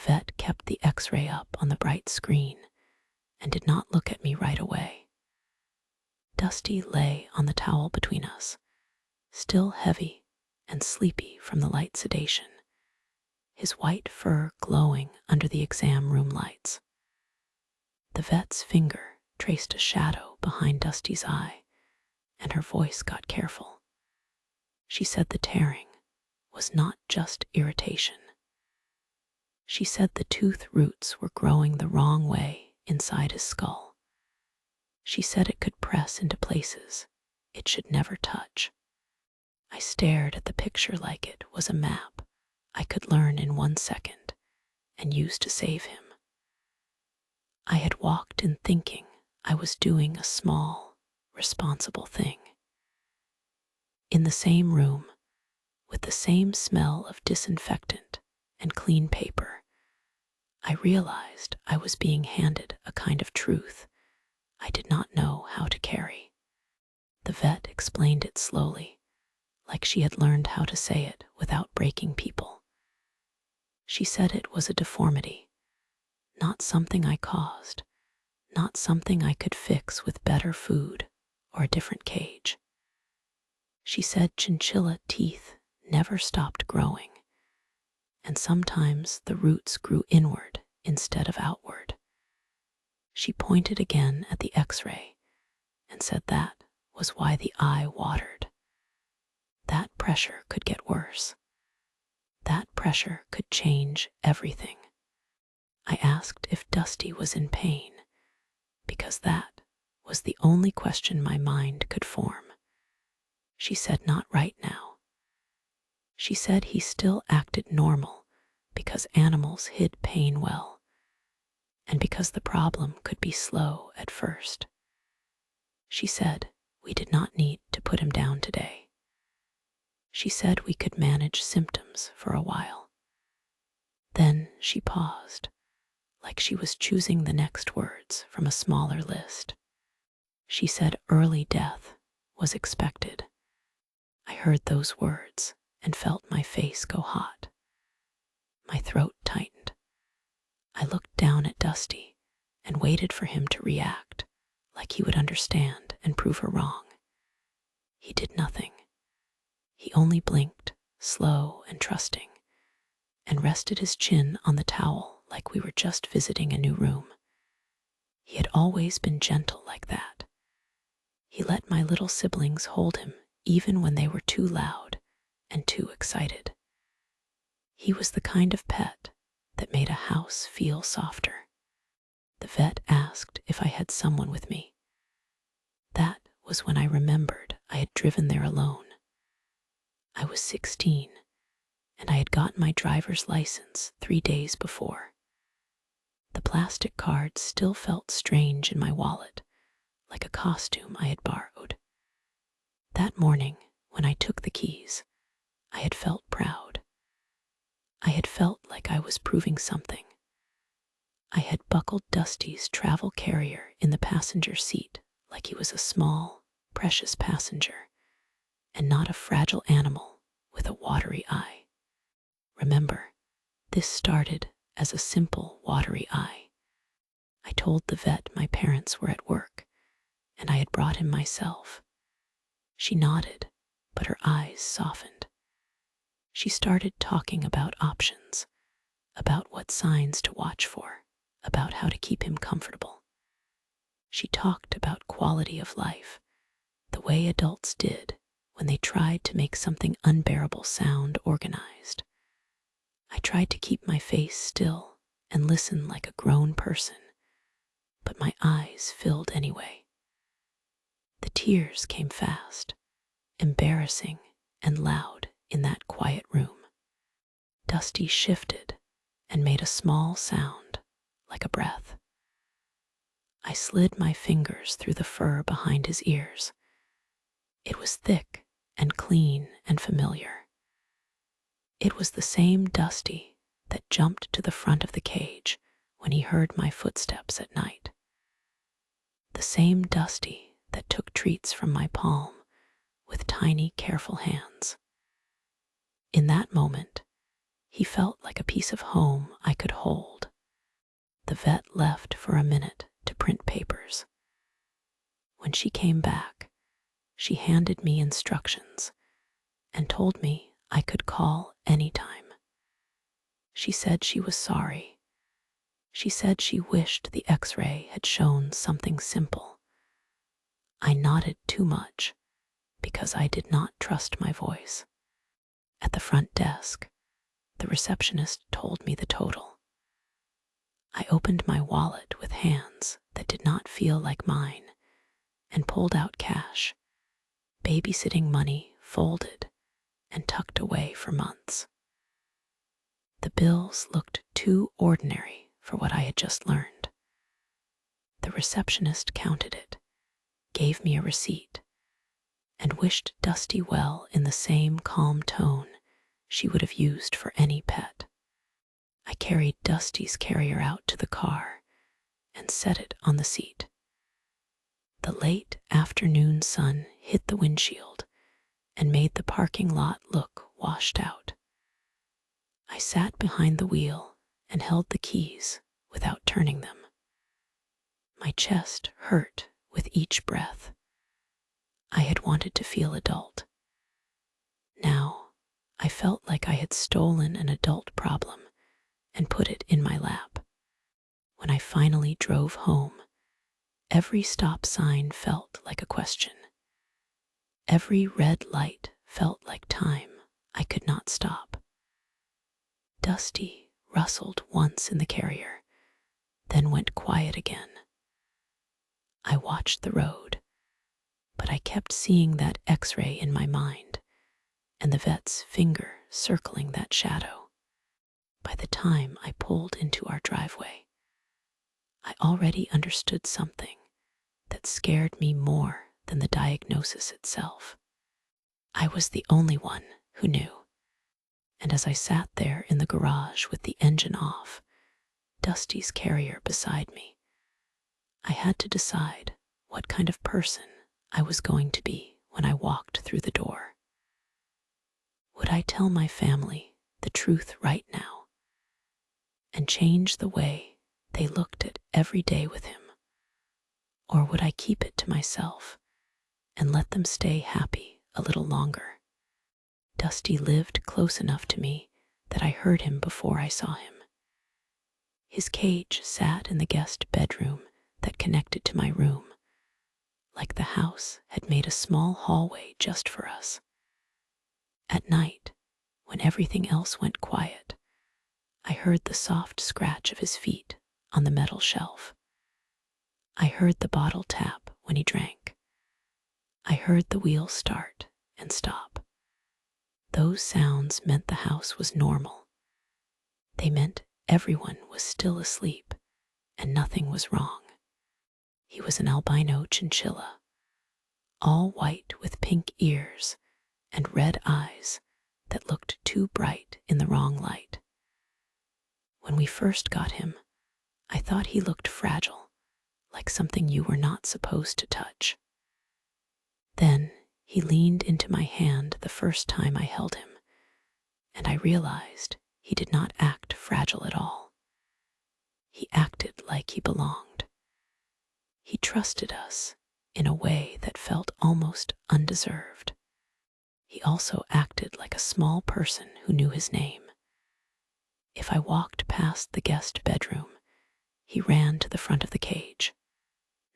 vet kept the X-ray up on the bright screen and did not look at me right away. Dusty lay on the towel between us, still heavy and sleepy from the light sedation, his white fur glowing under the exam room lights. The vet's finger traced a shadow behind Dusty's eye, and her voice got careful. She said the tearing was not just irritation. She said the tooth roots were growing the wrong way inside his skull. She said it could press into places it should never touch. I stared at the picture like it was a map I could learn in 1 second and use to save him. I had walked in thinking I was doing a small, responsible thing. In the same room, with the same smell of disinfectant and clean paper, I realized I was being handed a kind of truth I did not know how to carry. The vet explained it slowly, like she had learned how to say it without breaking people. She said it was a deformity, not something I caused, not something I could fix with better food or a different cage. She said chinchilla teeth never stopped growing, and sometimes the roots grew inward instead of outward. She pointed again at the X-ray and said that was why the eye watered. That pressure could get worse. That pressure could change everything. I asked if Dusty was in pain, because that was the only question my mind could form. She said not right now. She said he still acted normal because animals hid pain well, and because the problem could be slow at first. She said we did not need to put him down today. She said we could manage symptoms for a while. Then she paused, like she was choosing the next words from a smaller list. She said early death was expected. I heard those words and felt my face go hot. My throat tightened. I looked down at Dusty and waited for him to react, like he would understand and prove her wrong. He did nothing. He only blinked, slow and trusting, and rested his chin on the towel like we were just visiting a new room. He had always been gentle like that. He let my little siblings hold him even when they were too loud and too excited. He was the kind of pet that made a house feel softer. The vet asked if I had someone with me. That was when I remembered I had driven there alone. I was 16, and I had gotten my driver's license 3 days before. The plastic card still felt strange in my wallet, like a costume I had borrowed. That morning, when I took the keys, I had felt proud. I had felt like I was proving something. I had buckled Dusty's travel carrier in the passenger seat like he was a small, precious passenger, and not a fragile animal with a watery eye. Remember, this started as a simple watery eye. I told the vet my parents were at work, and I had brought him myself. She nodded, but her eyes softened. She started talking about options, about what signs to watch for, about how to keep him comfortable. She talked about quality of life, the way adults did when they tried to make something unbearable sound organized. I tried to keep my face still and listen like a grown person, but my eyes filled anyway. The tears came fast, embarrassing and loud in that quiet room. Dusty shifted and made a small sound, like a breath. I slid my fingers through the fur behind his ears. It was thick and clean and familiar. It was the same Dusty that jumped to the front of the cage when he heard my footsteps at night. The same Dusty that took treats from my palm with tiny, careful hands. In that moment, He felt like a piece of home I could hold. The vet left for a minute to print papers. When she came back, she handed me instructions and told me I could call anytime. She said she was sorry. She said she wished the X-ray had shown something simple. I nodded too much because I did not trust my voice. At the front desk, the receptionist told me the total. I opened my wallet with hands that did not feel like mine and pulled out cash, babysitting money folded and tucked away for months. The bills looked too ordinary for what I had just learned. The receptionist counted it, gave me a receipt, and wished Dusty well in the same calm tone she would have used for any pet. I carried Dusty's carrier out to the car and set it on the seat. The late afternoon sun hit the windshield and made the parking lot look washed out. I sat behind the wheel and held the keys without turning them. My chest hurt with each breath. I had wanted to feel adult. Now, I felt like I had stolen an adult problem and put it in my lap. When I finally drove home, every stop sign felt like a question. Every red light felt like time I could not stop. Dusty rustled once in the carrier, then went quiet again. I watched the road, but I kept seeing that X-ray in my mind and the vet's finger circling that shadow. By the time I pulled into our driveway, I already understood something that scared me more than the diagnosis itself. I was the only one who knew. And as I sat there in the garage with the engine off, Dusty's carrier beside me, I had to decide what kind of person I was going to be when I walked through the door. Would I tell my family the truth right now and change the way they looked at every day with him? Or would I keep it to myself and let them stay happy a little longer? Dusty lived close enough to me that I heard him before I saw him. His cage sat in the guest bedroom that connected to my room, like the house had made a small hallway just for us. At night, when everything else went quiet, I heard the soft scratch of his feet on the metal shelf. I heard the bottle tap when he drank. I heard the wheel start and stop. Those sounds meant the house was normal. They meant everyone was still asleep and nothing was wrong. He was an albino chinchilla, all white with pink ears and red eyes that looked too bright in the wrong light. When we first got him, I thought he looked fragile, like something you were not supposed to touch. Then he leaned into my hand the first time I held him, and I realized he did not act fragile at all. He acted like he belonged. He trusted us in a way that felt almost undeserved. He also acted like a small person who knew his name. If I walked past the guest bedroom, he ran to the front of the cage.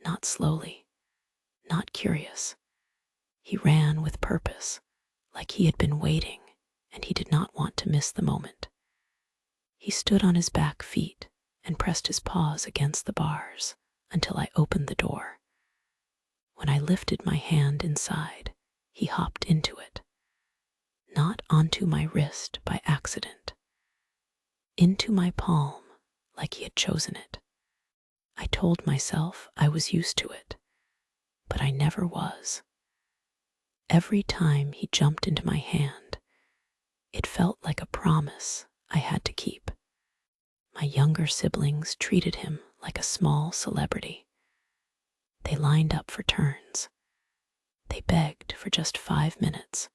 Not slowly, not curious. He ran with purpose, like he had been waiting and he did not want to miss the moment. He stood on his back feet and pressed his paws against the bars until I opened the door. When I lifted my hand inside, he hopped into it, not onto my wrist by accident, into my palm like he had chosen it. I told myself I was used to it, but I never was. Every time he jumped into my hand, it felt like a promise I had to keep. My younger siblings treated him like a small celebrity. They lined up for turns. They begged for just 5 minutes.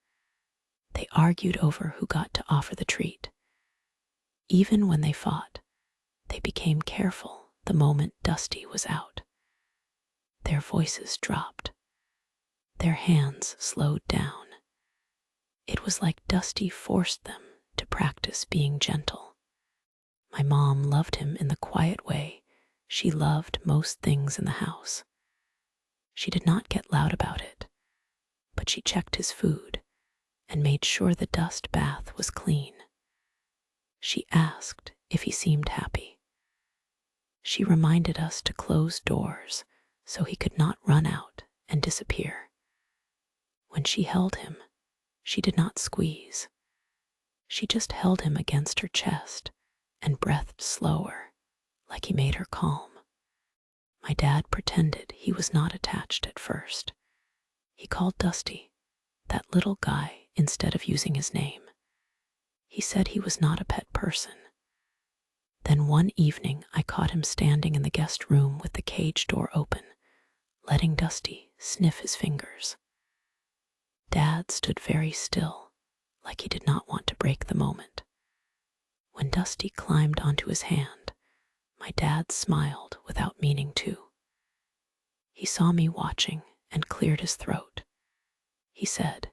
They argued over who got to offer the treat. Even when they fought, they became careful the moment Dusty was out. Their voices dropped. Their hands slowed down. It was like Dusty forced them to practice being gentle. My mom loved him in the quiet way she loved most things in the house. She did not get loud about it, but she checked his food and made sure the dust bath was clean. She asked if he seemed happy. She reminded us to close doors so he could not run out and disappear. When she held him, she did not squeeze. She just held him against her chest and breathed slower, like he made her calm. My dad pretended he was not attached at first. He called Dusty that little guy instead of using his name. He said he was not a pet person. Then one evening I caught him standing in the guest room with the cage door open, letting Dusty sniff his fingers. Dad stood very still, like he did not want to break the moment. When Dusty climbed onto his hand, my dad smiled without meaning to. He saw me watching and cleared his throat. He said,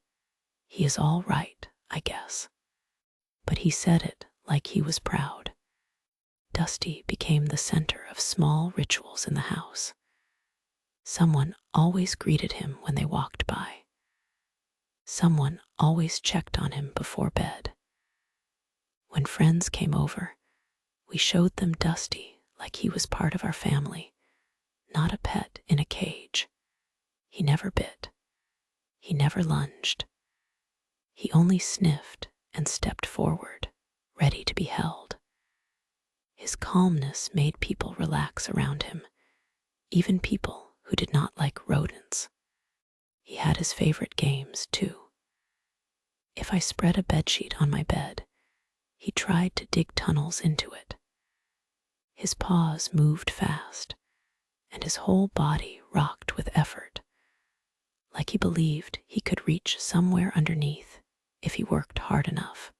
"He is all right, I guess." But he said it like he was proud. Dusty became the center of small rituals in the house. Someone always greeted him when they walked by. Someone always checked on him before bed. When friends came over, we showed them Dusty like he was part of our family, not a pet in a cage. He never bit. He never lunged. He only sniffed and stepped forward, ready to be held. His calmness made people relax around him, even people who did not like rodents. He had his favorite games, too. If I spread a bedsheet on my bed, he tried to dig tunnels into it. His paws moved fast, and his whole body rocked with effort, like he believed he could reach somewhere underneath if he worked hard enough.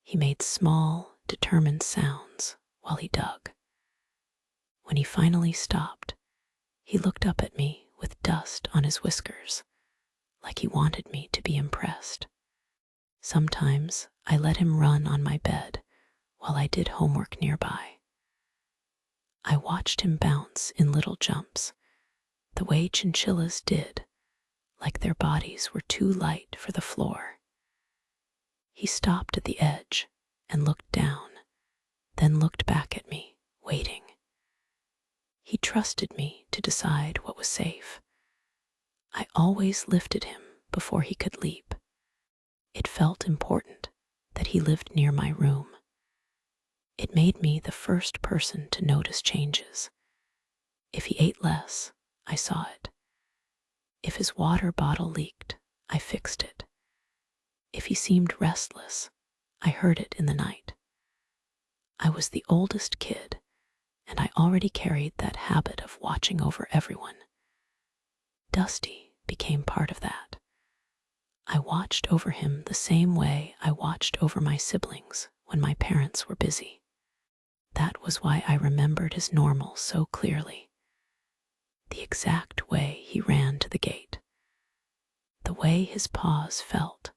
He made small, determined sounds while he dug. When he finally stopped, he looked up at me with dust on his whiskers, like he wanted me to be impressed. Sometimes I let him run on my bed while I did homework nearby. I watched him bounce in little jumps, the way chinchillas did, like their bodies were too light for the floor. He stopped at the edge and looked down, then looked back at me, waiting. He trusted me to decide what was safe. I always lifted him before he could leap. It felt important that he lived near my room. It made me the first person to notice changes. If he ate less, I saw it. If his water bottle leaked, I fixed it. If he seemed restless, I heard it in the night. I was the oldest kid, and I already carried that habit of watching over everyone. Dusty became part of that. I watched over him the same way I watched over my siblings when my parents were busy. That was why I remembered his normal so clearly. The exact way he ran to the gate. The way his paws felt,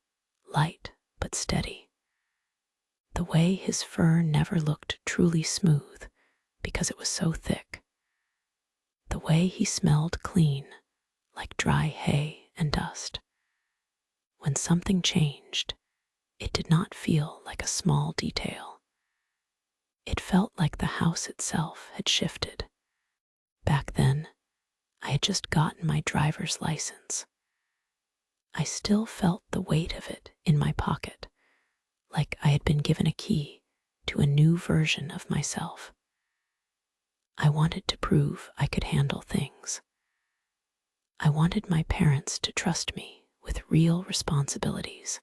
light but steady. The way his fur never looked truly smooth because it was so thick. The way he smelled clean, like dry hay and dust. When something changed, it did not feel like a small detail. It felt like the house itself had shifted. Back then, I had just gotten my driver's license. I still felt the weight of it in my pocket, like I had been given a key to a new version of myself. I wanted to prove I could handle things. I wanted my parents to trust me with real responsibilities.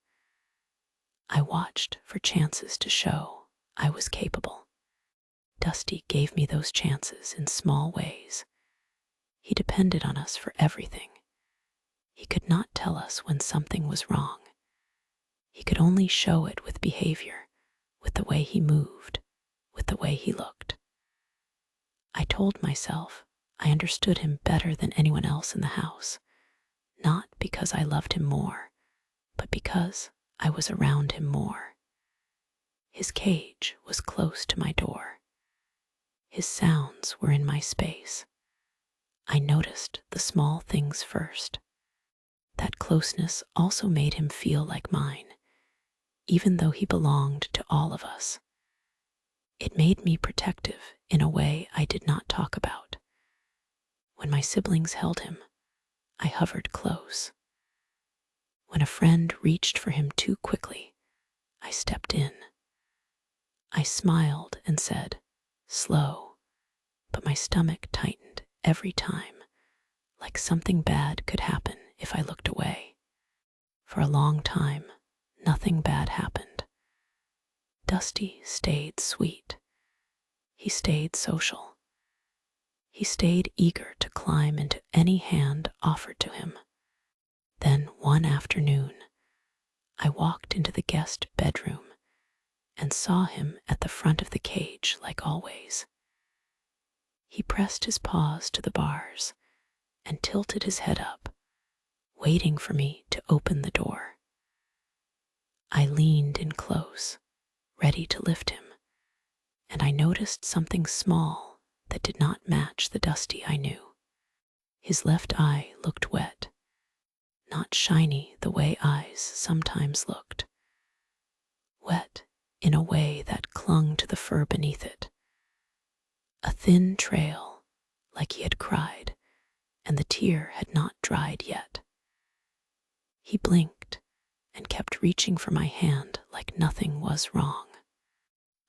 I watched for chances to show I was capable. Dusty gave me those chances in small ways. He depended on us for everything. He could not tell us when something was wrong. He could only show it with behavior, with the way he moved, with the way he looked. I told myself I understood him better than anyone else in the house, not because I loved him more, but because I was around him more. His cage was close to my door. His sounds were in my space. I noticed the small things first. That closeness also made him feel like mine, even though he belonged to all of us. It made me protective in a way I did not talk about. When my siblings held him, I hovered close. When a friend reached for him too quickly, I stepped in. I smiled and said, "Slow," but my stomach tightened every time, like something bad could happen if I looked away. For a long time, nothing bad happened. Dusty stayed sweet. He stayed social. He stayed eager to climb into any hand offered to him. Then one afternoon, I walked into the guest bedroom and saw him at the front of the cage like always. He pressed his paws to the bars and tilted his head up, waiting for me to open the door. I leaned in close, ready to lift him, and I noticed something small that did not match the Dusty I knew. His left eye looked wet, not shiny the way eyes sometimes looked. Wet in a way that clung to the fur beneath it. A thin trail, like he had cried, and the tear had not dried yet. He blinked and kept reaching for my hand like nothing was wrong.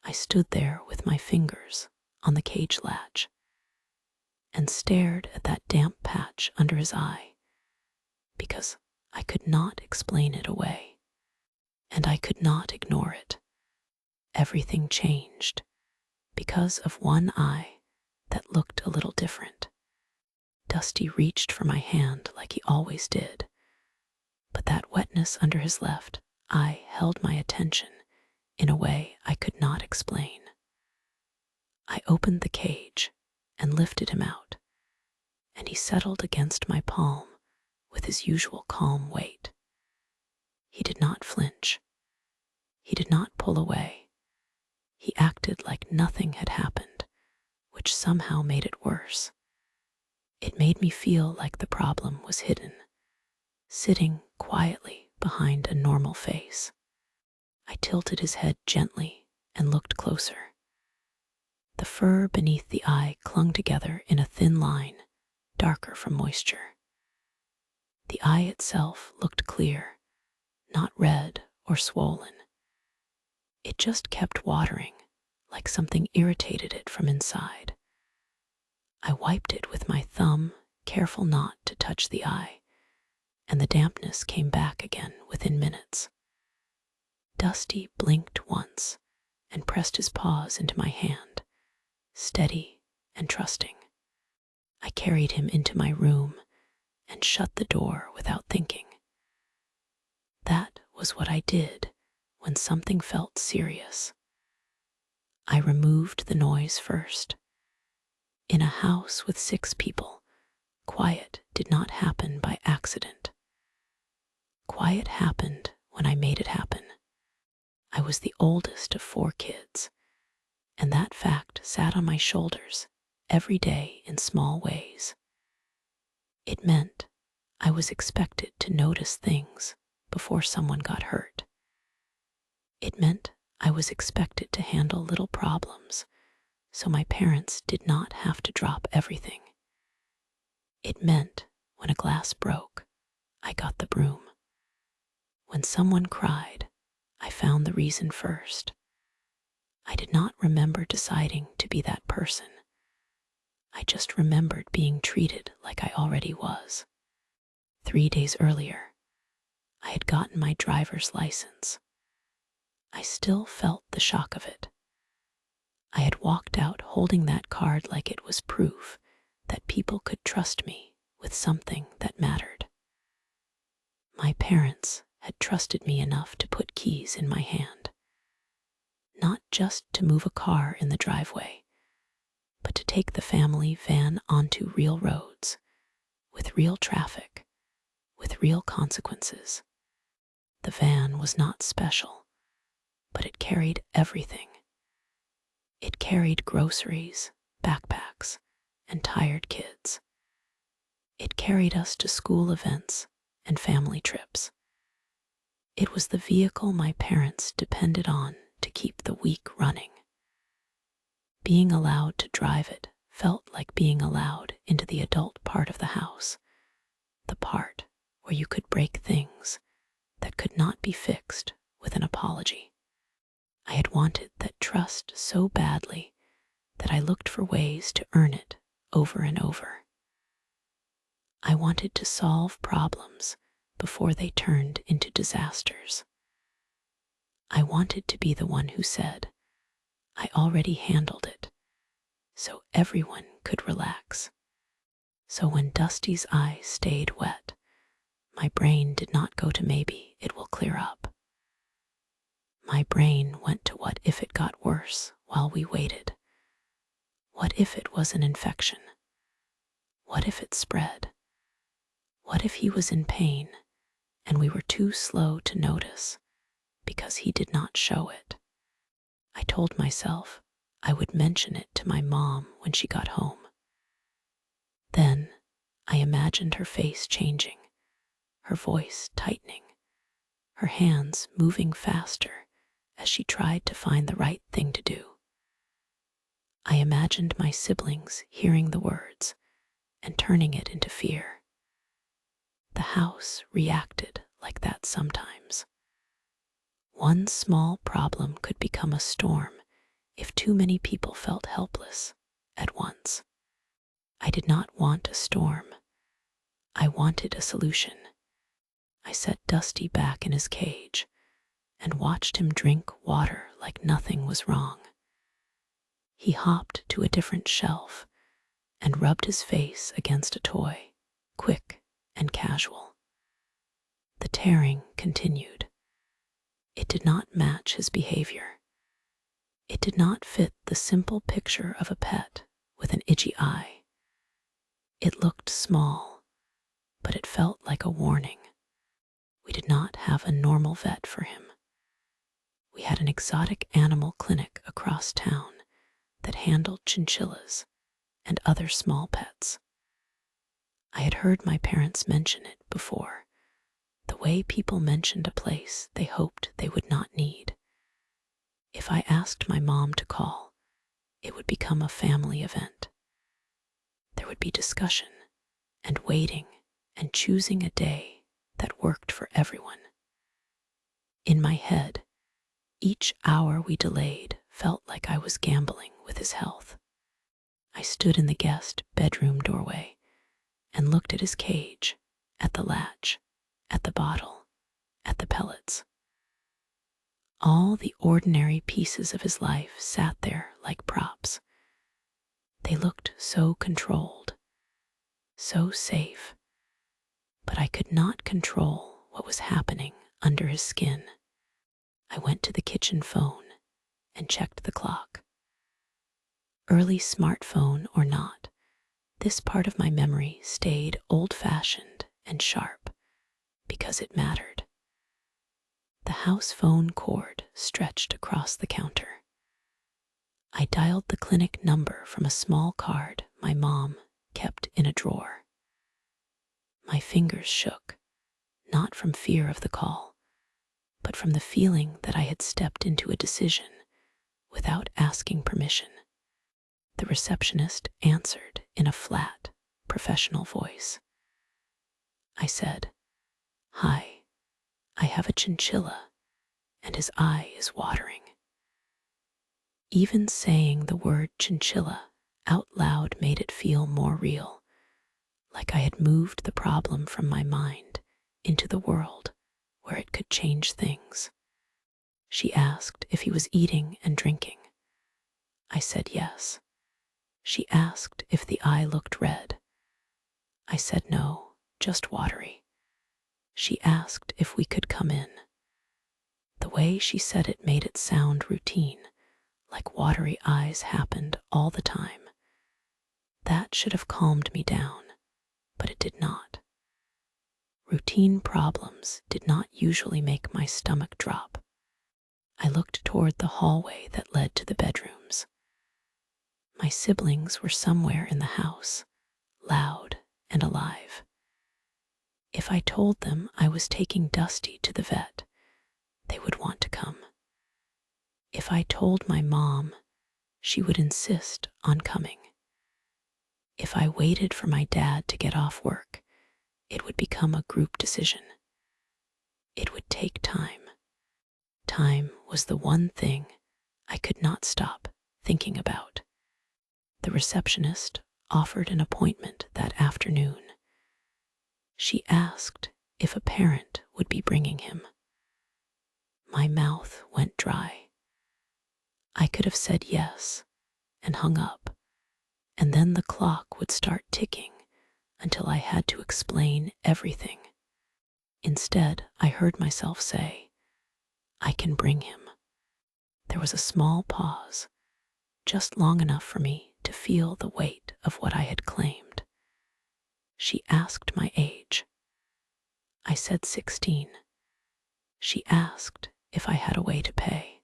I stood there with my fingers on the cage latch and stared at that damp patch under his eye because I could not explain it away, and I could not ignore it. Everything changed because of one eye that looked a little different. Dusty reached for my hand like he always did, but that wetness under his left eye held my attention in a way I could not explain. I opened the cage and lifted him out, and he settled against my palm with his usual calm weight. He did not flinch. He did not pull away. He acted like nothing had happened, which somehow made it worse. It made me feel like the problem was hidden, sitting quietly behind a normal face. I tilted his head gently and looked closer. The fur beneath the eye clung together in a thin line, darker from moisture. The eye itself looked clear, not red or swollen. It just kept watering, like something irritated it from inside. I wiped it with my thumb, careful not to touch the eye, and the dampness came back again within minutes. Dusty blinked once and pressed his paws into my hand, steady and trusting. I carried him into my room and shut the door without thinking. That was what I did when something felt serious. I removed the noise first. In a house with 6 people, quiet did not happen by accident. Quiet happened when I made it happen. I was the oldest of 4 kids, and that fact sat on my shoulders every day in small ways. It meant I was expected to notice things before someone got hurt. It meant I was expected to handle little problems so my parents did not have to drop everything. It meant when a glass broke, I got the broom. When someone cried, I found the reason first. I did not remember deciding to be that person. I just remembered being treated like I already was. 3 days earlier, I had gotten my driver's license. I still felt the shock of it. I had walked out holding that card like it was proof that people could trust me with something that mattered. My parents had trusted me enough to put keys in my hand. not just to move a car in the driveway, but to take the family van onto real roads, with real traffic, with real consequences. The van was not special, but it carried everything. It carried groceries, backpacks, and tired kids. It carried us to school events and family trips. It was the vehicle my parents depended on to keep the week running. Being allowed to drive it felt like being allowed into the adult part of the house, the part where you could break things that could not be fixed with an apology. I had wanted that trust so badly that I looked for ways to earn it over and over. I wanted to solve problems before they turned into disasters. I wanted to be the one who said, "I already handled it," so everyone could relax. So when Dusty's eyes stayed wet, my brain did not go to maybe it will clear up. My brain went to what if it got worse while we waited? What if it was an infection? What if it spread? What if he was in pain and we were too slow to notice because he did not show it? I told myself I would mention it to my mom when she got home. Then I imagined her face changing, her voice tightening, her hands moving faster as she tried to find the right thing to do. I imagined my siblings hearing the words and turning it into fear. The house reacted like that sometimes. One small problem could become a storm if too many people felt helpless at once. I did not want a storm. I wanted a solution. I set Dusty back in his cage and watched him drink water like nothing was wrong. He hopped to a different shelf and rubbed his face against a toy, quick and casual. The tearing continued. It did not match his behavior. It did not fit the simple picture of a pet with an itchy eye. It looked small, but it felt like a warning. We did not have a normal vet for him. We had an exotic animal clinic across town that handled chinchillas and other small pets. I had heard my parents mention it before, the way people mentioned a place they hoped they would not need. If I asked my mom to call, it would become a family event. There would be discussion and waiting and choosing a day that worked for everyone. In my head, each hour we delayed felt like I was gambling with his health. I stood in the guest bedroom doorway and looked at his cage, at the latch, at the bottle, at the pellets. All the ordinary pieces of his life sat there like props. They looked so controlled, so safe, but I could not control what was happening under his skin. I went to the kitchen phone and checked the clock. Early smartphone or not, this part of my memory stayed old-fashioned and sharp because it mattered. The house phone cord stretched across the counter. I dialed the clinic number from a small card my mom kept in a drawer. My fingers shook, not from fear of the call, but from the feeling that I had stepped into a decision without asking permission. The receptionist answered in a flat, professional voice. I said, "Hi, I have a chinchilla, and his eye is watering." Even saying the word chinchilla out loud made it feel more real, like I had moved the problem from my mind into the world where it could change things. She asked if he was eating and drinking. I said yes. She asked if the eye looked red. I said no, just watery. She asked if we could come in. The way she said it made it sound routine, like watery eyes happened all the time. That should have calmed me down, but it did not. Routine problems did not usually make my stomach drop. I looked toward the hallway that led to the bedrooms. My siblings were somewhere in the house, loud and alive. If I told them I was taking Dusty to the vet, they would want to come. If I told my mom, she would insist on coming. If I waited for my dad to get off work, it would become a group decision. It would take time. Time was the one thing I could not stop thinking about. The receptionist offered an appointment that afternoon. She asked if a parent would be bringing him. My mouth went dry. I could have said yes and hung up, and then the clock would start ticking until I had to explain everything. Instead, I heard myself say, "I can bring him." There was a small pause, just long enough for me to feel the weight of what I had claimed. She asked my age. I said 16. She asked if I had a way to pay.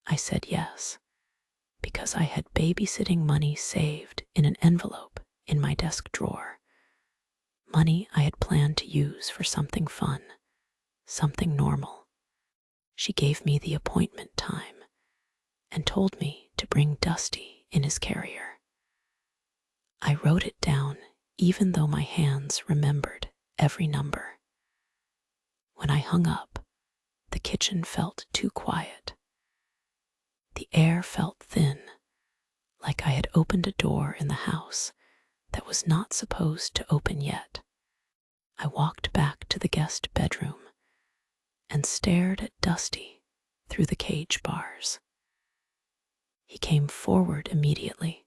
I said yes, because I had babysitting money saved in an envelope in my desk drawer. Money I had planned to use for something fun, something normal. She gave me the appointment time and told me to bring Dusty in his carrier. I wrote it down even though my hands remembered every number. When I hung up, the kitchen felt too quiet. The air felt thin, like I had opened a door in the house that was not supposed to open yet. I walked back to the guest bedroom and stared at Dusty through the cage bars. He came forward immediately,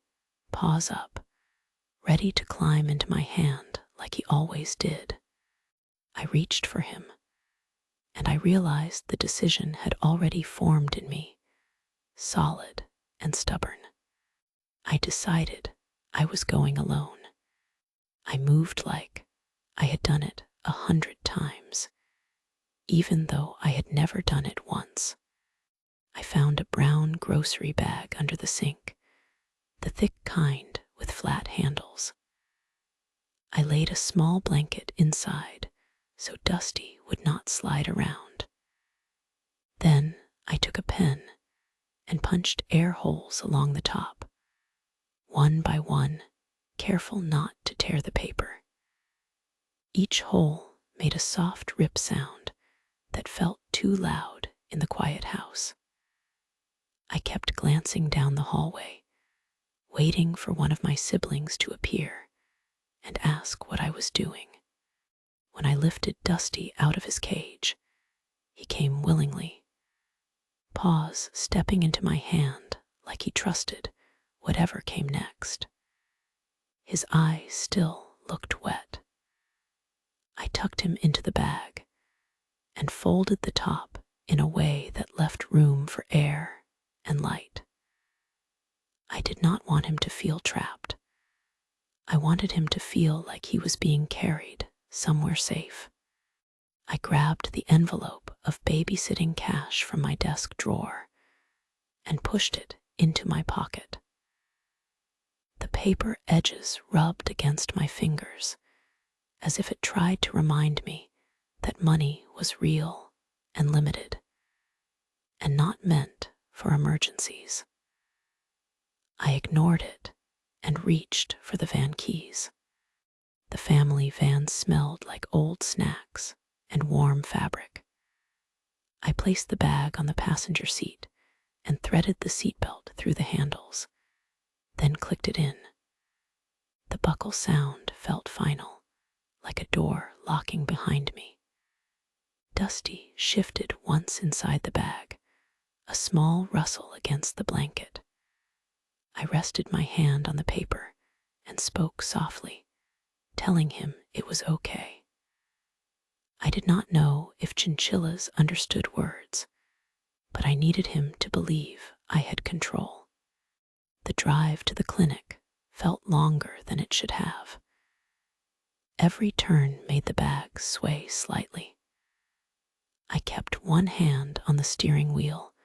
paws up, ready to climb into my hand like he always did. I reached for him, and I realized the decision had already formed in me, solid and stubborn. I decided I was going alone. I moved like I had done it 100 times, even though I had never done it once. I found a brown grocery bag under the sink, the thick kind with flat handles. I laid a small blanket inside so Dusty would not slide around. Then I took a pen and punched air holes along the top, one by one, careful not to tear the paper. Each hole made a soft rip sound that felt too loud in the quiet house. I kept glancing down the hallway, waiting for one of my siblings to appear and ask what I was doing. When I lifted Dusty out of his cage, he came willingly, paws stepping into my hand like he trusted whatever came next. His eyes still looked wet. I tucked him into the bag and folded the top in a way that left room for air and light. I did not want him to feel trapped. I wanted him to feel like he was being carried somewhere safe. I grabbed the envelope of babysitting cash from my desk drawer and pushed it into my pocket. The paper edges rubbed against my fingers as if it tried to remind me that money was real and limited and not meant for emergencies. I ignored it and reached for the van keys. The family van smelled like old snacks and warm fabric. I placed the bag on the passenger seat and threaded the seatbelt through the handles, then clicked it in. The buckle sound felt final, like a door locking behind me. Dusty shifted once inside the bag, a small rustle against the blanket. I rested my hand on the paper and spoke softly, telling him it was okay. I did not know if chinchillas understood words, but I needed him to believe I had control. The drive to the clinic felt longer than it should have. Every turn made the bag sway slightly. I kept one hand on the steering wheel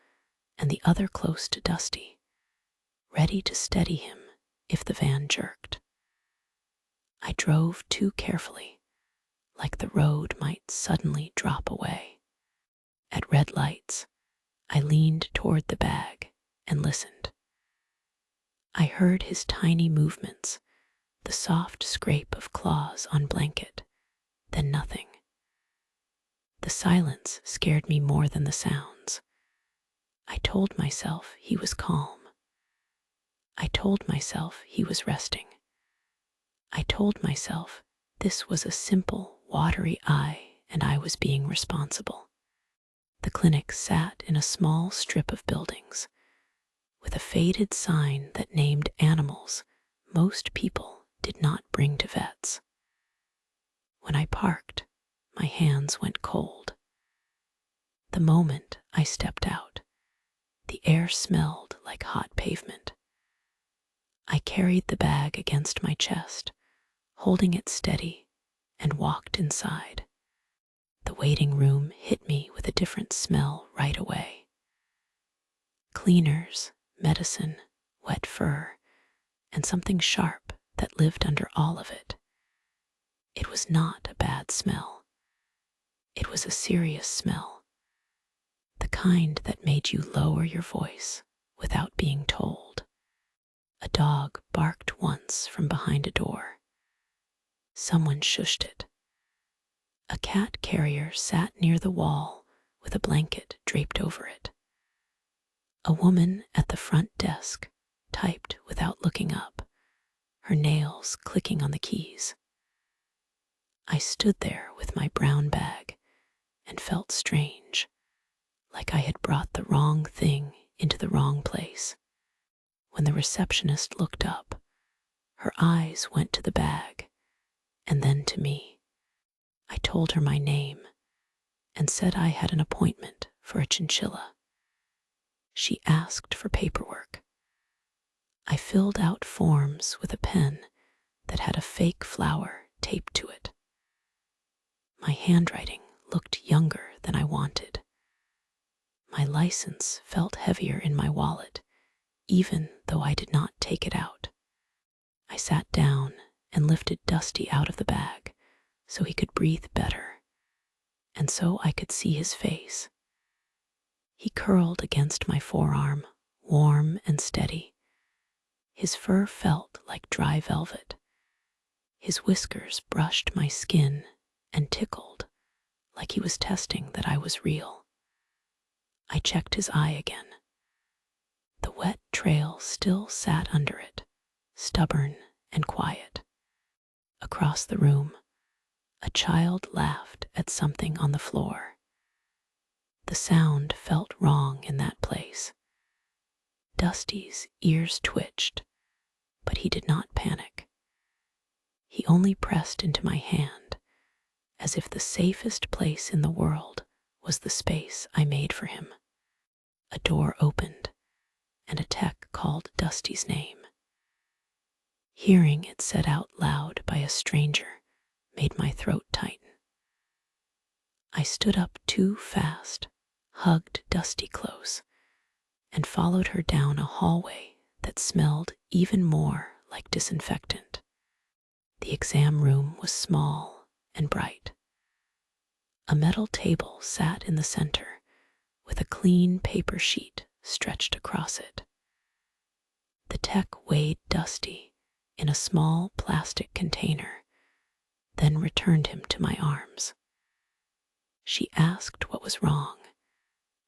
and the other close to Dusty, ready to steady him if the van jerked. I drove too carefully, like the road might suddenly drop away. At red lights, I leaned toward the bag and listened. I heard his tiny movements, the soft scrape of claws on blanket, then nothing. The silence scared me more than the sounds. I told myself he was calm. I told myself he was resting. I told myself this was a simple, watery eye and I was being responsible. The clinic sat in a small strip of buildings, with a faded sign that named animals most people did not bring to vets. When I parked, my hands went cold. The moment I stepped out, the air smelled like hot pavement. I carried the bag against my chest, holding it steady, and walked inside. The waiting room hit me with a different smell right away. Cleaners, medicine, wet fur, and something sharp that lived under all of it. It was not a bad smell. It was a serious smell, the kind that made you lower your voice without being told. A dog barked once from behind a door. Someone shushed it. A cat carrier sat near the wall with a blanket draped over it. A woman at the front desk typed without looking up, her nails clicking on the keys. I stood there with my brown bag and felt strange, like I had brought the wrong thing into the wrong place. When the receptionist looked up, her eyes went to the bag and then to me. I told her my name and said I had an appointment for a chinchilla. She asked for paperwork. I filled out forms with a pen that had a fake flower taped to it. My handwriting looked younger than I wanted. My license felt heavier in my wallet, even though I did not take it out. I sat down and lifted Dusty out of the bag so he could breathe better, and so I could see his face. He curled against my forearm, warm and steady. His fur felt like dry velvet. His whiskers brushed my skin and tickled, like he was testing that I was real. I checked his eye again. The wet trail still sat under it, stubborn and quiet. Across the room, a child laughed at something on the floor. The sound felt wrong in that place. Dusty's ears twitched, but he did not panic. He only pressed into my hand, as if the safest place in the world was the space I made for him. A door opened, and a tech called Dusty's name. Hearing it said out loud by a stranger made my throat tighten. I stood up too fast, hugged Dusty close, and followed her down a hallway that smelled even more like disinfectant. The exam room was small and bright. A metal table sat in the center, with a clean paper sheet stretched across it. The tech weighed Dusty in a small plastic container, then returned him to my arms. She asked what was wrong,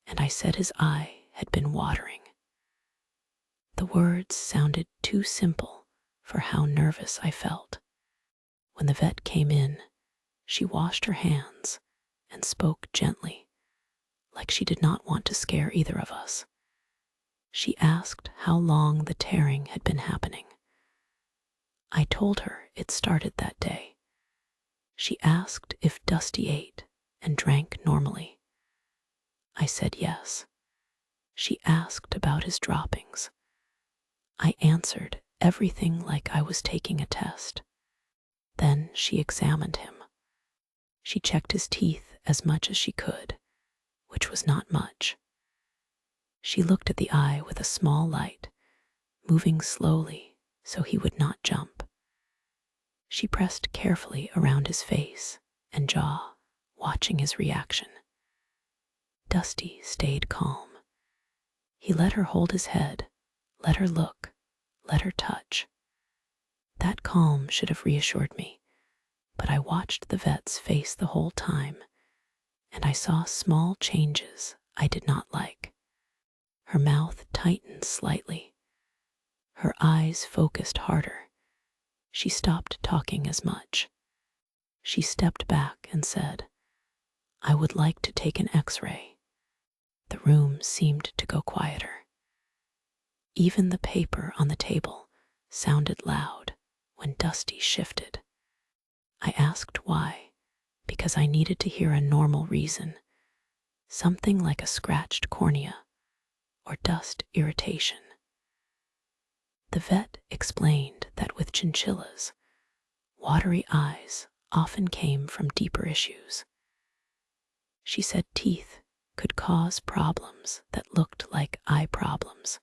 and I said his eye had been watering. The words sounded too simple for how nervous I felt. When the vet came in, she washed her hands and spoke gently, like she did not want to scare either of us. She asked how long the tearing had been happening. I told her it started that day. She asked if Dusty ate and drank normally. I said yes. She asked about his droppings. I answered everything like I was taking a test. Then she examined him. She checked his teeth as much as she could, which was not much. She looked at the eye with a small light, moving slowly so he would not jump. She pressed carefully around his face and jaw, watching his reaction. Dusty stayed calm. He let her hold his head, let her look, let her touch. That calm should have reassured me, but I watched the vet's face the whole time, and I saw small changes I did not like. Her mouth tightened slightly. Her eyes focused harder. She stopped talking as much. She stepped back and said, "I would like to take an X-ray." The room seemed to go quieter. Even the paper on the table sounded loud when Dusty shifted. I asked why, because I needed to hear a normal reason, something like a scratched cornea or dust irritation. The vet explained that with chinchillas, watery eyes often came from deeper issues. She said teeth could cause problems that looked like eye problems.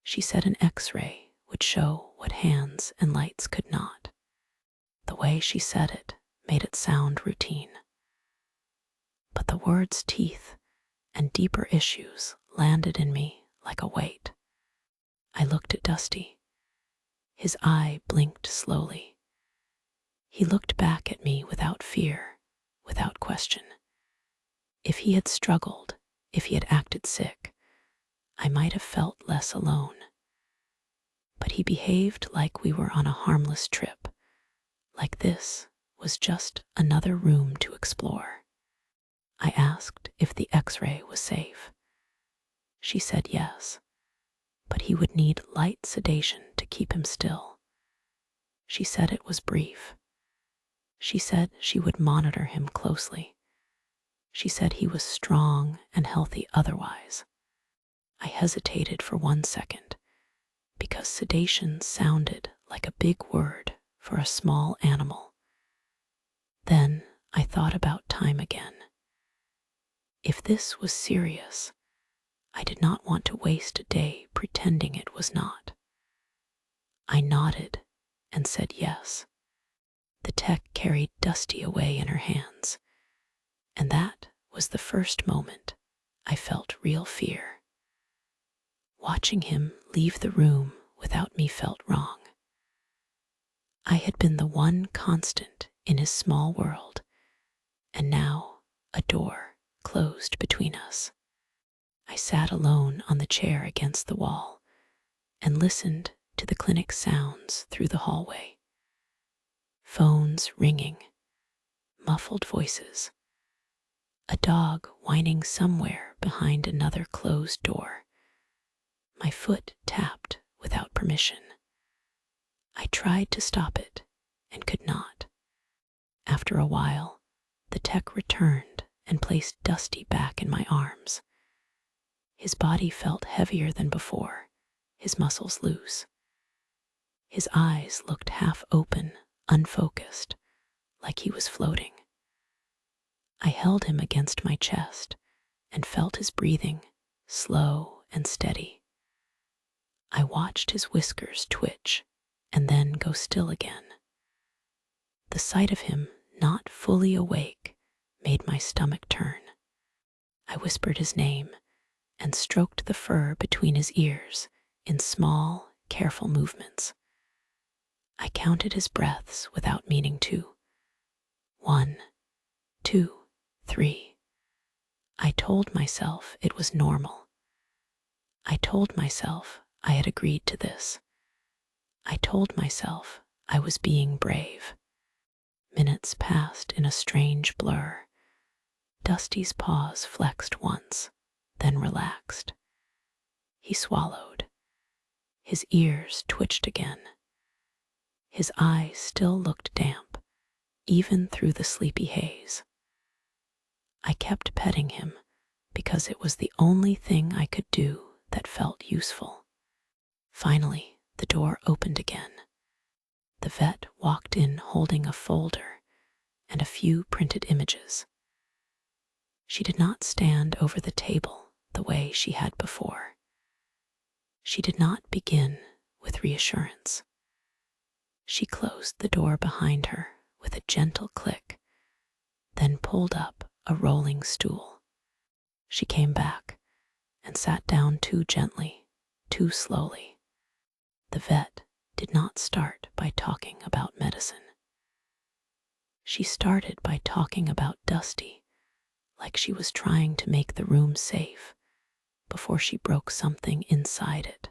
She said an X-ray would show what hands and lights could not. The way she said it made it sound routine. But the words teeth and deeper issues landed in me like a weight. I looked at Dusty. His eye blinked slowly. He looked back at me without fear, without question. If he had struggled, if he had acted sick, I might have felt less alone. But he behaved like we were on a harmless trip, like this was just another room to explore. I asked if the X-ray was safe. She said yes, but he would need light sedation to keep him still. She said it was brief. She said she would monitor him closely. She said he was strong and healthy otherwise. I hesitated for 1 second because sedation sounded like a big word for a small animal. Then I thought about time again. If this was serious, I did not want to waste a day pretending it was not. I nodded and said yes. The tech carried Dusty away in her hands, and that was the first moment I felt real fear. Watching him leave the room without me felt wrong. I had been the one constant in his small world, and now a door closed between us. I sat alone on the chair against the wall and listened to the clinic sounds through the hallway. Phones ringing, muffled voices, a dog whining somewhere behind another closed door. My foot tapped without permission. I tried to stop it and could not. After a while, the tech returned and placed Dusty back in my arms. His body felt heavier than before, his muscles loose. His eyes looked half open, unfocused, like he was floating. I held him against my chest and felt his breathing, slow and steady. I watched his whiskers twitch and then go still again. The sight of him not fully awake made my stomach turn. I whispered his name and stroked the fur between his ears in small, careful movements. I counted his breaths without meaning to. 1, 2, 3. I told myself it was normal. I told myself I had agreed to this. I told myself I was being brave. Minutes passed in a strange blur. Dusty's paws flexed once, then relaxed. He swallowed. His ears twitched again. His eyes still looked damp, even through the sleepy haze. I kept petting him because it was the only thing I could do that felt useful. Finally, the door opened again. The vet walked in holding a folder and a few printed images. She did not stand over the table the way she had before. She did not begin with reassurance. She closed the door behind her with a gentle click, then pulled up a rolling stool. She came back and sat down too gently, too slowly. The vet did not start by talking about medicine. She started by talking about Dusty, like she was trying to make the room safe before she broke something inside it.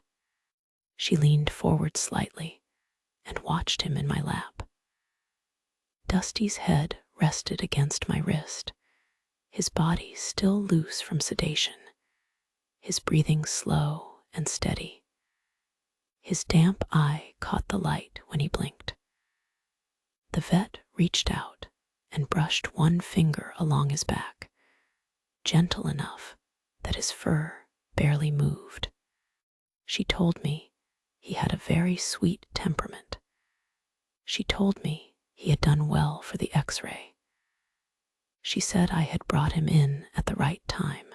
She leaned forward slightly and watched him in my lap. Dusty's head rested against my wrist, his body still loose from sedation, his breathing slow and steady. His damp eye caught the light when he blinked. The vet reached out and brushed one finger along his back, gentle enough that his fur barely moved. She told me he had a very sweet temperament. She told me he had done well for the X-ray. She said I had brought him in at the right time.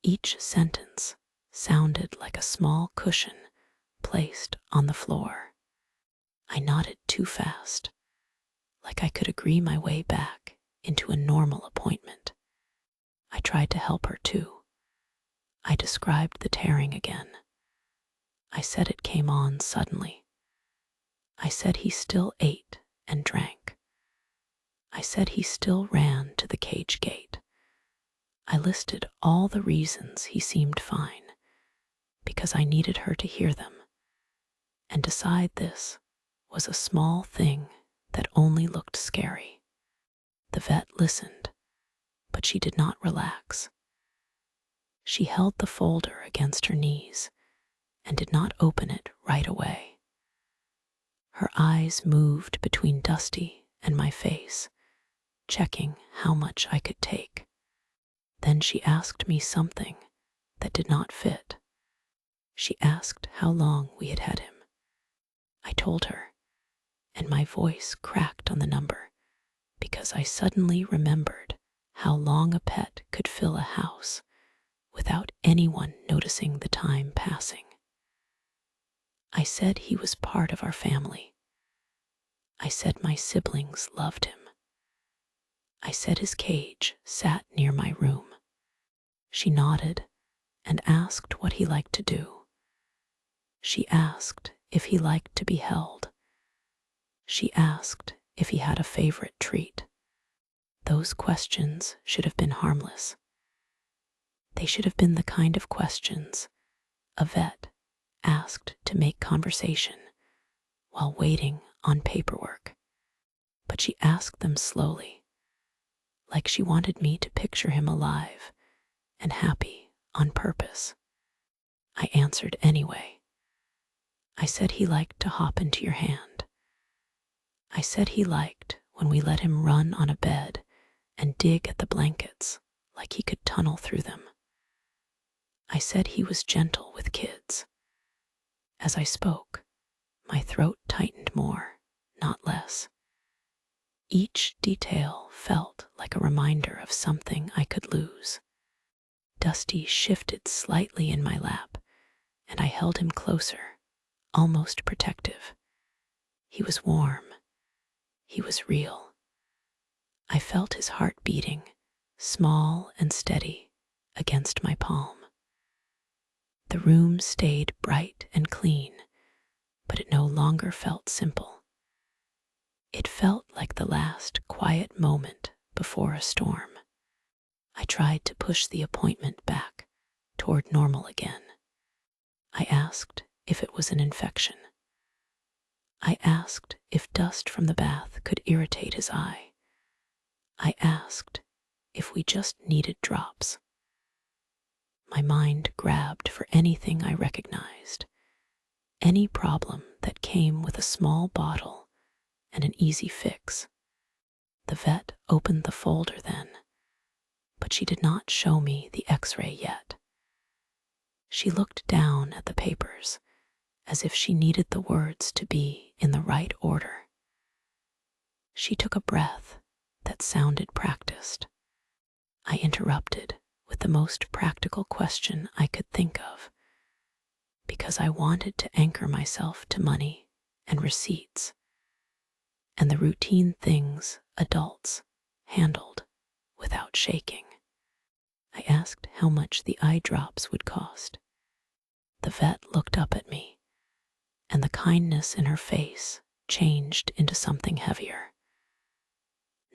Each sentence sounded like a small cushion placed on the floor. I nodded too fast, like I could agree my way back into a normal appointment. I tried to help her too. I described the tearing again. I said it came on suddenly. I said he still ate and drank. I said he still ran to the cage gate. I listed all the reasons he seemed fine, because I needed her to hear them and decide this was a small thing that only looked scary. The vet listened, but she did not relax. She held the folder against her knees and did not open it right away. Her eyes moved between Dusty and my face, checking how much I could take. Then she asked me something that did not fit. She asked how long we had had him. I told her, and my voice cracked on the number because I suddenly remembered how long a pet could fill a house without anyone noticing the time passing. I said he was part of our family. I said my siblings loved him. I said his cage sat near my room. She nodded and asked what he liked to do. She asked if he liked to be held. She asked if he had a favorite treat. Those questions should have been harmless. They should have been the kind of questions a vet asked to make conversation while waiting on paperwork. But she asked them slowly, like she wanted me to picture him alive and happy on purpose. I answered anyway. I said he liked to hop into your hand. I said he liked when we let him run on a bed and dig at the blankets like he could tunnel through them. I said he was gentle with kids. As I spoke, my throat tightened more, not less. Each detail felt like a reminder of something I could lose. Dusty shifted slightly in my lap, and I held him closer, almost protective. He was warm. He was real. I felt his heart beating, small and steady, against my palm. The room stayed bright and clean, but it no longer felt simple. It felt like the last quiet moment before a storm. I tried to push the appointment back toward normal again. I asked if it was an infection. I asked if dust from the bath could irritate his eye. I asked if we just needed drops. My mind grabbed for anything I recognized, any problem that came with a small bottle and an easy fix. The vet opened the folder then but she did not show me the X-ray yet. She looked down at the papers as if she needed the words to be in the right order. She took a breath that sounded practiced. I interrupted with the most practical question I could think of, because I wanted to anchor myself to money and receipts and the routine things adults handled without shaking. I asked how much the eye drops would cost. The vet looked up at me, and the kindness in her face changed into something heavier.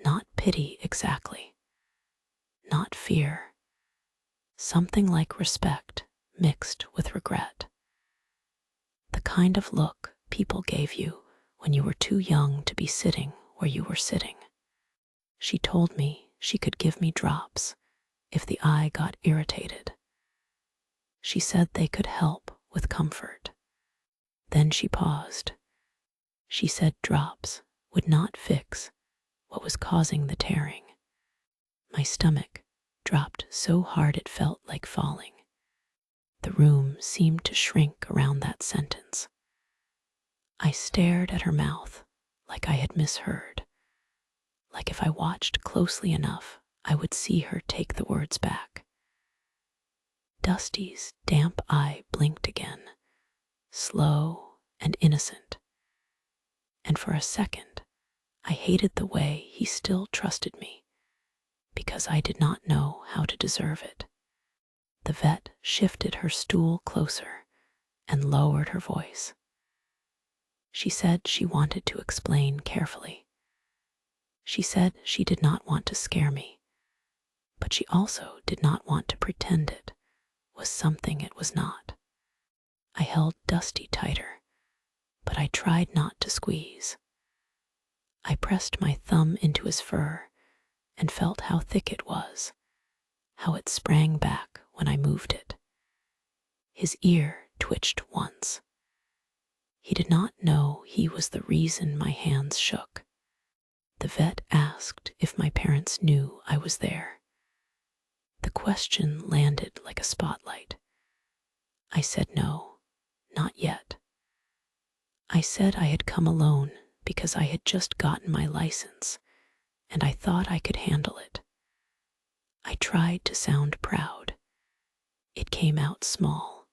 Not pity exactly, not fear, something like respect mixed with regret. The kind of look people gave you when you were too young to be sitting where you were sitting. She told me she could give me drops if the eye got irritated. She said they could help with comfort. Then she paused. She said drops would not fix what was causing the tearing. My stomach dropped so hard it felt like falling. The room seemed to shrink around that sentence. I stared at her mouth like I had misheard, like if I watched closely enough, I would see her take the words back. Dusty's damp eye blinked again, slow and innocent. And for a second, I hated the way he still trusted me, because I did not know how to deserve it. The vet shifted her stool closer and lowered her voice. She said she wanted to explain carefully. She said she did not want to scare me, but she also did not want to pretend it was something it was not. I held Dusty tighter, but I tried not to squeeze. I pressed my thumb into his fur and felt how thick it was, how it sprang back when I moved it. His ear twitched once. He did not know he was the reason my hands shook. The vet asked if my parents knew I was there. The question landed like a spotlight. I said no, not yet. I said I had come alone because I had just gotten my license and I thought I could handle it. I tried to sound proud. It came out small.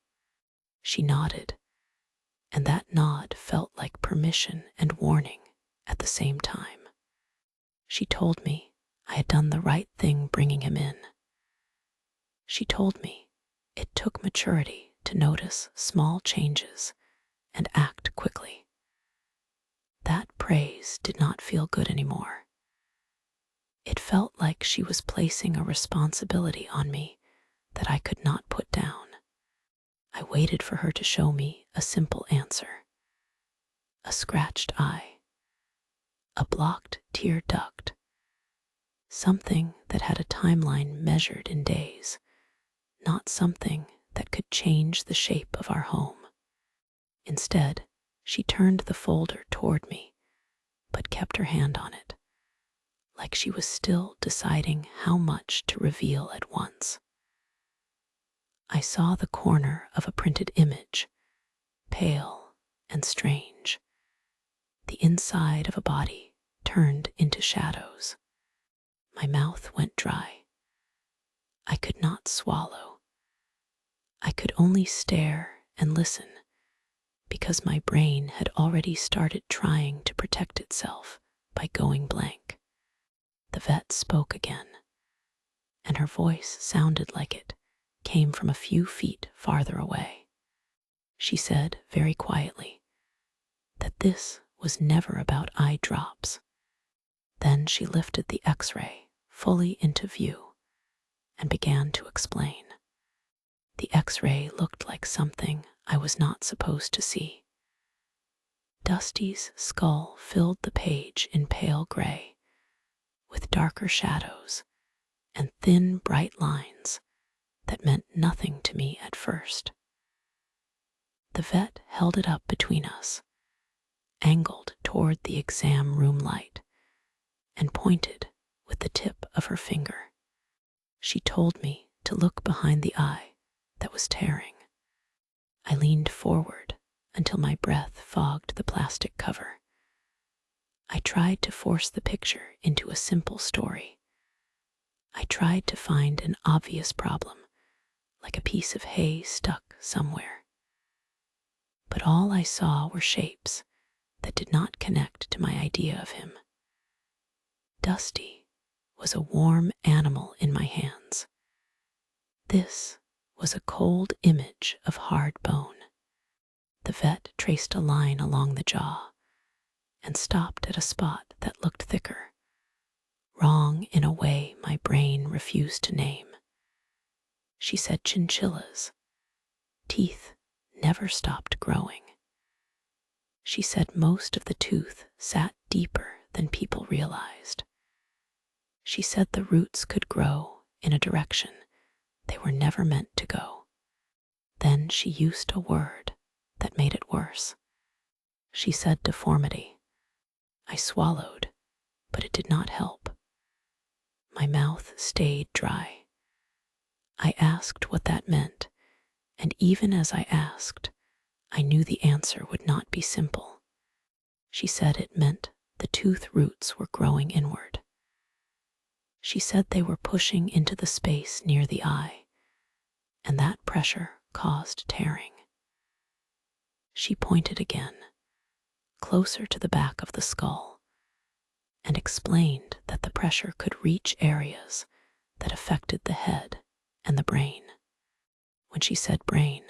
She nodded, and that nod felt like permission and warning at the same time. She told me I had done the right thing bringing him in. She told me it took maturity to notice small changes and act quickly. That praise did not feel good anymore. It felt like she was placing a responsibility on me that I could not put down. I waited for her to show me a simple answer. A scratched eye, a blocked tear duct, something that had a timeline measured in days, not something that could change the shape of our home. Instead, she turned the folder toward me, but kept her hand on it, like she was still deciding how much to reveal at once. I saw the corner of a printed image, pale and strange, the inside of a body turned into shadows. My mouth went dry. I could not swallow. I could only stare and listen, because my brain had already started trying to protect itself by going blank. The vet spoke again, and her voice sounded like it came from a few feet farther away. She said very quietly that this was never about eye drops. Then she lifted the X-ray fully into view and began to explain. The X-ray looked like something I was not supposed to see. Dusty's skull filled the page in pale gray, with darker shadows and thin, bright lines that meant nothing to me at first. The vet held it up between us, angled toward the exam room light, and pointed with the tip of her finger. She told me to look behind the eye that was tearing. I leaned forward until my breath fogged the plastic cover. I tried to force the picture into a simple story. I tried to find an obvious problem, like a piece of hay stuck somewhere. But all I saw were shapes that did not connect to my idea of him. Dusty was a warm animal in my hands. This was a cold image of hard bone. The vet traced a line along the jaw and stopped at a spot that looked thicker, wrong in a way my brain refused to name. She said chinchillas. Teeth never stopped growing. She said most of the tooth sat deeper than people realized. She said the roots could grow in a direction they were never meant to go. Then she used a word that made it worse. She said deformity. I swallowed, but it did not help. My mouth stayed dry. I asked what that meant, and even as I asked, I knew the answer would not be simple. She said it meant the tooth roots were growing inward. She said they were pushing into the space near the eye, and that pressure caused tearing. She pointed again, closer to the back of the skull, and explained that the pressure could reach areas that affected the head and the brain. When she said brain,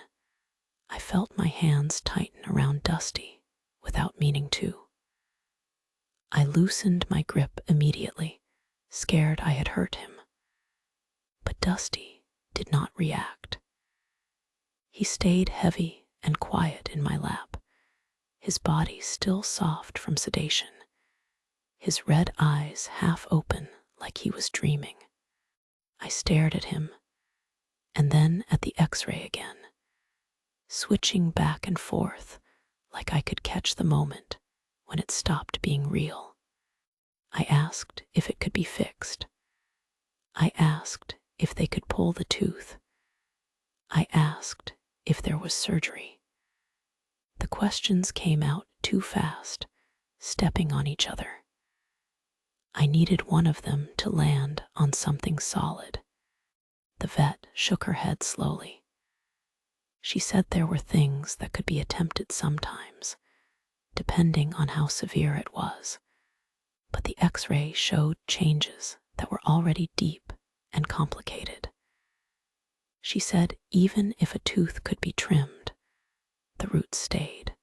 I felt my hands tighten around Dusty without meaning to. I loosened my grip immediately, scared I had hurt him. But Dusty did not react. He stayed heavy and quiet in my lap, his body still soft from sedation, his red eyes half open like he was dreaming. I stared at him, and then at the X-ray again, switching back and forth like I could catch the moment when it stopped being real. I asked if it could be fixed. I asked if they could pull the tooth. I asked if there was surgery. The questions came out too fast, stepping on each other. I needed one of them to land on something solid. The vet shook her head slowly. She said there were things that could be attempted sometimes, depending on how severe it was, but the X-ray showed changes that were already deep and complicated. She said even if a tooth could be trimmed, the roots stayed.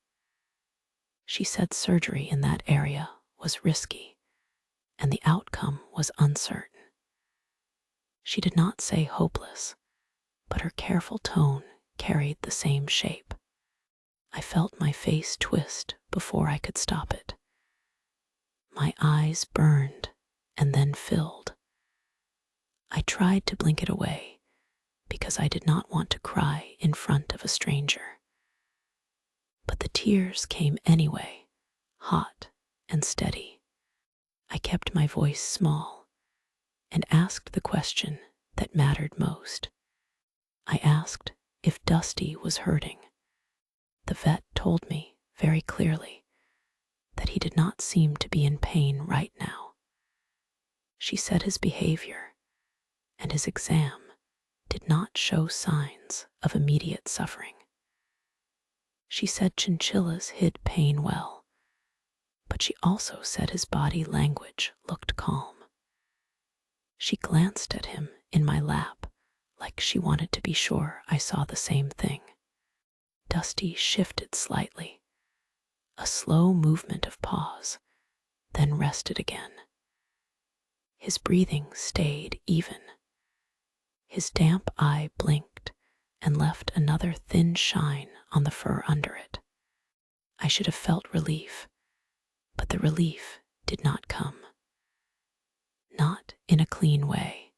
She said surgery in that area was risky, and the outcome was uncertain. She did not say hopeless, but her careful tone carried the same shape. I felt my face twist before I could stop it. My eyes burned and then filled. I tried to blink it away because I did not want to cry in front of a stranger. But the tears came anyway, hot and steady. I kept my voice small and asked the question that mattered most. I asked if Dusty was hurting. The vet told me very clearly that he did not seem to be in pain right now. She said his behavior and his exam did not show signs of immediate suffering. She said chinchillas hid pain well, but she also said his body language looked calm. She glanced at him in my lap like she wanted to be sure I saw the same thing. Dusty shifted slightly, a slow movement of pause, then rested again. His breathing stayed even. His damp eye blinked and left another thin shine on the fur under it. I should have felt relief, but the relief did not come. Not in a clean way.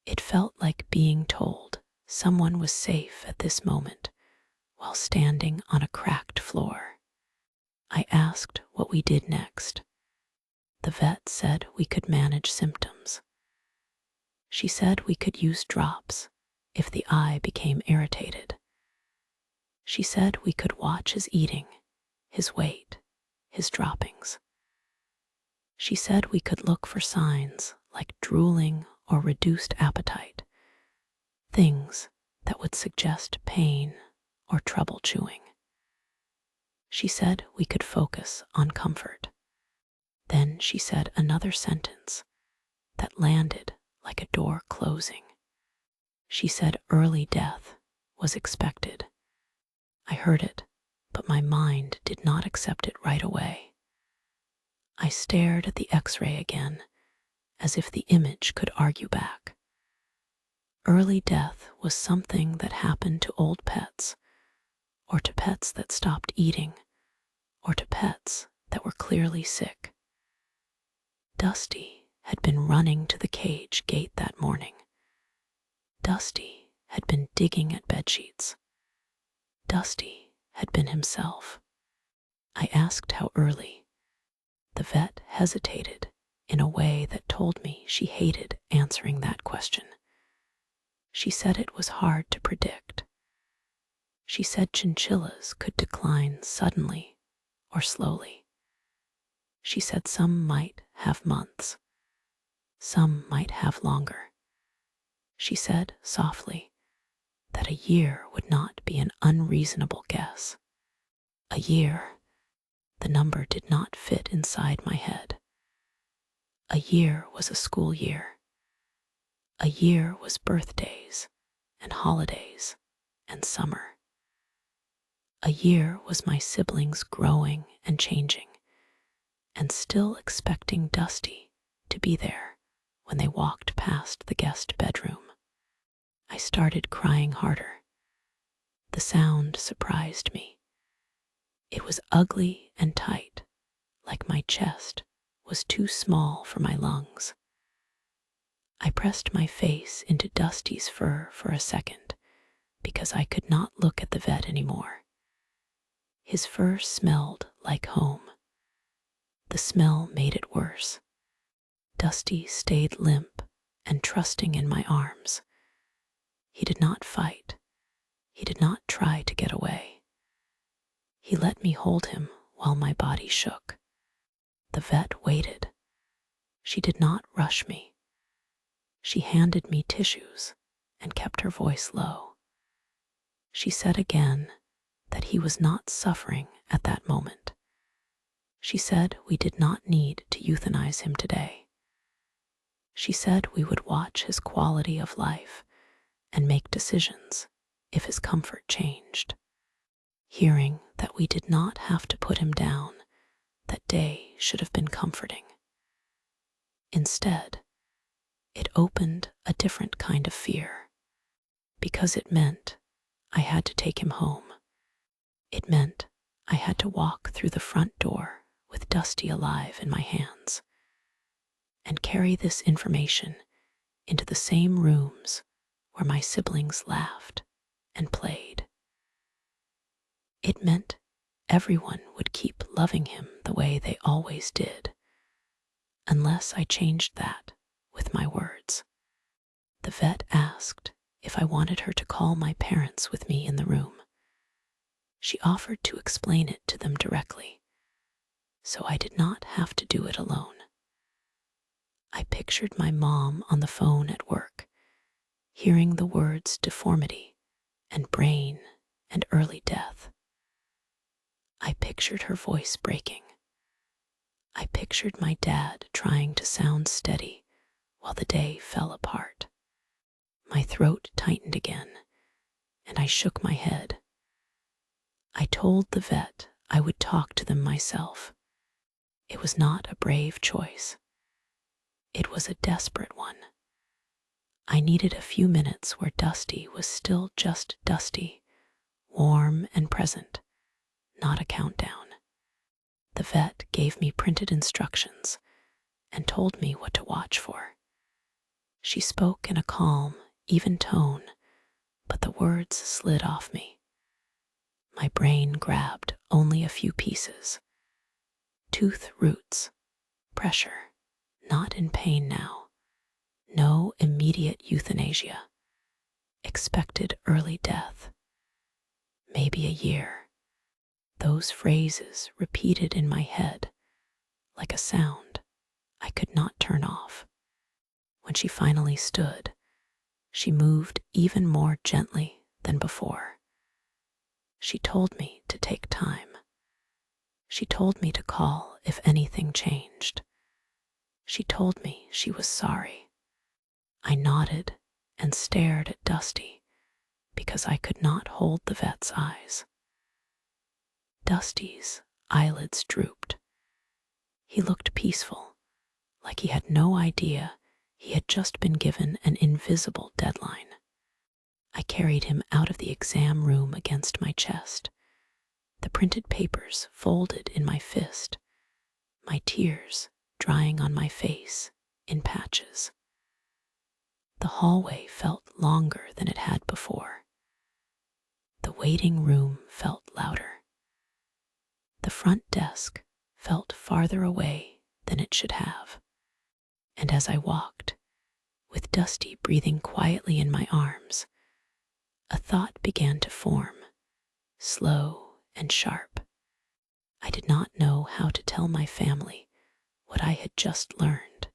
It felt like being told someone was safe at this moment while standing on a cracked floor. I asked what we did next. The vet said we could manage symptoms. She said we could use drops if the eye became irritated. She said we could watch his eating, his weight, his droppings. She said we could look for signs like drooling or reduced appetite, things that would suggest pain or trouble chewing. She said we could focus on comfort. Then she said another sentence that landed like a door closing. She said early death was expected. I heard it, but my mind did not accept it right away. I stared at the X-ray again, as if the image could argue back. Early death was something that happened to old pets, or to pets that stopped eating, or to pets that were clearly sick. Dusty had been running to the cage gate that morning. Dusty had been digging at bedsheets. Dusty had been himself. I asked how early. The vet hesitated in a way that told me she hated answering that question. She said it was hard to predict. She said chinchillas could decline suddenly or slowly. She said some might have months, some might have longer. She said softly that a year would not be an unreasonable guess. A year, the number did not fit inside my head. A year was a school year. A year was birthdays and holidays and summer. A year was my siblings growing and changing, and still expecting Dusty to be there when they walked past the guest bedroom. I started crying harder. The sound surprised me. It was ugly and tight, like my chest was too small for my lungs. I pressed my face into Dusty's fur for a second because I could not look at the vet anymore. His fur smelled like home. The smell made it worse. Dusty stayed limp and trusting in my arms. He did not fight. He did not try to get away. He let me hold him while my body shook. The vet waited. She did not rush me. She handed me tissues and kept her voice low. She said again that he was not suffering at that moment. She said we did not need to euthanize him today. She said we would watch his quality of life and make decisions if his comfort changed. Hearing that we did not have to put him down that day should have been comforting. Instead, it opened a different kind of fear, because it meant I had to take him home. It meant I had to walk through the front door with Dusty alive in my hands and carry this information into the same rooms where my siblings laughed and played. It meant everyone would keep loving him the way they always did, unless I changed that with my words. The vet asked if I wanted her to call my parents with me in the room. She offered to explain it to them directly, so I did not have to do it alone. I pictured my mom on the phone at work, hearing the words deformity and brain and early death. I pictured her voice breaking. I pictured my dad trying to sound steady while the day fell apart. My throat tightened again, and I shook my head. I told the vet I would talk to them myself. It was not a brave choice. It was a desperate one. I needed a few minutes where Dusty was still just Dusty, warm and present, not a countdown. The vet gave me printed instructions and told me what to watch for. She spoke in a calm, even tone, but the words slid off me. My brain grabbed only a few pieces. Tooth roots, pressure, not in pain now, No immediate euthanasia. Expected early death. Maybe a year. Those phrases repeated in my head like a sound I could not turn off. When she finally stood, she moved even more gently than before. She told me to take time. She told me to call if anything changed. She told me she was sorry. I nodded and stared at Dusty because I could not hold the vet's eyes. Dusty's eyelids drooped. He looked peaceful, like he had no idea he had just been given an invisible deadline. I carried him out of the exam room against my chest, the printed papers folded in my fist, my tears drying on my face in patches. The hallway felt longer than it had before. The waiting room felt louder. The front desk felt farther away than it should have. And as I walked, with Dusty breathing quietly in my arms, a thought began to form, slow and sharp. I did not know how to tell my family what I had just learned,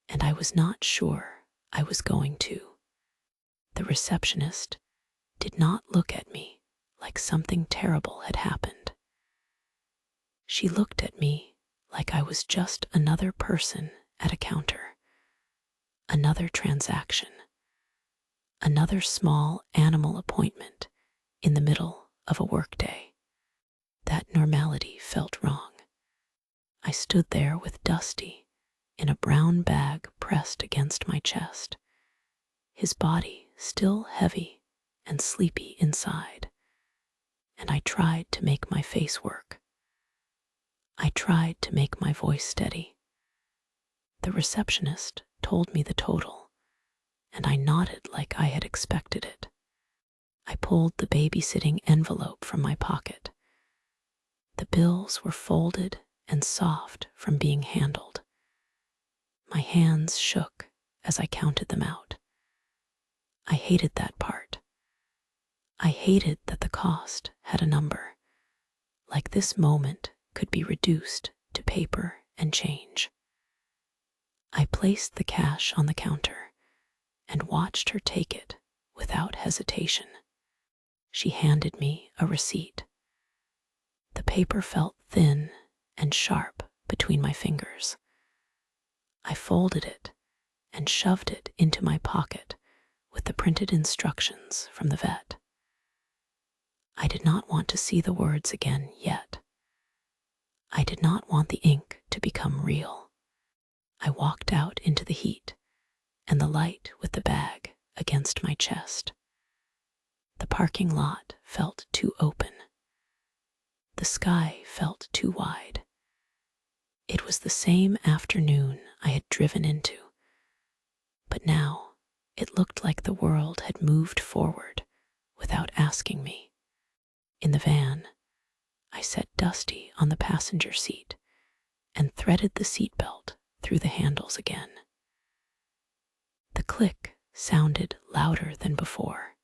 and I was not sure I was going to. The receptionist did not look at me like something terrible had happened. She looked at me like I was just another person at a counter, another transaction, another small animal appointment in the middle of a workday. That normality felt wrong. I stood there with Dusty in a brown bag pressed against my chest, his body still heavy and sleepy inside, and I tried to make my face work. I tried to make my voice steady. The receptionist told me the total, and I nodded like I had expected it. I pulled the babysitting envelope from my pocket. The bills were folded and soft from being handled. My hands shook as I counted them out. I hated that part. I hated that the cost had a number, like this moment could be reduced to paper and change. I placed the cash on the counter and watched her take it without hesitation. She handed me a receipt. The paper felt thin and sharp between my fingers. I folded it and shoved it into my pocket with the printed instructions from the vet. I did not want to see the words again yet. I did not want the ink to become real. I walked out into the heat and the light with the bag against my chest. The parking lot felt too open. The sky felt too wide. It was the same afternoon I had driven into, but now it looked like the world had moved forward without asking me. In the van, I set Dusty on the passenger seat and threaded the seatbelt through the handles again. The click sounded louder than before.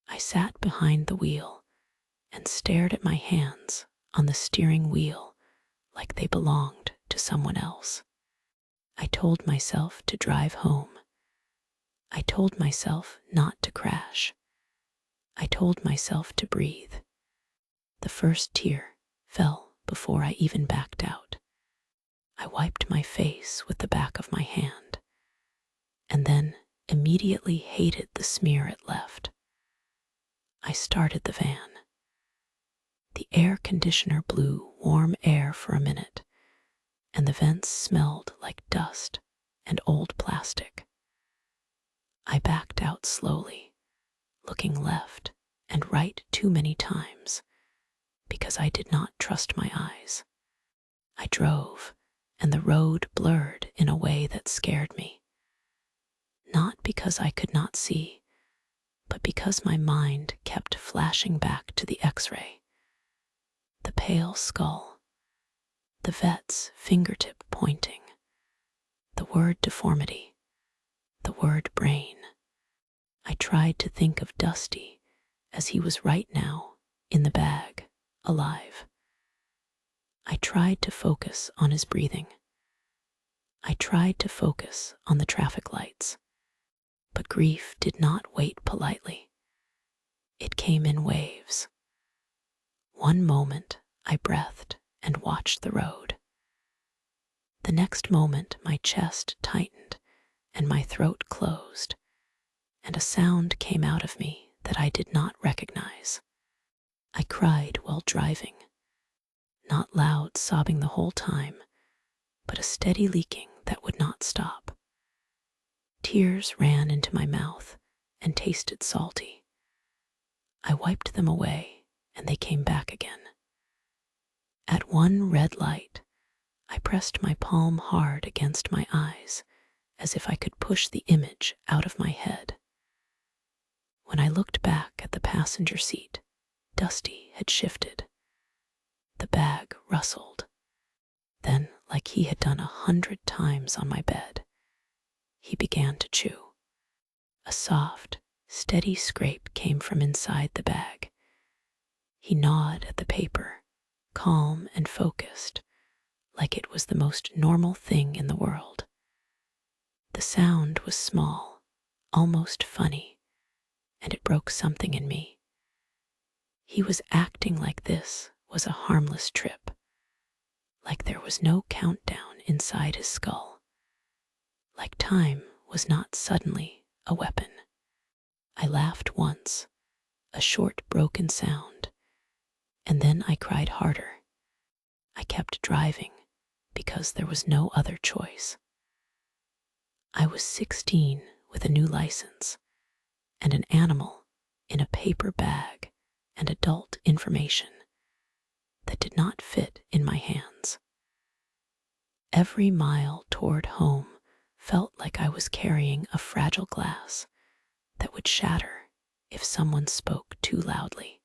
I sat behind the wheel and stared at my hands on the steering wheel like they belonged to someone else. I told myself to drive home. I told myself not to crash. I told myself to breathe. The first tear fell before I even backed out. I wiped my face with the back of my hand, and then immediately hated the smear it left. I started the van. The air conditioner blew warm air for a minute, and the vents smelled like dust and old plastic. I backed out slowly, looking left and right too many times, because I did not trust my eyes. I drove, and the road blurred in a way that scared me. Not because I could not see, but because my mind kept flashing back to the X-ray. The pale skull, the vet's fingertip pointing, the word deformity, the word brain. I tried to think of Dusty as he was right now in the bag, alive. I tried to focus on his breathing. I tried to focus on the traffic lights. But grief did not wait politely. It came in waves. One moment I breathed and watched the road. The next moment my chest tightened and my throat closed, and a sound came out of me that I did not recognize. I cried while driving, not loud sobbing the whole time, but a steady leaking that would not stop. Tears ran into my mouth and tasted salty. I wiped them away and they came back again. At one red light, I pressed my palm hard against my eyes as if I could push the image out of my head. When I looked back at the passenger seat, Dusty had shifted. The bag rustled. Then, like he had done 100 times on my bed, he began to chew. A soft, steady scrape came from inside the bag. He gnawed at the paper, calm and focused, like it was the most normal thing in the world. The sound was small, almost funny, and it broke something in me. He was acting like this was a harmless trip, like there was no countdown inside his skull, like time was not suddenly a weapon. I laughed once, a short broken sound, and then I cried harder. I kept driving because there was no other choice. I was 16 with a new license and an animal in a paper bag and adult information that did not fit in my hands. Every mile toward home felt like I was carrying a fragile glass that would shatter if someone spoke too loudly.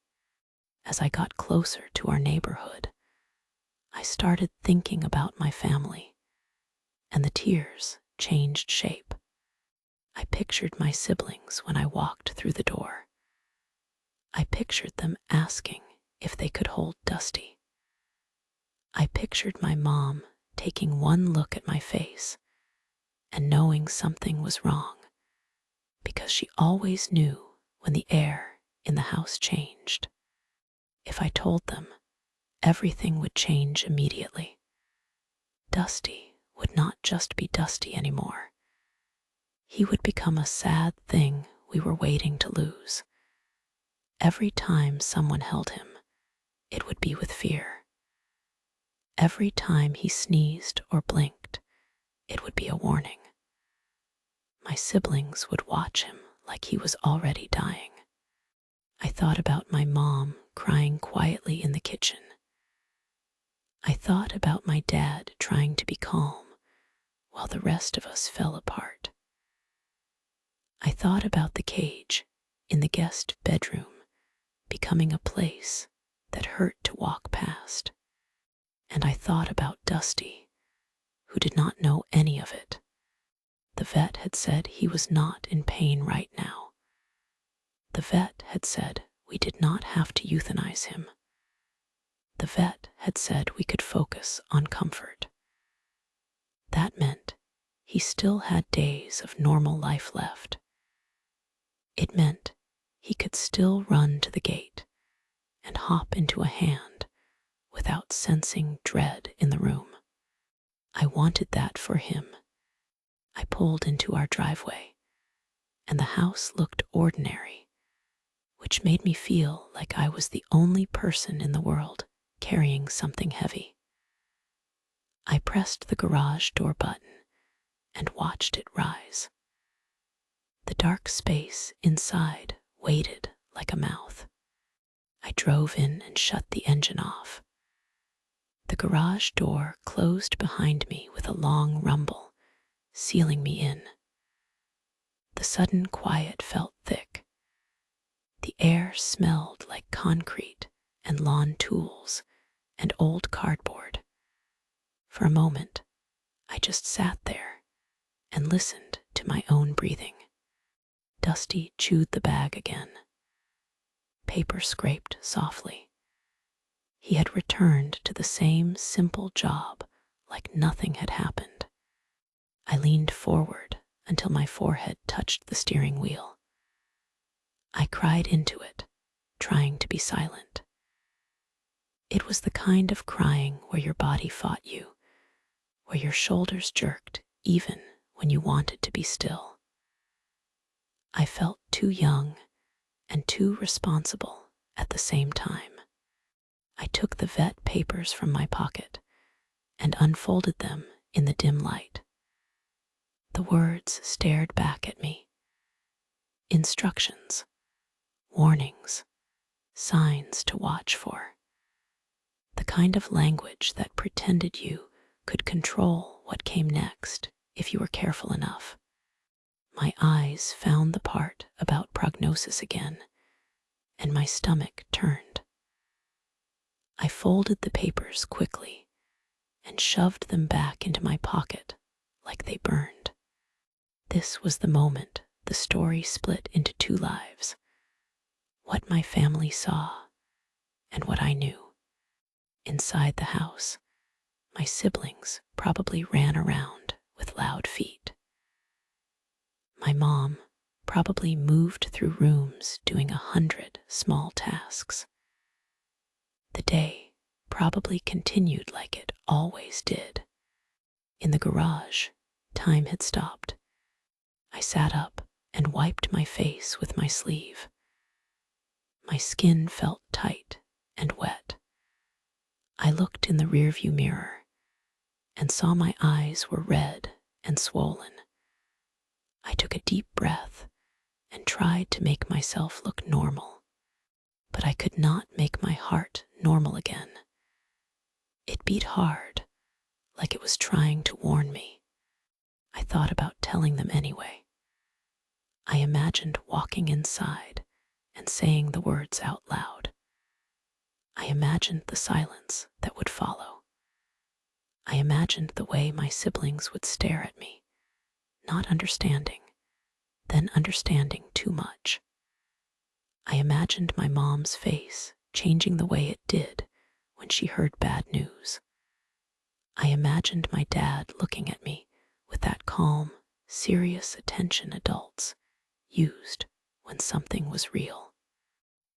As I got closer to our neighborhood, I started thinking about my family, and the tears changed shape. I pictured my siblings when I walked through the door. I pictured them asking if they could hold Dusty. I pictured my mom taking one look at my face and knowing something was wrong, because she always knew when the air in the house changed. If I told them, everything would change immediately. Dusty would not just be Dusty anymore. He would become a sad thing we were waiting to lose. Every time someone held him, it would be with fear. Every time he sneezed or blinked, it would be a warning. My siblings would watch him like he was already dying. I thought about my mom crying quietly in the kitchen. I thought about my dad trying to be calm while the rest of us fell apart. I thought about the cage in the guest bedroom becoming a place that hurt to walk past. And I thought about Dusty, who did not know any of it. The vet had said he was not in pain right now. The vet had said we did not have to euthanize him. The vet had said we could focus on comfort. That meant he still had days of normal life left. It meant he could still run to the gate and hop into a hand without sensing dread in the room. I wanted that for him. I pulled into our driveway, and the house looked ordinary, which made me feel like I was the only person in the world carrying something heavy. I pressed the garage door button and watched it rise. The dark space inside waited like a mouth. I drove in and shut the engine off. The garage door closed behind me with a long rumble, sealing me in. The sudden quiet felt thick. The air smelled like concrete and lawn tools and old cardboard. For a moment, I just sat there, and listened to my own breathing. Dusty chewed the bag again. Paper scraped softly. He had returned to the same simple job, like nothing had happened. I leaned forward until my forehead touched the steering wheel. I cried into it, trying to be silent. It was the kind of crying where your body fought you, where your shoulders jerked even when you wanted to be still. I felt too young and too responsible at the same time. I took the vet papers from my pocket and unfolded them in the dim light. The words stared back at me. Instructions, warnings, signs to watch for. The kind of language that pretended you could control what came next if you were careful enough. My eyes found the part about prognosis again, and my stomach turned. I folded the papers quickly and shoved them back into my pocket like they burned. This was the moment the story split into two lives: what my family saw and what I knew. Inside the house, my siblings probably ran around with loud feet. My mom probably moved through rooms doing 100 small tasks. The day probably continued like it always did. In the garage, time had stopped. I sat up and wiped my face with my sleeve. My skin felt tight and wet. I looked in the rearview mirror and saw my eyes were red and swollen. I took a deep breath and tried to make myself look normal, but I could not make my heart normal again. It beat hard, like it was trying to warn me. I thought about telling them anyway. I imagined walking inside and saying the words out loud. I imagined the silence that would follow. I imagined the way my siblings would stare at me, not understanding, then understanding too much. I imagined my mom's face changing the way it did when she heard bad news. I imagined my dad looking at me with that calm, serious attention adults used when something was real.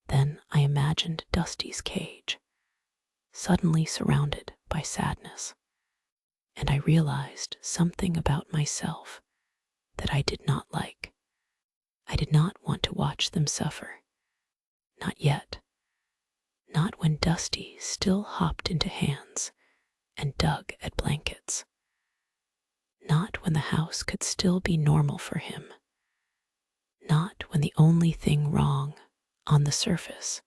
Then I imagined Dusty's cage, suddenly surrounded by sadness, and I realized something about myself that I did not like. I did not want to watch them suffer. Not yet. Not when Dusty still hopped into hands and dug at blankets. Not when the house could still be normal for him. Not when the only thing wrong on the surface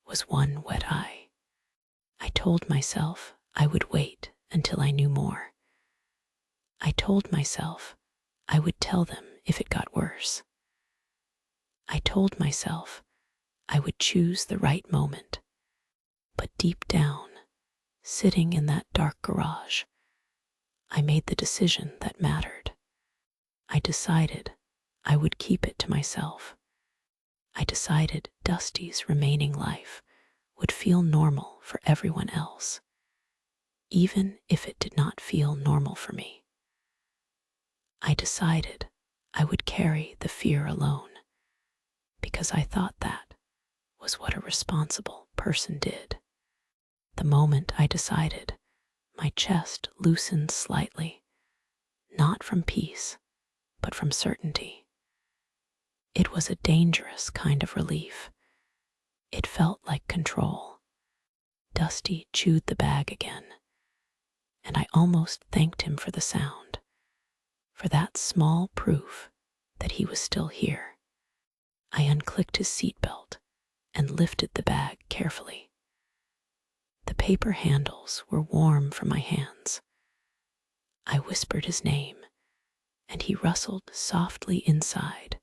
was one wet eye. I told myself I would wait until I knew more. I told myself I would tell them if it got worse. I told myself I would choose the right moment. But deep down, sitting in that dark garage, I made the decision that mattered. I decided I would keep it to myself. I decided Dusty's remaining life would feel normal for everyone else, even if it did not feel normal for me. I decided I would carry the fear alone, because I thought that was what a responsible person did. The moment I decided, my chest loosened slightly, not from peace, but from certainty. It was a dangerous kind of relief. It felt like control. Dusty chewed the bag again, and I almost thanked him for the sound, for that small proof that he was still here. I unclicked his seatbelt and lifted the bag carefully. The paper handles were warm from my hands. I whispered his name, and he rustled softly inside,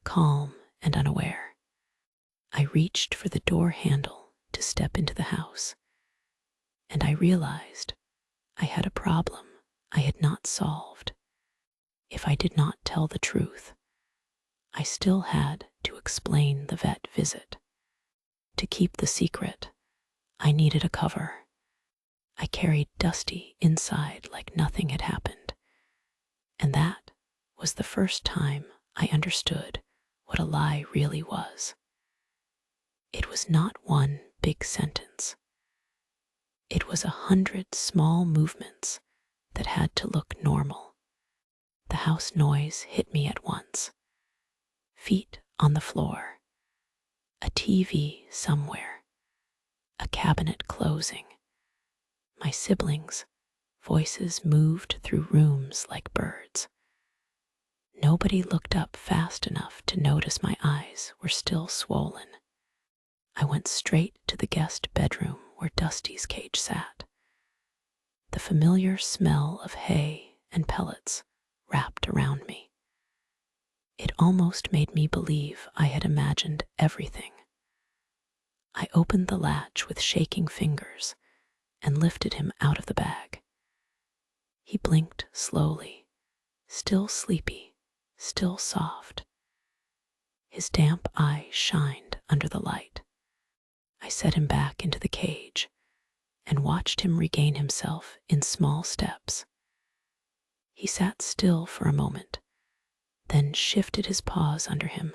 calm and unaware. I reached for the door handle to step into the house, and I realized I had a problem I had not solved. If I did not tell the truth, I still had to explain the vet visit. To keep the secret, I needed a cover. I carried Dusty inside like nothing had happened. And that was the first time I understood what a lie really was. It was not one big sentence. It was 100 small movements that had to look normal. The house noise hit me at once. Feet on the floor, a TV somewhere, a cabinet closing. My siblings' voices moved through rooms like birds. Nobody looked up fast enough to notice my eyes were still swollen. I went straight to the guest bedroom where Dusty's cage sat. The familiar smell of hay and pellets wrapped around me. It almost made me believe I had imagined everything. I opened the latch with shaking fingers and lifted him out of the bag. He blinked slowly, still sleepy, still soft. His damp eyes shined under the light. I set him back into the cage and watched him regain himself in small steps. He sat still for a moment, then shifted his paws under him,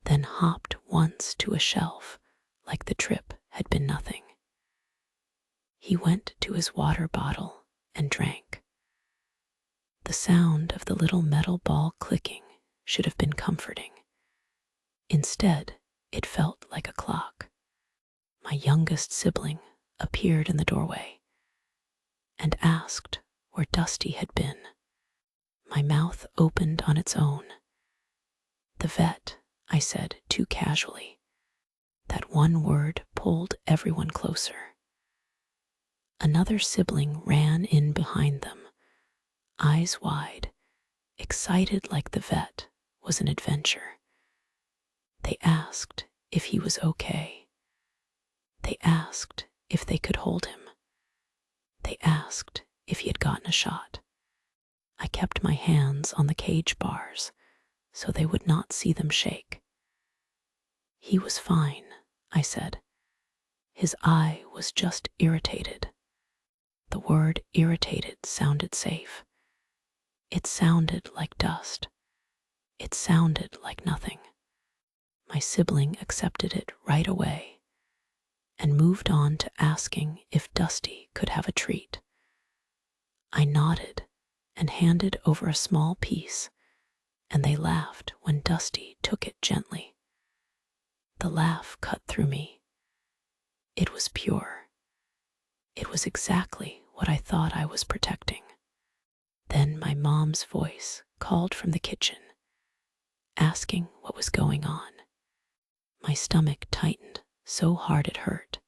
then hopped once to a shelf like the trip had been nothing. He went to his water bottle and drank. The sound of the little metal ball clicking should have been comforting. Instead, it felt like a clock. My youngest sibling appeared in the doorway and asked where Dusty had been. My mouth opened on its own. The vet, I said too casually. That one word pulled everyone closer. Another sibling ran in behind them, eyes wide, excited like the vet was an adventure. They asked if he was okay. They asked if they could hold him. They asked if he had gotten a shot. I kept my hands on the cage bars so they would not see them shake. He was fine, I said. His eye was just irritated. The word irritated sounded safe. It sounded like dust. It sounded like nothing. My sibling accepted it right away and moved on to asking if Dusty could have a treat. I nodded and handed over a small piece, and they laughed when Dusty took it gently. The laugh cut through me. It was pure. It was exactly what I thought I was protecting. Then my mom's voice called from the kitchen, asking what was going on. My stomach tightened so hard it hurt.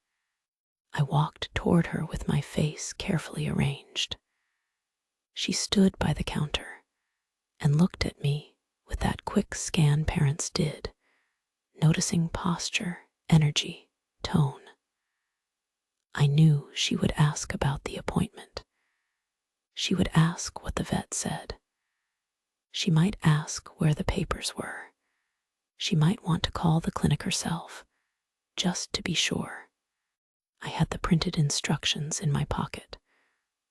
I walked toward her with my face carefully arranged. She stood by the counter and looked at me with that quick scan parents did, noticing posture, energy, tone. I knew she would ask about the appointment. She would ask what the vet said. She might ask where the papers were. She might want to call the clinic herself, just to be sure. I had the printed instructions in my pocket,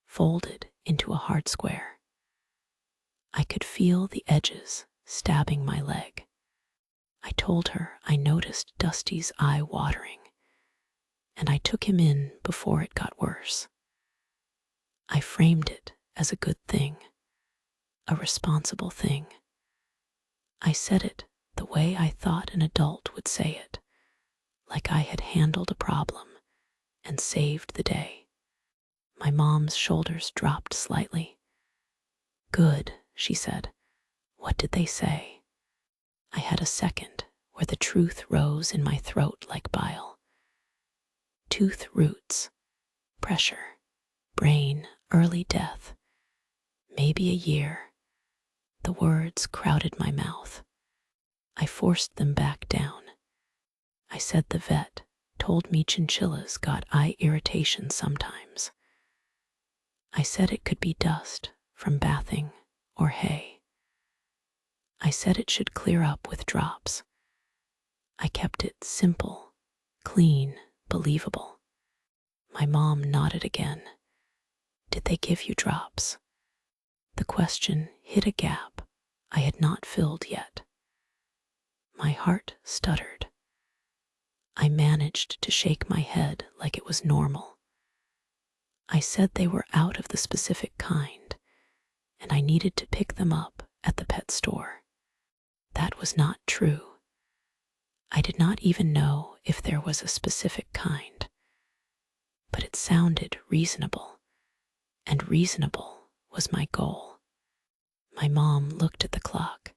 folded into a hard square. I could feel the edges stabbing my leg. I told her I noticed Dusty's eye watering, and I took him in before it got worse. I framed it as a good thing, a responsible thing. I said it the way I thought an adult would say it, like I had handled a problem and saved the day. My mom's shoulders dropped slightly. Good, she said. What did they say? I had a second where the truth rose in my throat like bile. Tooth roots, pressure, brain, early death, maybe a year. The words crowded my mouth. I forced them back down. I said the vet told me chinchillas got eye irritation sometimes. I said it could be dust from bathing or hay. I said it should clear up with drops. I kept it simple, clean, believable. My mom nodded again. Did they give you drops? The question hit a gap I had not filled yet. My heart stuttered. I managed to shake my head like it was normal. I said they were out of the specific kind, and I needed to pick them up at the pet store. That was not true. I did not even know if there was a specific kind, but it sounded reasonable, and reasonable was my goal. My mom looked at the clock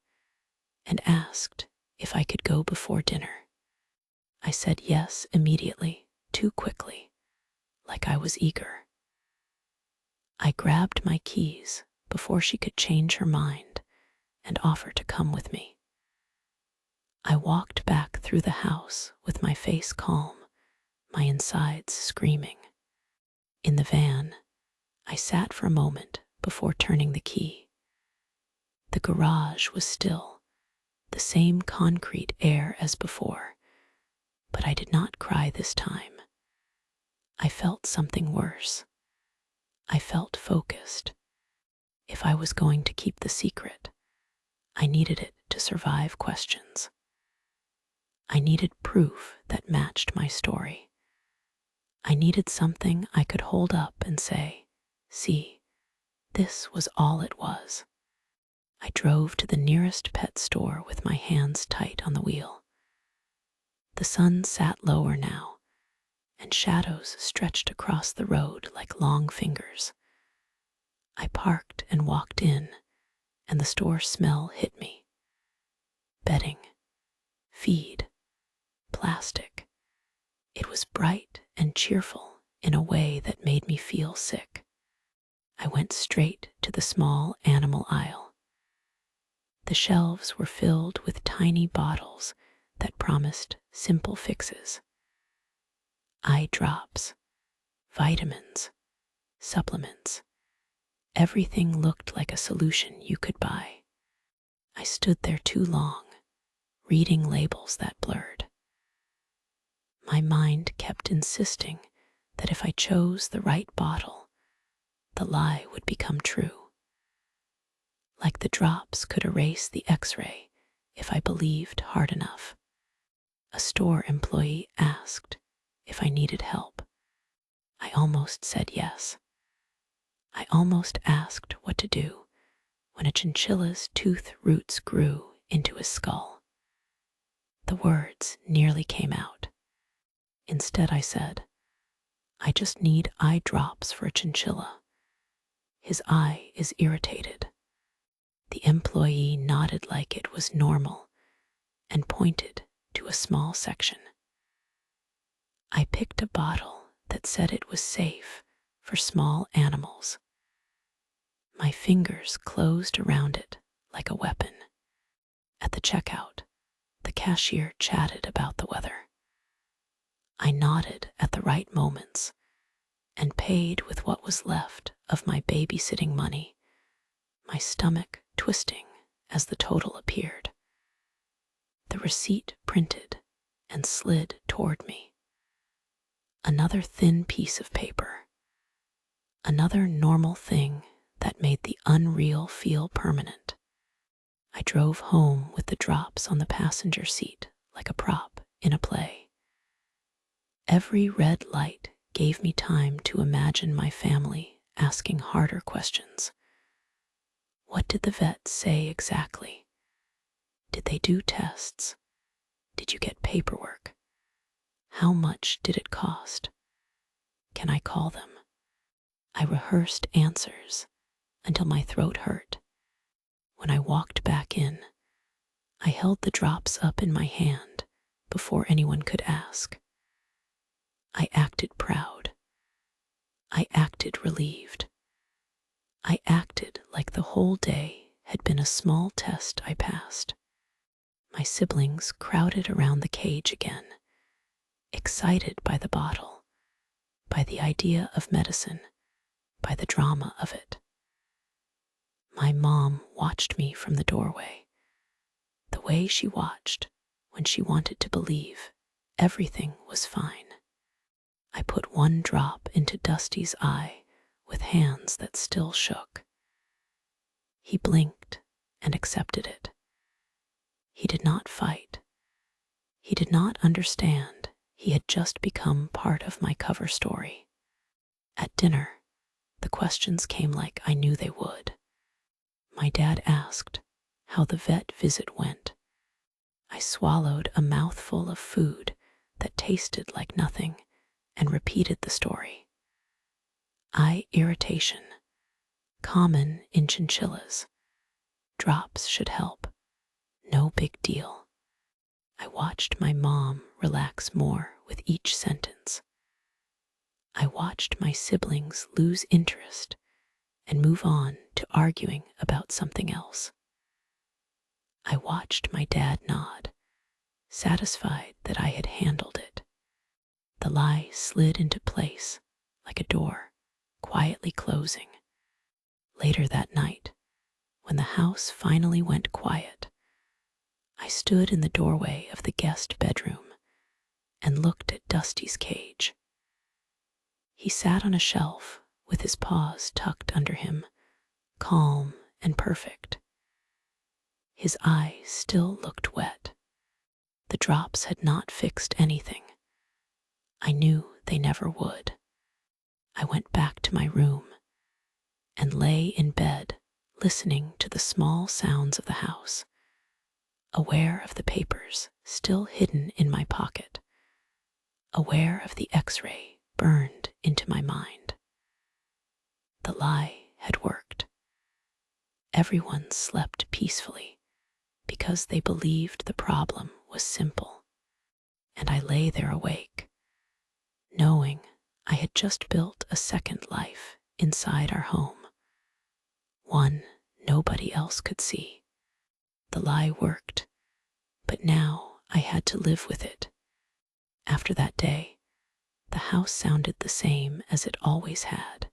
and asked if I could go before dinner. I said yes immediately, too quickly, like I was eager. I grabbed my keys before she could change her mind and offer to come with me. I walked back through the house with my face calm, my insides screaming. In the van, I sat for a moment before turning the key. The garage was still, the same concrete air as before, but I did not cry this time. I felt something worse. I felt focused. If I was going to keep the secret, I needed it to survive questions. I needed proof that matched my story. I needed something I could hold up and say, see, this was all it was. I drove to the nearest pet store with my hands tight on the wheel. The sun sat lower now, and shadows stretched across the road like long fingers. I parked and walked in, and the store smell hit me. Bedding, feed, plastic. It was bright and cheerful in a way that made me feel sick. I went straight to the small animal aisle. The shelves were filled with tiny bottles that promised simple fixes. Eye drops, vitamins, supplements. Everything looked like a solution you could buy. I stood there too long, reading labels that blurred. My mind kept insisting that if I chose the right bottle, the lie would become true. Like the drops could erase the X-ray if I believed hard enough. A store employee asked if I needed help. I almost said yes. I almost asked what to do when a chinchilla's tooth roots grew into his skull. The words nearly came out. Instead, I said, I just need eye drops for a chinchilla. His eye is irritated. The employee nodded like it was normal and pointed to a small section. I picked a bottle that said it was safe for small animals. My fingers closed around it like a weapon. At the checkout, the cashier chatted about the weather. I nodded at the right moments and paid with what was left of my babysitting money, my stomach twisting as the total appeared. The receipt printed and slid toward me. Another thin piece of paper. Another normal thing that made the unreal feel permanent. I drove home with the drops on the passenger seat like a prop in a play. Every red light gave me time to imagine my family asking harder questions. What did the vet say exactly? Did they do tests? Did you get paperwork? How much did it cost? Can I call them? I rehearsed answers until my throat hurt. When I walked back in, I held the drops up in my hand before anyone could ask. I acted proud. I acted relieved. I acted like the whole day had been a small test I passed. My siblings crowded around the cage again, excited by the bottle, by the idea of medicine, by the drama of it. My mom watched me from the doorway, the way she watched when she wanted to believe everything was fine. I put one drop into Dusty's eye with hands that still shook. He blinked and accepted it. He did not fight. He did not understand. He had just become part of my cover story. At dinner, the questions came like I knew they would. My dad asked how the vet visit went. I swallowed a mouthful of food that tasted like nothing and repeated the story. Eye irritation, common in chinchillas. Drops should help. No big deal. I watched my mom relax more with each sentence. I watched my siblings lose interest and move on to arguing about something else. I watched my dad nod, satisfied that I had handled it. The lie slid into place like a door, quietly closing. Later that night, when the house finally went quiet, I stood in the doorway of the guest bedroom and looked at Dusty's cage. He sat on a shelf with his paws tucked under him, calm and perfect. His eyes still looked wet. The drops had not fixed anything. I knew they never would. I went back to my room and lay in bed listening to the small sounds of the house, aware of the papers still hidden in my pocket, aware of the X-ray burned into my mind. The lie had worked. Everyone slept peacefully because they believed the problem was simple, and I lay there awake, knowing I had just built a second life inside our home, one nobody else could see. The lie worked, but now I had to live with it. After that day, the house sounded the same as it always had.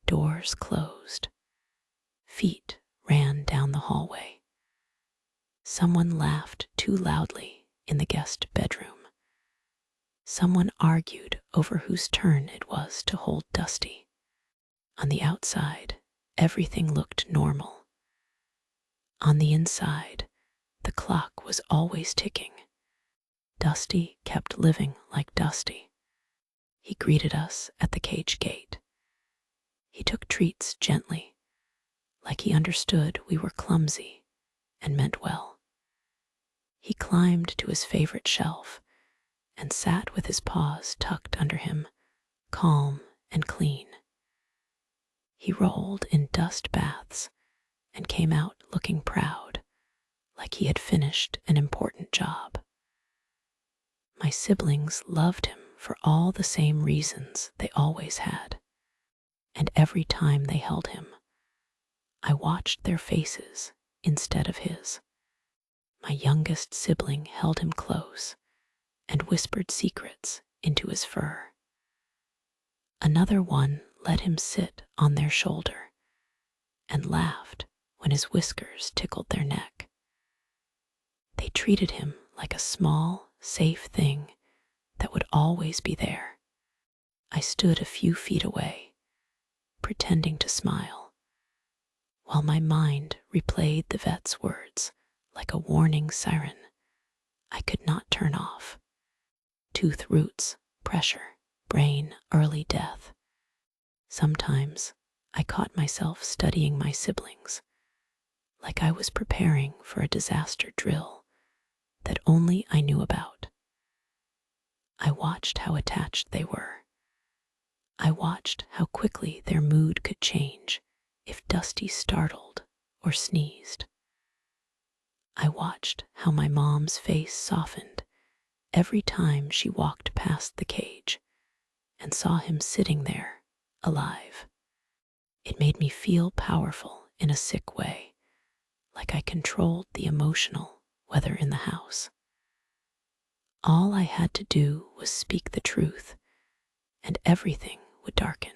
Doors closed. Feet ran down the hallway. Someone laughed too loudly in the guest bedroom. Someone argued over whose turn it was to hold Dusty. On the outside, everything looked normal. On the inside, the clock was always ticking. Dusty kept living like Dusty. He greeted us at the cage gate. He took treats gently, like he understood we were clumsy and meant well. He climbed to his favorite shelf and sat with his paws tucked under him, calm and clean. He rolled in dust baths and came out looking proud, like he had finished an important job. My siblings loved him for all the same reasons they always had, and every time they held him, I watched their faces instead of his. My youngest sibling held him close and whispered secrets into his fur. Another one let him sit on their shoulder and laughed when his whiskers tickled their neck. They treated him like a small, safe thing that would always be there. I stood a few feet away, pretending to smile, while my mind replayed the vet's words like a warning siren I could not turn off. Tooth roots, pressure, brain, early death. Sometimes I caught myself studying my siblings, like I was preparing for a disaster drill that only I knew about. I watched how attached they were. I watched how quickly their mood could change if Dusty startled or sneezed. I watched how my mom's face softened every time she walked past the cage and saw him sitting there, alive. It made me feel powerful in a sick way, like I controlled the emotional weather in the house. All I had to do was speak the truth, and everything would darken.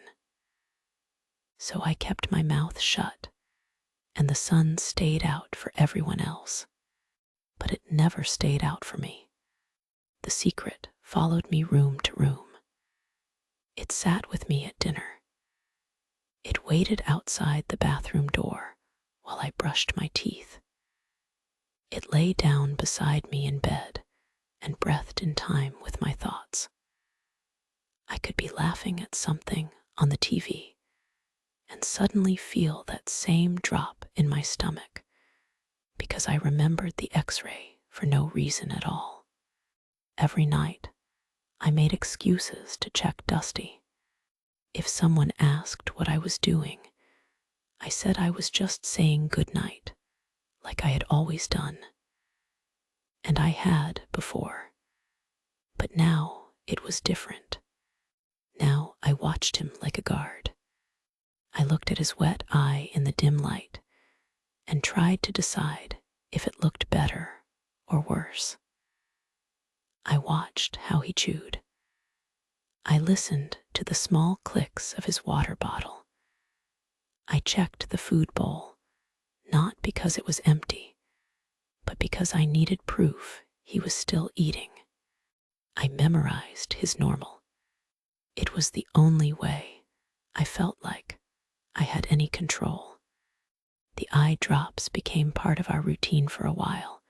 So I kept my mouth shut and the sun stayed out for everyone else. But it never stayed out for me. The secret followed me room to room. It sat with me at dinner. It waited outside the bathroom door while I brushed my teeth. It lay down beside me in bed and breathed in time with my thoughts. I could be laughing at something on the TV and suddenly feel that same drop in my stomach because I remembered the X-ray for no reason at all. Every night, I made excuses to check Dusty. If someone asked what I was doing, I said I was just saying goodnight, like I had always done. And I had before. But now it was different. Now I watched him like a guard. I looked at his wet eye in the dim light and tried to decide if it looked better or worse. I watched how he chewed. I listened to the small clicks of his water bottle. I checked the food bowl, not because it was empty, but because I needed proof he was still eating. I memorized his normal. It was the only way I felt like I had any control. The eye drops became part of our routine for a while,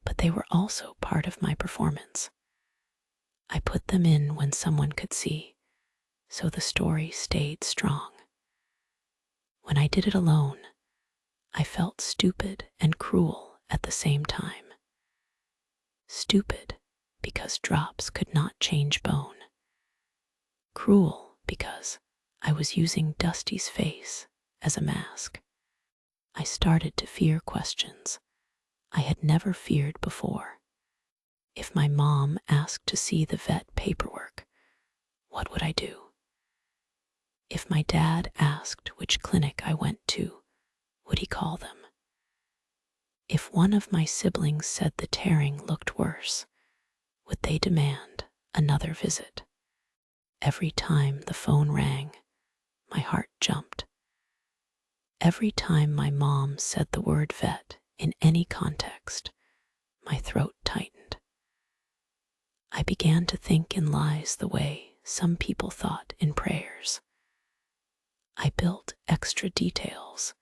but they were also part of my performance. I put them in when someone could see, so the story stayed strong. When I did it alone, I felt stupid and cruel at the same time. Stupid because drops could not change bone. Cruel because I was using Dusty's face as a mask. I started to fear questions I had never feared before. If my mom asked to see the vet paperwork, what would I do? If my dad asked which clinic I went to, would he call them? If one of my siblings said the tearing looked worse, would they demand another visit? Every time the phone rang, my heart jumped. Every time my mom said the word vet in any context, my throat tightened. I began to think in lies the way some people thought in prayers. I built extra details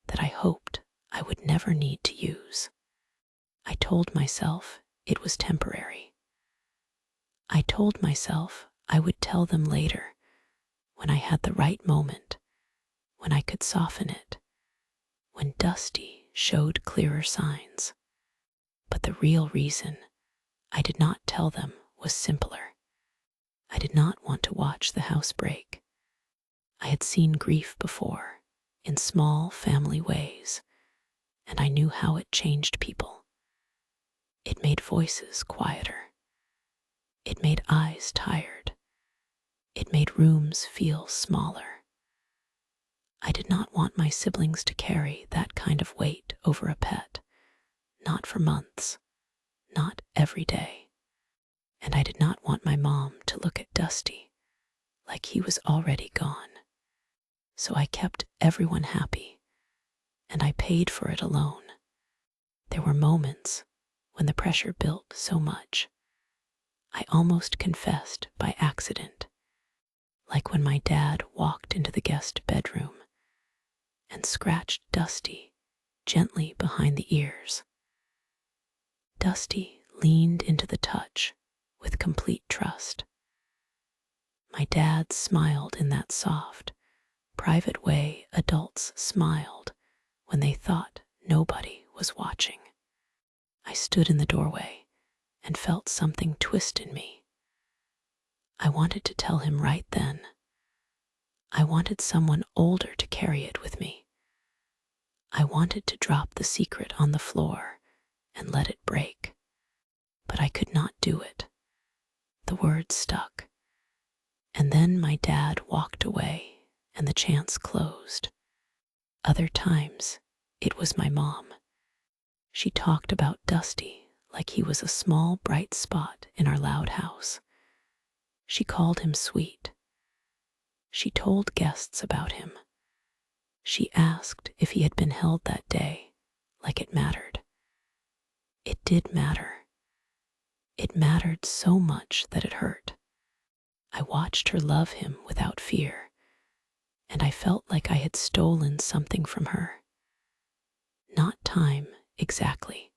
that I hoped I would never need to use. I told myself it was temporary. I told myself I would tell them later when I had the right moment, when I could soften it, when Dusty showed clearer signs. But the real reason I did not tell them was simpler. I did not want to watch the house break. I had seen grief before, in small family ways, and I knew how it changed people. It made voices quieter. It made eyes tired. It made rooms feel smaller. I did not want my siblings to carry that kind of weight over a pet, not for months, not every day. And I did not want my mom to look at Dusty like he was already gone. So I kept everyone happy, and I paid for it alone. There were moments when the pressure built so much, I almost confessed by accident, like when my dad walked into the guest bedroom and scratched Dusty gently behind the ears. Dusty leaned into the touch with complete trust. My dad smiled in that soft, private way adults smiled when they thought nobody was watching. I stood in the doorway and felt something twist in me. I wanted to tell him right then. I wanted someone older to carry it with me. I wanted to drop the secret on the floor and let it break. But I could not do it. The words stuck. And then my dad walked away and the chance closed. Other times, it was my mom. She talked about Dusty like he was a small bright spot in our loud house. She called him sweet. She told guests about him. She asked if he had been held that day, like it mattered. It did matter. It mattered so much that it hurt. I watched her love him without fear, and I felt like I had stolen something from her. Not time, exactly.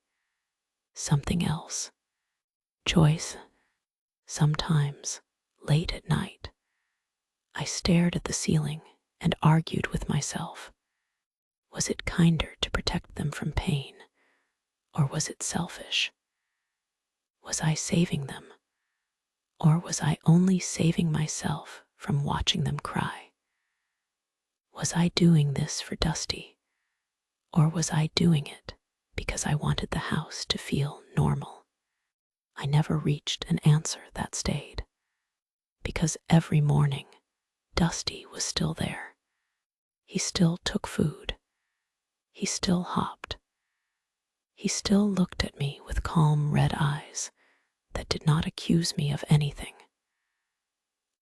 Something else. Joyce. Sometimes, late at night, I stared at the ceiling and argued with myself. Was it kinder to protect them from pain, or was it selfish? Was I saving them, or was I only saving myself from watching them cry? Was I doing this for Dusty, or was I doing it because I wanted the house to feel normal? I never reached an answer that stayed, because every morning, Dusty was still there. He still took food. He still hopped. He still looked at me with calm red eyes that did not accuse me of anything.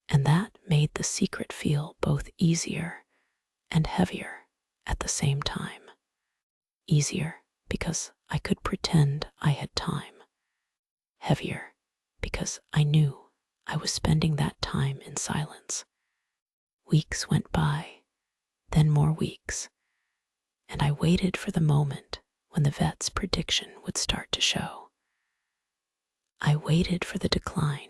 And that made the secret feel both easier and heavier at the same time. Easier because I could pretend I had time. Heavier because I knew I was spending that time in silence. Weeks went by, then more weeks, and I waited for the moment when the vet's prediction would start to show. I waited for the decline,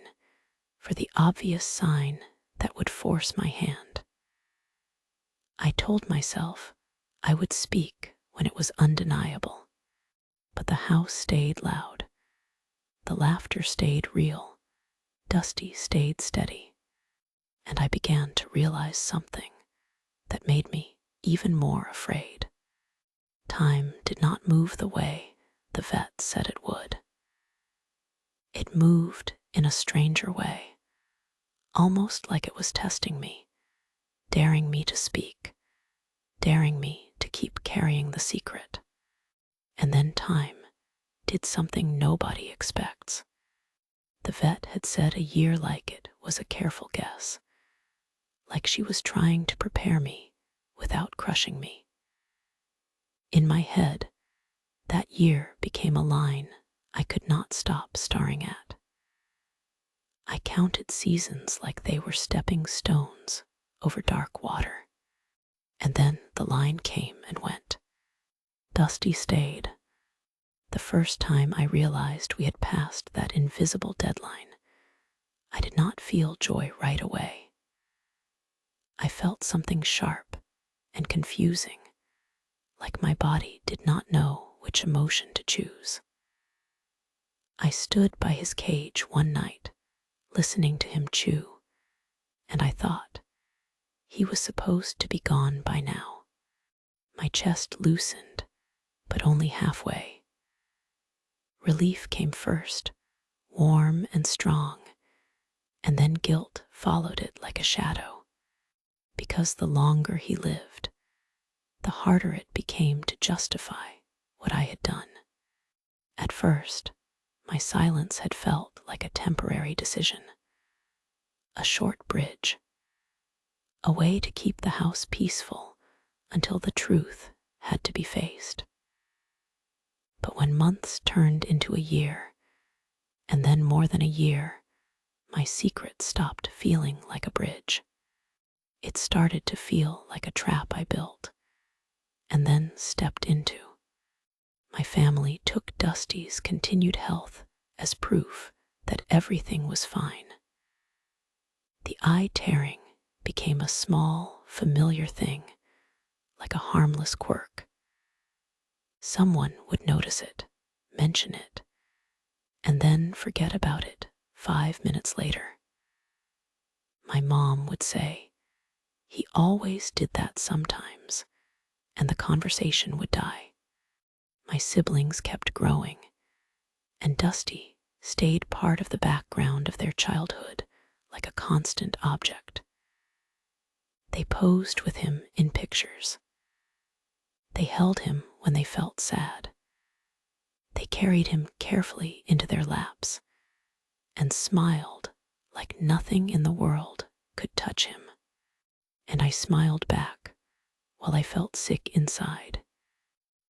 for the obvious sign that would force my hand. I told myself I would speak when it was undeniable, but the house stayed loud. The laughter stayed real. Dusty stayed steady, and I began to realize something that made me even more afraid. Time did not move the way the vet said it would. It moved in a stranger way, almost like it was testing me, daring me to speak, daring me to keep carrying the secret. And then time did something nobody expects. The vet had said a year like it was a careful guess, like she was trying to prepare me without crushing me. In my head, that year became a line I could not stop staring at. I counted seasons like they were stepping stones over dark water. And then the line came and went. Dusty stayed. The first time I realized we had passed that invisible deadline, I did not feel joy right away. I felt something sharp and confusing, like my body did not know which emotion to choose. I stood by his cage one night, listening to him chew, and I thought he was supposed to be gone by now. My chest loosened, but only halfway. Relief came first, warm and strong, and then guilt followed it like a shadow. Because the longer he lived, the harder it became to justify what I had done. At first, my silence had felt like a temporary decision, a short bridge, a way to keep the house peaceful until the truth had to be faced. But when months turned into a year, and then more than a year, my secret stopped feeling like a bridge. It started to feel like a trap I built, and then stepped into. My family took Dusty's continued health as proof that everything was fine. The eye tearing became a small, familiar thing, like a harmless quirk. Someone would notice it, mention it, and then forget about it 5 minutes later. My mom would say, "He always did that sometimes," and the conversation would die. My siblings kept growing, and Dusty stayed part of the background of their childhood like a constant object. They posed with him in pictures. They held him when they felt sad. They carried him carefully into their laps and smiled like nothing in the world could touch him. And I smiled back while I felt sick inside,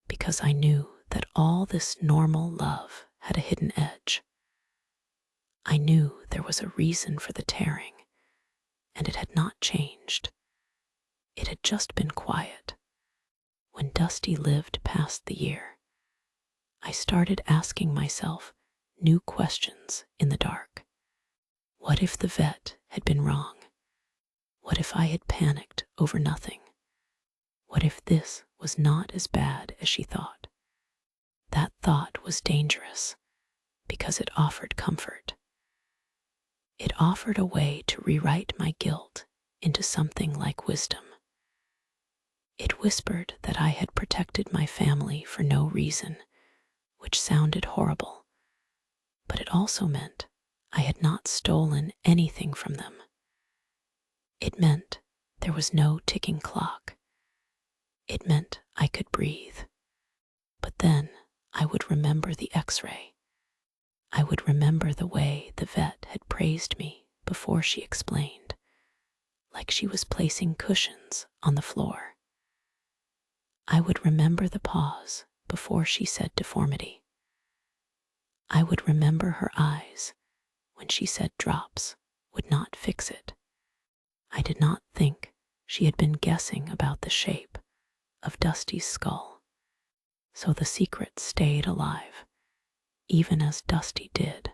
because I knew that all this normal love had a hidden edge. I knew there was a reason for the tearing, and it had not changed. It had just been quiet. When Dusty lived past the year, I started asking myself new questions in the dark. What if the vet had been wrong? What if I had panicked over nothing? What if this was not as bad as she thought? That thought was dangerous because it offered comfort. It offered a way to rewrite my guilt into something like wisdom. It whispered that I had protected my family for no reason, which sounded horrible, but it also meant I had not stolen anything from them. It meant there was no ticking clock. It meant I could breathe. But then I would remember the X-ray. I would remember the way the vet had praised me before she explained, like she was placing cushions on the floor. I would remember the pause before she said deformity. I would remember her eyes when she said drops would not fix it. I did not think she had been guessing about the shape of Dusty's skull, so the secret stayed alive, even as Dusty did.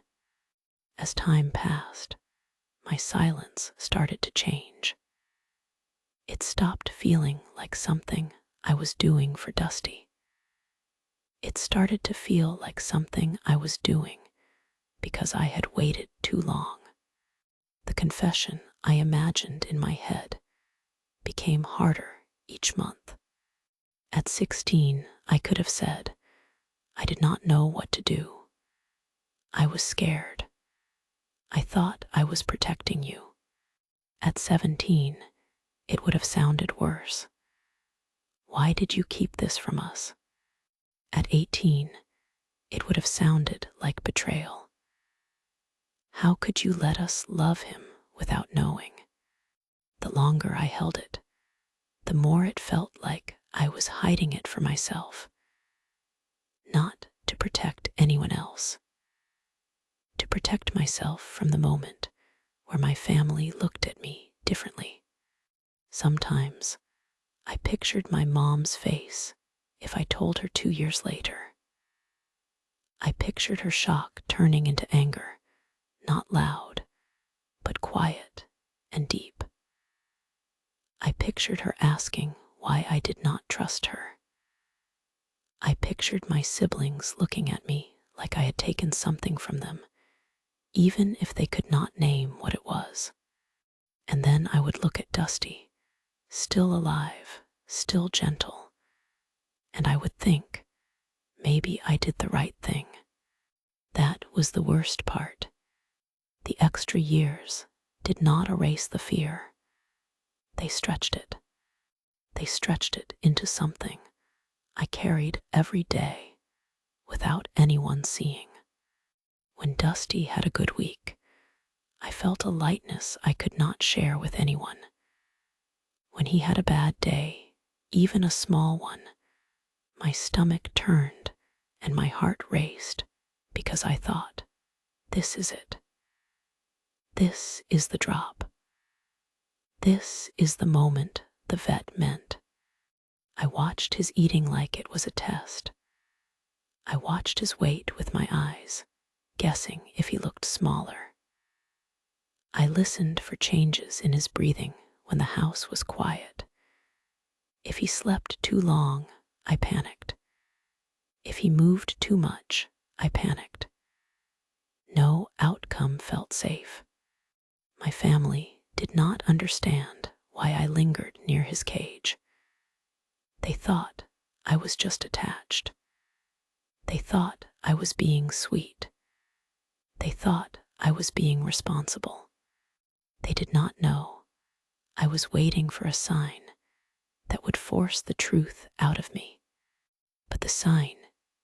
As time passed, my silence started to change. It stopped feeling like something I was doing for Dusty. It started to feel like something I was doing because I had waited too long. The confession I imagined in my head became harder each month. At 16, I could have said, I did not know what to do. I was scared. I thought I was protecting you. At 17, it would have sounded worse. Why did you keep this from us? At 18, it would have sounded like betrayal. How could you let us love him without knowing? The longer I held it, the more it felt like I was hiding it for myself, not to protect anyone else, to protect myself from the moment where my family looked at me differently. Sometimes I pictured my mom's face if I told her 2 years later. I pictured her shock turning into anger, not loud, but quiet and deep. I pictured her asking why I did not trust her. I pictured my siblings looking at me like I had taken something from them, even if they could not name what it was. And then I would look at Dusty, still alive, still gentle, and I would think, maybe I did the right thing. That was the worst part. The extra years did not erase the fear. They stretched it. They stretched it into something I carried every day without anyone seeing. When Dusty had a good week, I felt a lightness I could not share with anyone. When he had a bad day, even a small one, my stomach turned and my heart raced because I thought, this is it. This is the drop. This is the moment the vet meant. I watched his eating like it was a test. I watched his weight with my eyes, guessing if he looked smaller. I listened for changes in his breathing when the house was quiet. If he slept too long, I panicked. If he moved too much, I panicked. No outcome felt safe. My family did not understand why I lingered near his cage. They thought I was just attached. They thought I was being sweet. They thought I was being responsible. They did not know I was waiting for a sign that would force the truth out of me. But the sign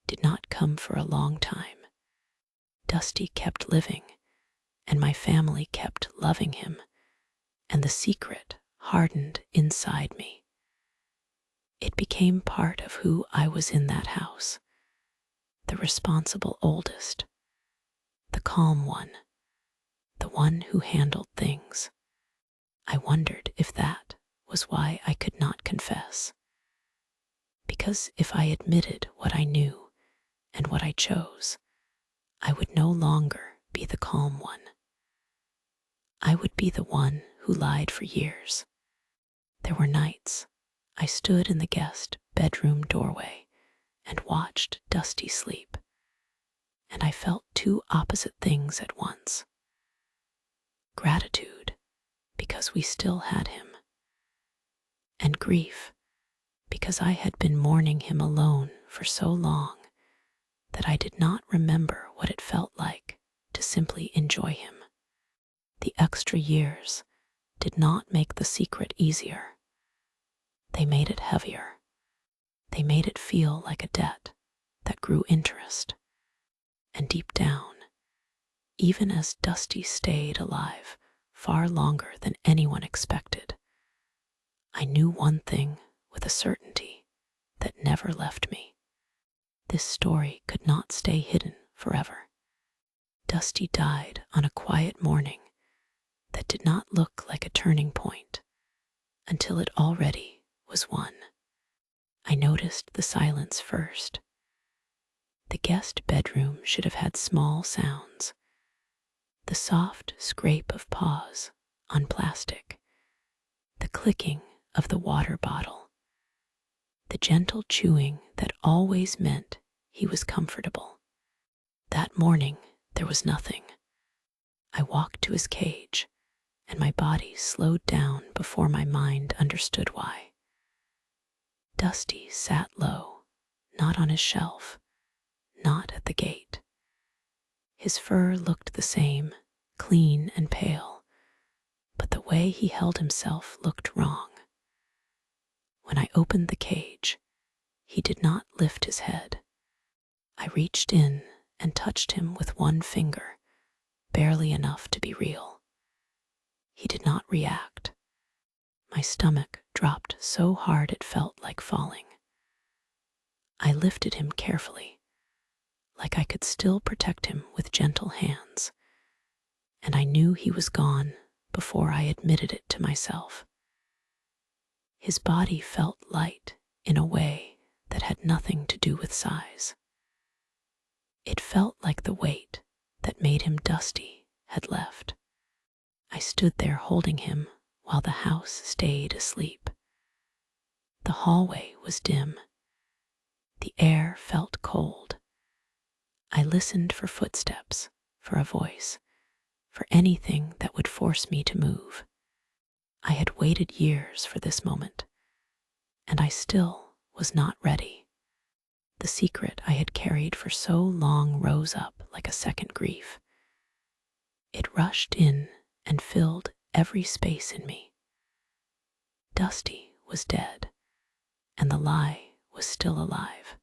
did not come for a long time. Dusty kept living, and my family kept loving him, and the secret hardened inside me. It became part of who I was in that house, the responsible oldest, the calm one, the one who handled things. I wondered if that was why I could not confess. Because if I admitted what I knew and what I chose, I would no longer be the calm one. I would be the one who lied for years. There were nights I stood in the guest bedroom doorway and watched Dusty sleep, and I felt two opposite things at once. Gratitude, because we still had him, and grief, because I had been mourning him alone for so long that I did not remember what it felt like to simply enjoy him. The extra years did not make the secret easier. They made it heavier. They made it feel like a debt that grew interest. And deep down, even as Dusty stayed alive far longer than anyone expected, I knew one thing with a certainty that never left me. This story could not stay hidden forever. Dusty died on a quiet morning that did not look like a turning point until it already was one. I noticed the silence first. The guest bedroom should have had small sounds. The soft scrape of paws on plastic, the clicking of the water bottle, the gentle chewing that always meant he was comfortable. That morning, there was nothing. I walked to his cage, and my body slowed down before my mind understood why. Dusty sat low, not on his shelf, not at the gate. His fur looked the same, clean and pale, but the way he held himself looked wrong. When I opened the cage, he did not lift his head. I reached in and touched him with one finger, barely enough to be real. He did not react. My stomach dropped so hard it felt like falling. I lifted him carefully, like I could still protect him with gentle hands, and I knew he was gone before I admitted it to myself. His body felt light in a way that had nothing to do with size. It felt like the weight that made him Dusty had left. I stood there holding him while the house stayed asleep. The hallway was dim. The air felt cold. I listened for footsteps, for a voice, for anything that would force me to move. I had waited years for this moment, and I still was not ready. The secret I had carried for so long rose up like a second grief. It rushed in and filled every space in me. Dusty was dead, and the lie was still alive.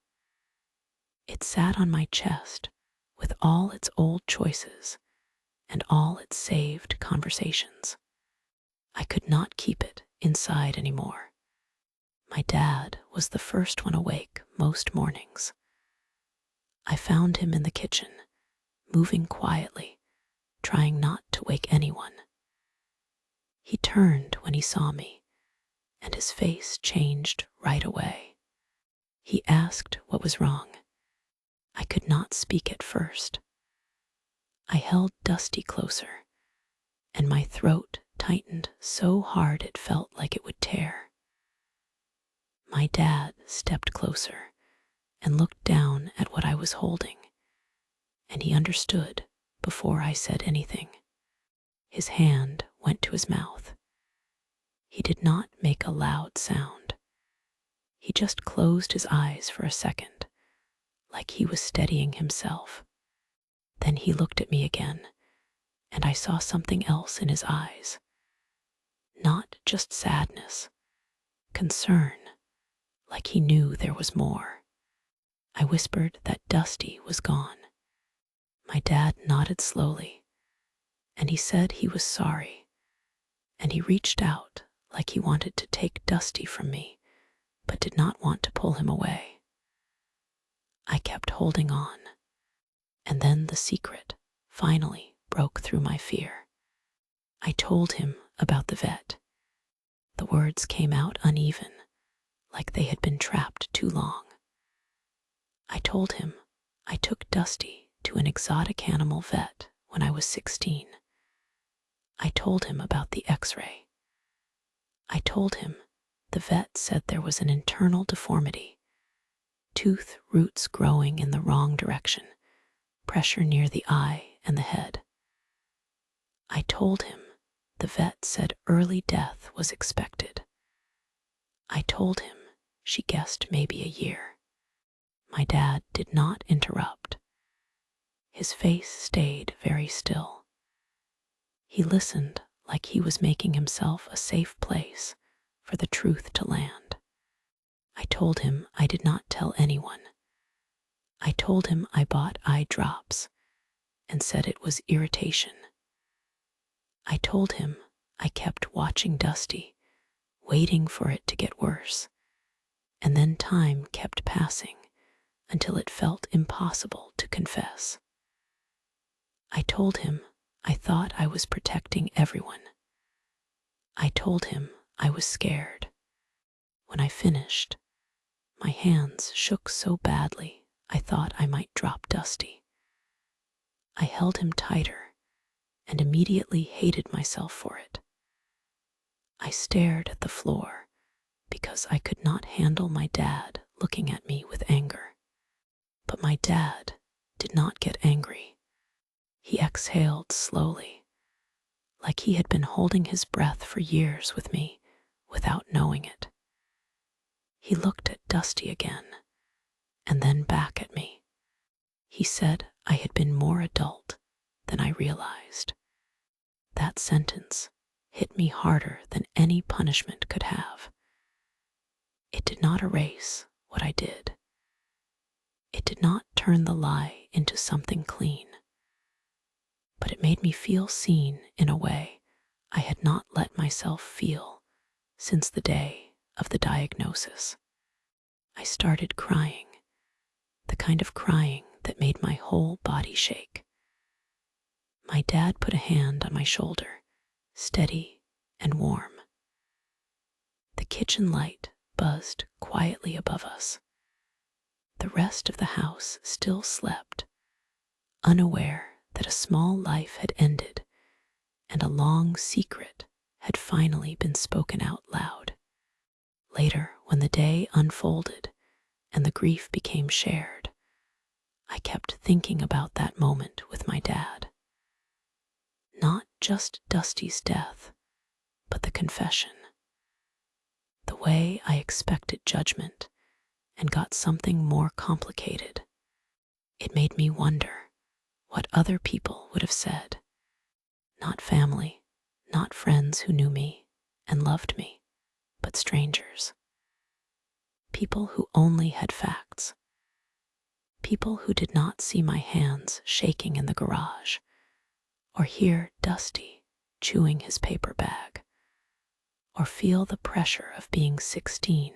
It sat on my chest with all its old choices and all its saved conversations. I could not keep it inside anymore. My dad was the first one awake most mornings. I found him in the kitchen, moving quietly, trying not to wake anyone. He turned when he saw me, and his face changed right away. He asked what was wrong. I could not speak at first. I held Dusty closer, and my throat tightened so hard it felt like it would tear. My dad stepped closer and looked down at what I was holding, and he understood before I said anything. His hand went to his mouth. He did not make a loud sound. He just closed his eyes for a second, like he was steadying himself. Then he looked at me again, and I saw something else in his eyes. Not just sadness, concern, like he knew there was more. I whispered that Dusty was gone. My dad nodded slowly, and he said he was sorry, and he reached out like he wanted to take Dusty from me, but did not want to pull him away. I kept holding on, and then the secret finally broke through my fear. I told him about the vet. The words came out uneven, like they had been trapped too long. I told him I took Dusty to an exotic animal vet when I was 16. I told him about the X-ray. I told him the vet said there was an internal deformity, tooth roots growing in the wrong direction, pressure near the eye and the head. I told him the vet said early death was expected. I told him she guessed maybe a year. My dad did not interrupt. His face stayed very still. He listened like he was making himself a safe place for the truth to land. I told him I did not tell anyone. I told him I bought eye drops and said it was irritation. I told him I kept watching Dusty, waiting for it to get worse, and then time kept passing until it felt impossible to confess. I told him I thought I was protecting everyone. I told him I was scared. When I finished, my hands shook so badly I thought I might drop Dusty. I held him tighter and immediately hated myself for it. I stared at the floor because I could not handle my dad looking at me with anger. But my dad did not get angry. He exhaled slowly, like he had been holding his breath for years with me without knowing it. He looked at Dusty again, and then back at me. He said I had been more adult than I realized. That sentence hit me harder than any punishment could have. It did not erase what I did. It did not turn the lie into something clean, but it made me feel seen in a way I had not let myself feel since the day of the diagnosis. I started crying, the kind of crying that made my whole body shake. My dad put a hand on my shoulder, steady and warm. The kitchen light buzzed quietly above us. The rest of the house still slept, unaware that a small life had ended and a long secret had finally been spoken out loud. Later, when the day unfolded and the grief became shared, I kept thinking about that moment with my dad. Not just Dusty's death, but the confession. The way I expected judgment and got something more complicated. It made me wonder what other people would have said. Not family, not friends who knew me and loved me, but strangers. People who only had facts. People who did not see my hands shaking in the garage, or hear Dusty chewing his paper bag, or feel the pressure of being 16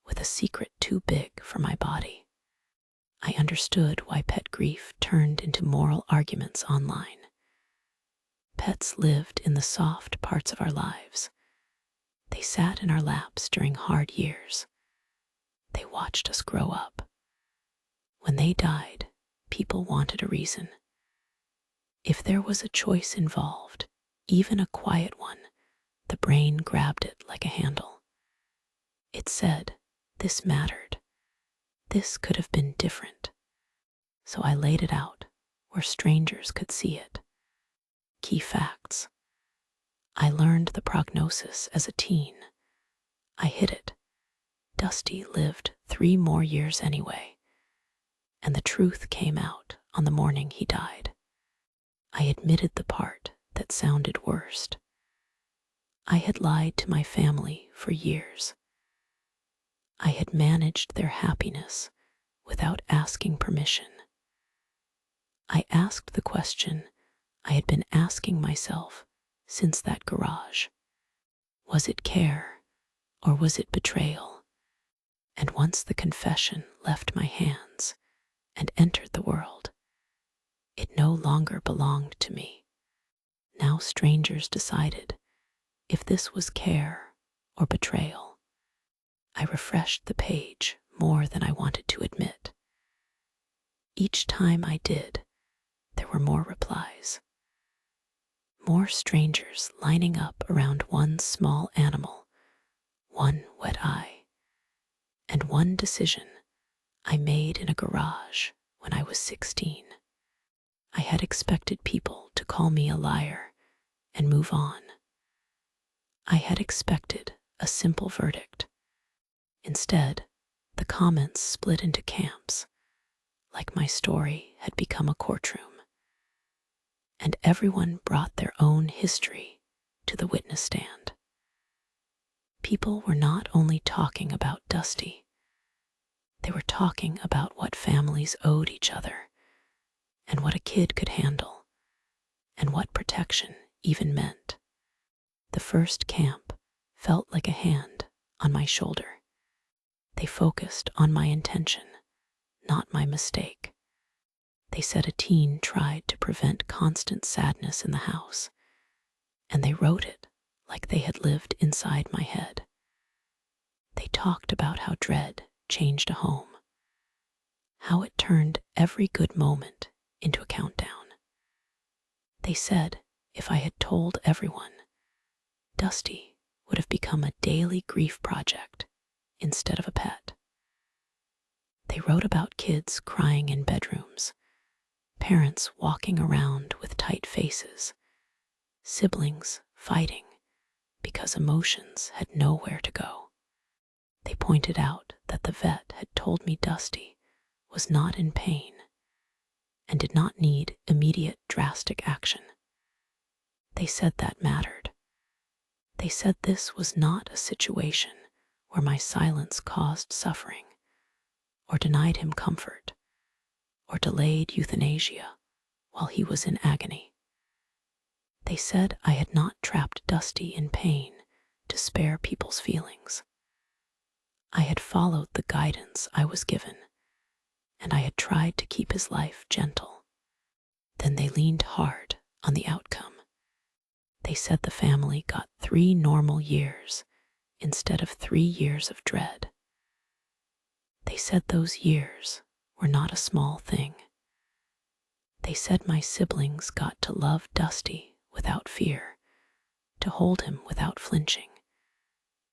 with a secret too big for my body. I understood why pet grief turned into moral arguments online. Pets lived in the soft parts of our lives. They sat in our laps during hard years. They watched us grow up. When they died, people wanted a reason. If there was a choice involved, even a quiet one, the brain grabbed it like a handle. It said, this mattered. This could have been different. So I laid it out where strangers could see it. Key facts. I learned the prognosis as a teen. I hid it. Dusty lived 3 more years anyway, and the truth came out on the morning he died. I admitted the part that sounded worst. I had lied to my family for years. I had managed their happiness without asking permission. I asked the question I had been asking myself since that garage. Was it care or was it betrayal? And once the confession left my hands and entered the world, it no longer belonged to me. Now strangers decided if this was care or betrayal. I refreshed the page more than I wanted to admit. Each time I did, there were more replies. More strangers lining up around one small animal, one wet eye, and one decision I made in a garage when I was 16. I had expected people to call me a liar and move on. I had expected a simple verdict. Instead, the comments split into camps, like my story had become a courtroom. And everyone brought their own history to the witness stand. People were not only talking about Dusty, they were talking about what families owed each other, and what a kid could handle, and what protection even meant. The first camp felt like a hand on my shoulder. They focused on my intention, not my mistake. They said a teen tried to prevent constant sadness in the house, and they wrote it like they had lived inside my head. They talked about how dread changed a home, how it turned every good moment into a countdown. They said if I had told everyone, Dusty would have become a daily grief project instead of a pet. They wrote about kids crying in bedrooms, parents walking around with tight faces, siblings fighting because emotions had nowhere to go. They pointed out that the vet had told me Dusty was not in pain and did not need immediate drastic action. They said that mattered. They said this was not a situation where my silence caused suffering, or denied him comfort, or delayed euthanasia while he was in agony. They said I had not trapped Dusty in pain to spare people's feelings. I had followed the guidance I was given, and I had tried to keep his life gentle. Then they leaned hard on the outcome. They said the family got 3 normal years instead of 3 years of dread. They said those years were not a small thing. They said my siblings got to love Dusty without fear, to hold him without flinching,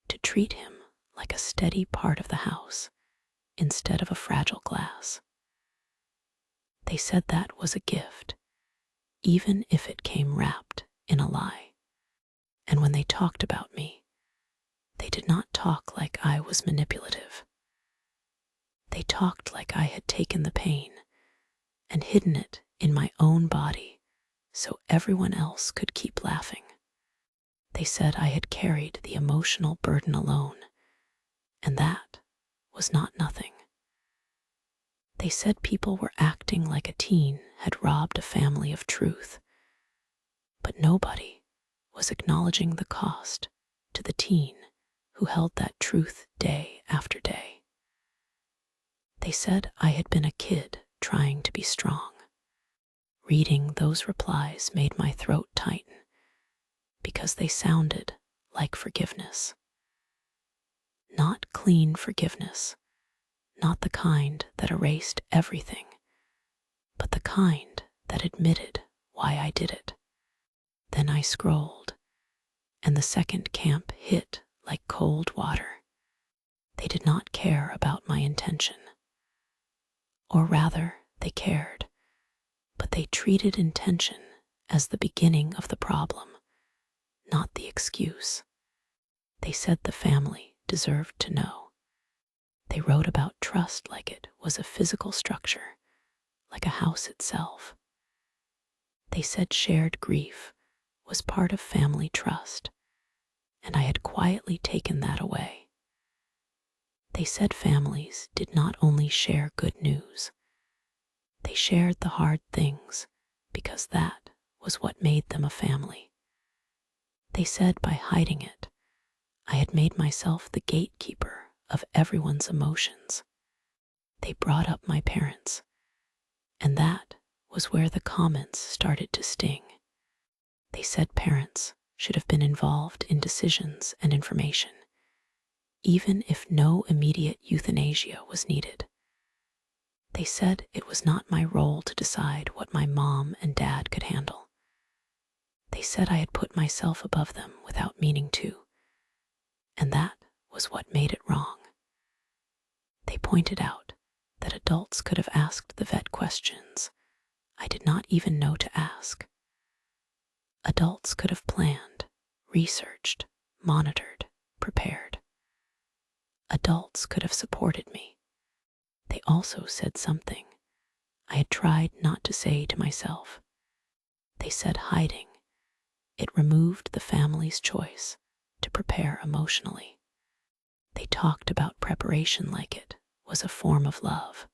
to treat him like a steady part of the house instead of a fragile glass. They said that was a gift, even if it came wrapped in a lie. And when they talked about me, they did not talk like I was manipulative. They talked like I had taken the pain and hidden it in my own body so everyone else could keep laughing. They said I had carried the emotional burden alone, and that was not nothing. They said people were acting like a teen had robbed a family of truth, but nobody was acknowledging the cost to the teen who held that truth day after day. They said I had been a kid trying to be strong. Reading those replies made my throat tighten because they sounded like forgiveness. Not clean forgiveness, not the kind that erased everything, but the kind that admitted why I did it. Then I scrolled, and the second camp hit like cold water. They did not care about my intention. Or rather, they cared, but they treated intention as the beginning of the problem, not the excuse. They said the family deserved to know. They wrote about trust like it was a physical structure, like a house itself. They said shared grief was part of family trust, and I had quietly taken that away. They said families did not only share good news, they shared the hard things because that was what made them a family. They said by hiding it, I had made myself the gatekeeper of everyone's emotions. They brought up my parents, and that was where the comments started to sting. They said parents should have been involved in decisions and information, even if no immediate euthanasia was needed. They said it was not my role to decide what my mom and dad could handle. They said I had put myself above them without meaning to, and that was what made it wrong. They pointed out that adults could have asked the vet questions I did not even know to ask. Adults could have planned, researched, monitored, prepared. Adults could have supported me. They also said something I had tried not to say to myself. They said hiding. It removed the family's choice to prepare emotionally. They talked about preparation like it was a form of love.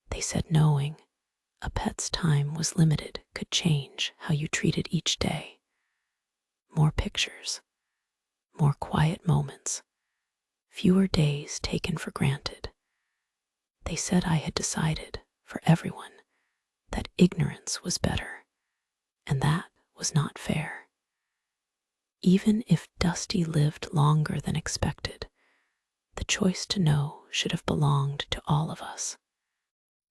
They said knowing a pet's time was limited could change how you treated each day. More pictures, more quiet moments, fewer days taken for granted. They said I had decided, for everyone, that ignorance was better, and that was not fair. Even if Dusty lived longer than expected, the choice to know should have belonged to all of us.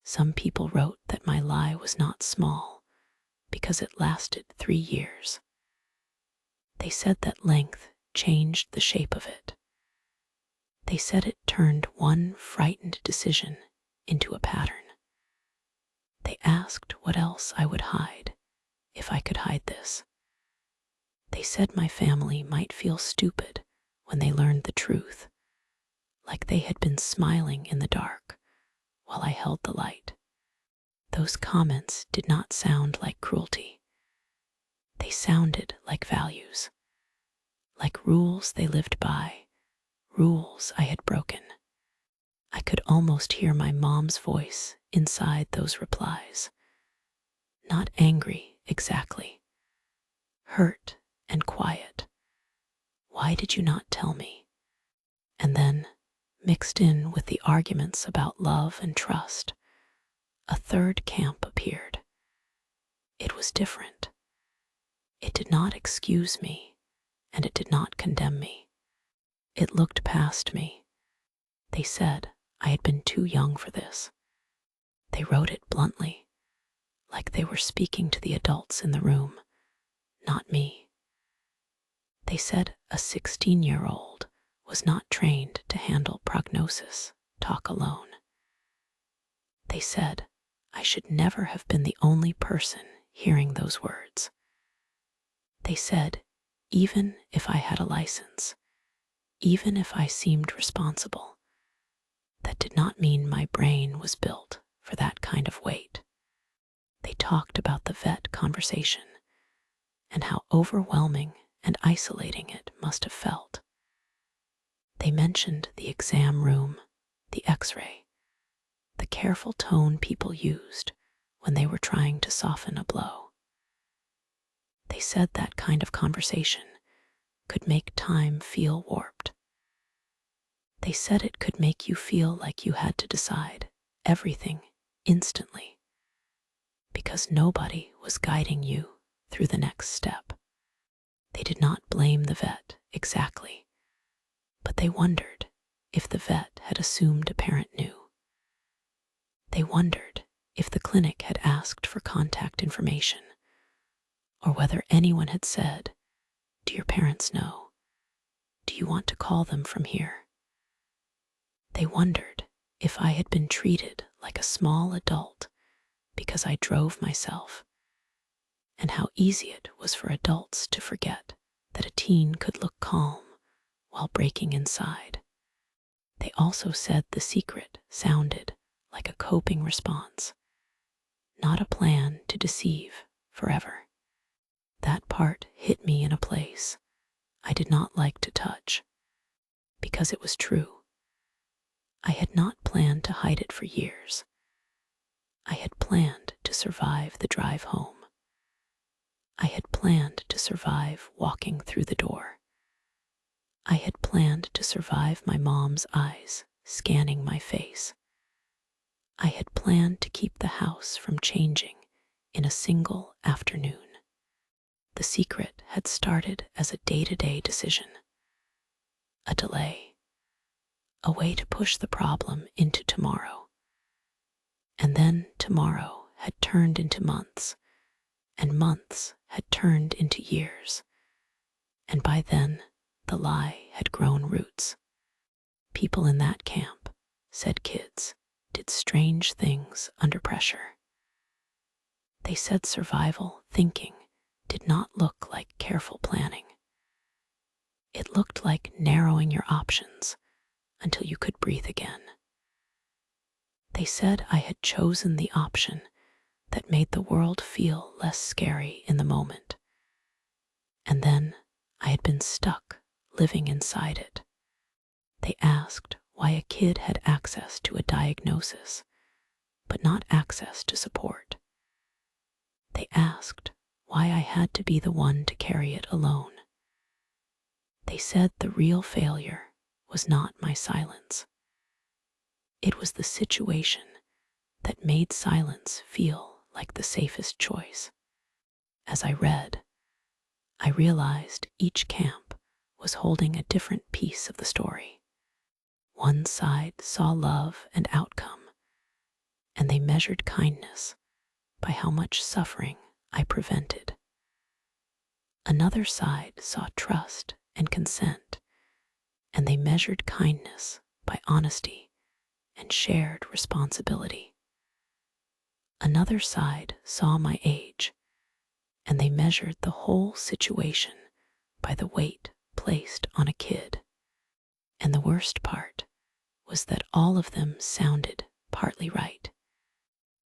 Some people wrote that my lie was not small because it lasted 3 years. They said that length changed the shape of it. They said it turned one frightened decision into a pattern. They asked what else I would hide if I could hide this. They said my family might feel stupid when they learned the truth, like they had been smiling in the dark while I held the light. Those comments did not sound like cruelty. They sounded like values, like rules they lived by, rules I had broken. I could almost hear my mom's voice inside those replies. Not angry exactly, hurt and quiet. Why did you not tell me? And then, mixed in with the arguments about love and trust, a third camp appeared. It was different. It did not excuse me, and it did not condemn me. It looked past me. They said I had been too young for this. They wrote it bluntly, like they were speaking to the adults in the room, not me. They said a 16-year-old was not trained to handle prognosis talk alone. They said I should never have been the only person hearing those words. They said even if I had a license, even if I seemed responsible, that did not mean my brain was built for that kind of weight. They talked about the vet conversation and how overwhelming and isolating it must have felt. They mentioned the exam room, the x-ray, the careful tone people used when they were trying to soften a blow. They said that kind of conversation could make time feel warped. They said it could make you feel like you had to decide everything instantly because nobody was guiding you through the next step. They did not blame the vet exactly, but they wondered if the vet had assumed a parent knew. They wondered if the clinic had asked for contact information, or whether anyone had said, "Do your parents know? Do you want to call them from here?" They wondered if I had been treated like a small adult because I drove myself, and how easy it was for adults to forget that a teen could look calm while breaking inside. They also said the secret sounded like a coping response, not a plan to deceive forever. That part hit me in a place I did not like to touch, because it was true. I had not planned to hide it for years. I had planned to survive the drive home. I had planned to survive walking through the door. I had planned to survive my mom's eyes scanning my face. I had planned to keep the house from changing in a single afternoon. The secret had started as a day-to-day decision, a delay, a way to push the problem into tomorrow. And then tomorrow had turned into months, and months had turned into years. And by then, the lie had grown roots. People in that camp, said kids, did strange things under pressure. They said survival thinking did not look like careful planning. It looked like narrowing your options until you could breathe again. They said I had chosen the option that made the world feel less scary in the moment. And then I had been stuck living inside it. They asked why a kid had access to a diagnosis, but not access to support. They asked why I had to be the one to carry it alone. They said the real failure was not my silence. It was the situation that made silence feel like the safest choice. As I read, I realized each camp was holding a different piece of the story. One side saw love and outcome, and they measured kindness by how much suffering I prevented. Another side saw trust and consent, and they measured kindness by honesty and shared responsibility. Another side saw my age, and they measured the whole situation by the weight placed on a kid. And the worst part was that all of them sounded partly right.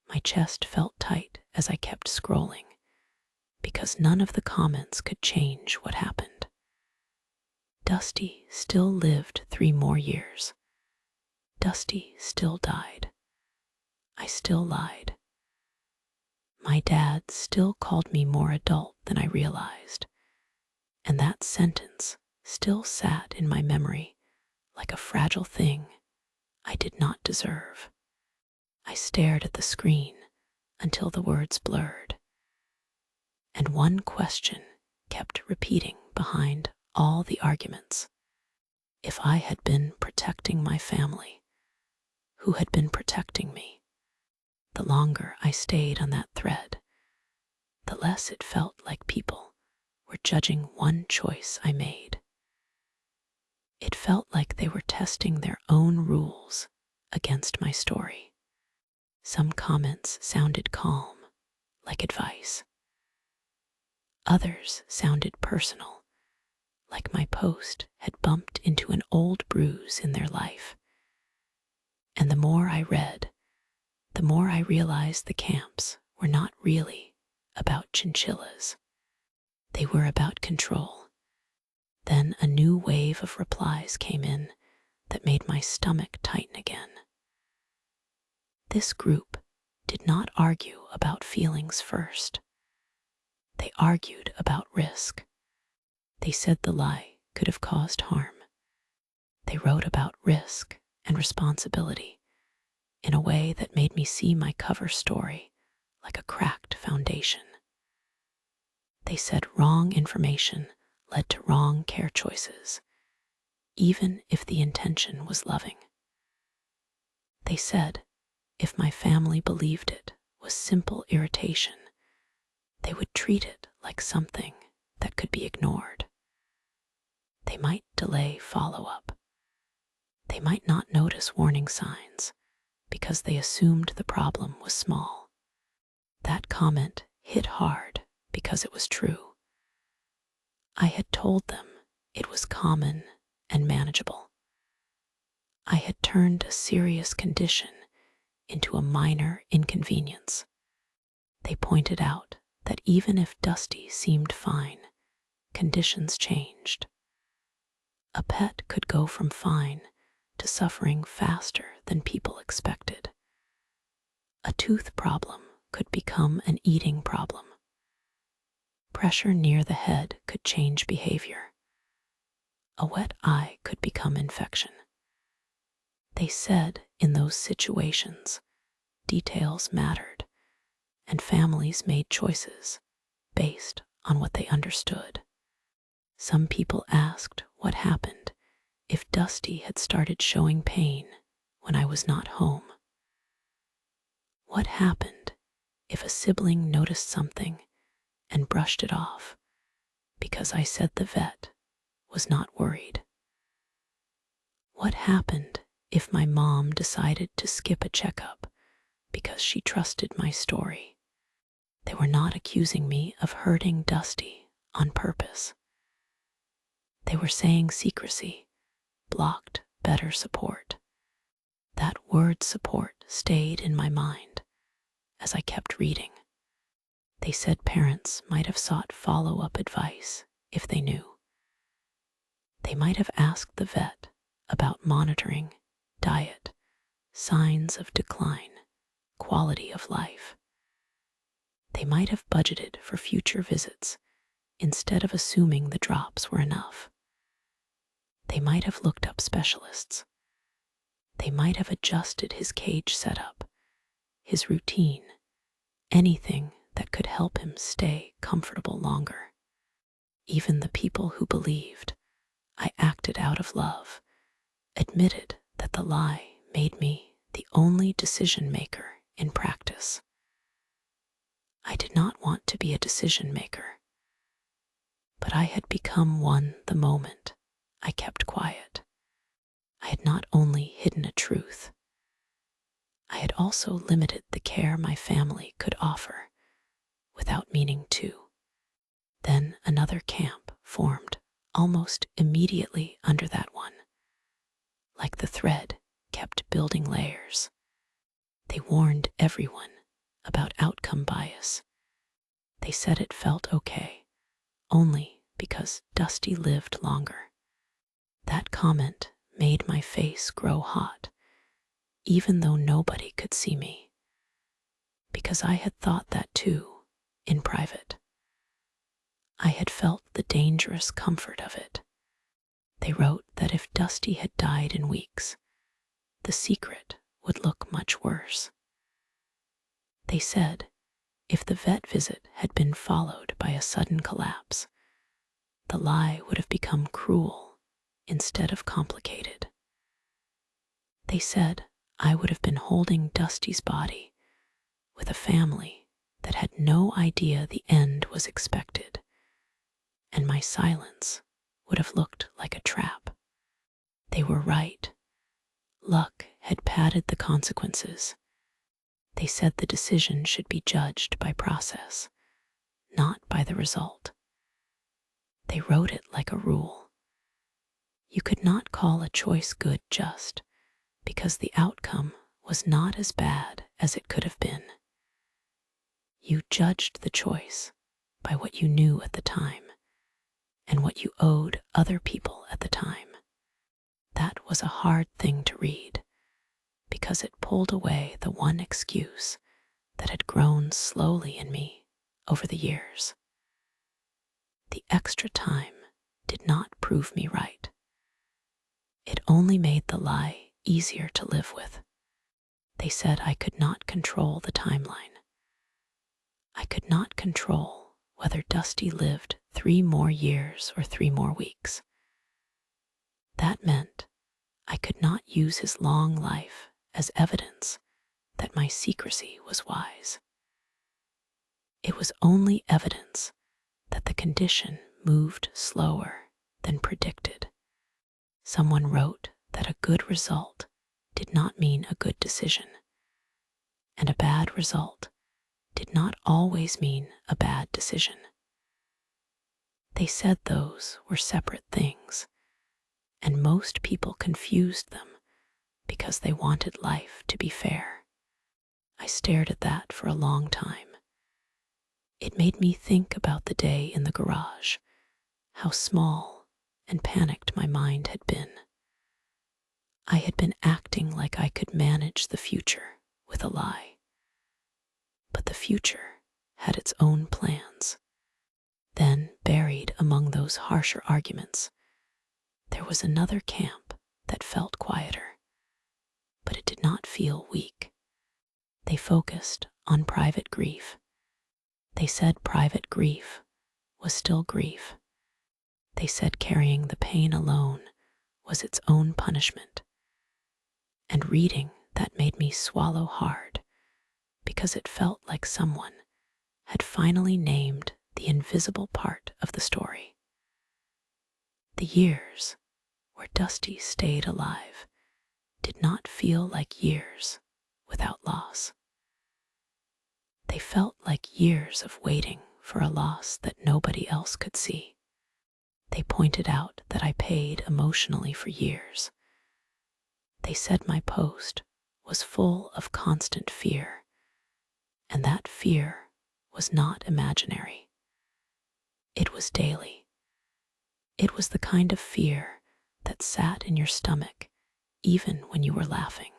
My chest felt tight as I kept scrolling, because none of the comments could change what happened. Dusty still lived 3 more years. Dusty still died. I still lied. My dad still called me more adult than I realized, and that sentence still sat in my memory like a fragile thing I did not deserve. I stared at the screen until the words blurred, and one question kept repeating behind all the arguments. If I had been protecting my family, who had been protecting me? The longer I stayed on that thread, the less it felt like people were judging one choice I made. It felt like they were testing their own rules against my story. Some comments sounded calm, like advice. Others sounded personal, like my post had bumped into an old bruise in their life. And the more I read, the more I realized the camps were not really about chinchillas. They were about control. Then a new wave of replies came in that made my stomach tighten again. This group did not argue about feelings first. They argued about risk. They said the lie could have caused harm. They wrote about risk and responsibility in a way that made me see my cover story like a cracked foundation. They said wrong information led to wrong care choices, even if the intention was loving. They said if my family believed it was simple irritation, they would treat it like something that could be ignored. They might delay follow-up. They might not notice warning signs because they assumed the problem was small. That comment hit hard because it was true. I had told them it was common and manageable. I had turned a serious condition into a minor inconvenience. They pointed out that even if Dusty seemed fine, conditions changed. A pet could go from fine to suffering faster than people expected. A tooth problem could become an eating problem. Pressure near the head could change behavior. a wet eye could become infection. They said in those situations, details mattered, and families made choices based on what they understood. Some people asked what happened if Dusty had started showing pain when I was not home. What happened if a sibling noticed something and brushed it off because I said the vet was not worried? What happened if my mom decided to skip a checkup because she trusted my story? They were not accusing me of hurting Dusty on purpose. They were saying secrecy blocked better support. That word support stayed in my mind as I kept reading. They said parents might have sought follow-up advice if they knew. They might have asked the vet about monitoring, diet, signs of decline, quality of life. They might have budgeted for future visits instead of assuming the drops were enough. They might have looked up specialists. They might have adjusted his cage setup, his routine, anything that could help him stay comfortable longer. Even the people who believed I acted out of love admitted that the lie made me the only decision maker in practice. I did not want to be a decision maker, but I had become one the moment I kept quiet. I had not only hidden a truth, I had also limited the care my family could offer without meaning to. Then another camp formed almost immediately under that one. Like the thread kept building layers. They warned everyone about outcome bias. They said it felt okay only because Dusty lived longer. That comment made my face grow hot, even though nobody could see me, because I had thought that too, in private. I had felt the dangerous comfort of it. They wrote that if Dusty had died in weeks, the secret would look much worse. They said if the vet visit had been followed by a sudden collapse, the lie would have become cruel instead of complicated. They said I would have been holding Dusty's body with a family that had no idea the end was expected, and my silence would have looked like a trap. They were right. Luck had padded the consequences. They said the decision should be judged by process, not by the result. They wrote it like a rule. You could not call a choice good just because the outcome was not as bad as it could have been. You judged the choice by what you knew at the time and what you owed other people at the time. That was a hard thing to read because it pulled away the one excuse that had grown slowly in me over the years. The extra time did not prove me right. It only made the lie easier to live with. They said I could not control the timeline. I could not control whether Dusty lived 3 more years or 3 more weeks. That meant I could not use his long life as evidence that my secrecy was wise. It was only evidence that the condition moved slower than predicted. Someone wrote that a good result did not mean a good decision, and a bad result did not always mean a bad decision. They said those were separate things, and most people confused them because they wanted life to be fair. I stared at that for a long time. It made me think about the day in the garage, how small and panicked my mind had been. I had been acting like I could manage the future with a lie. But the future had its own plans. Then, buried among those harsher arguments, There was another camp that felt quieter, but it did not feel weak. They focused on private grief. They said private grief was still grief. They said carrying the pain alone was its own punishment. And reading that made me swallow hard, because it felt like someone had finally named the invisible part of the story. The years where Dusty stayed alive did not feel like years without loss. They felt like years of waiting for a loss that nobody else could see. They pointed out that I paid emotionally for years. They said my post was full of constant fear, and that fear was not imaginary. It was daily. It was the kind of fear that sat in your stomach even when you were laughing.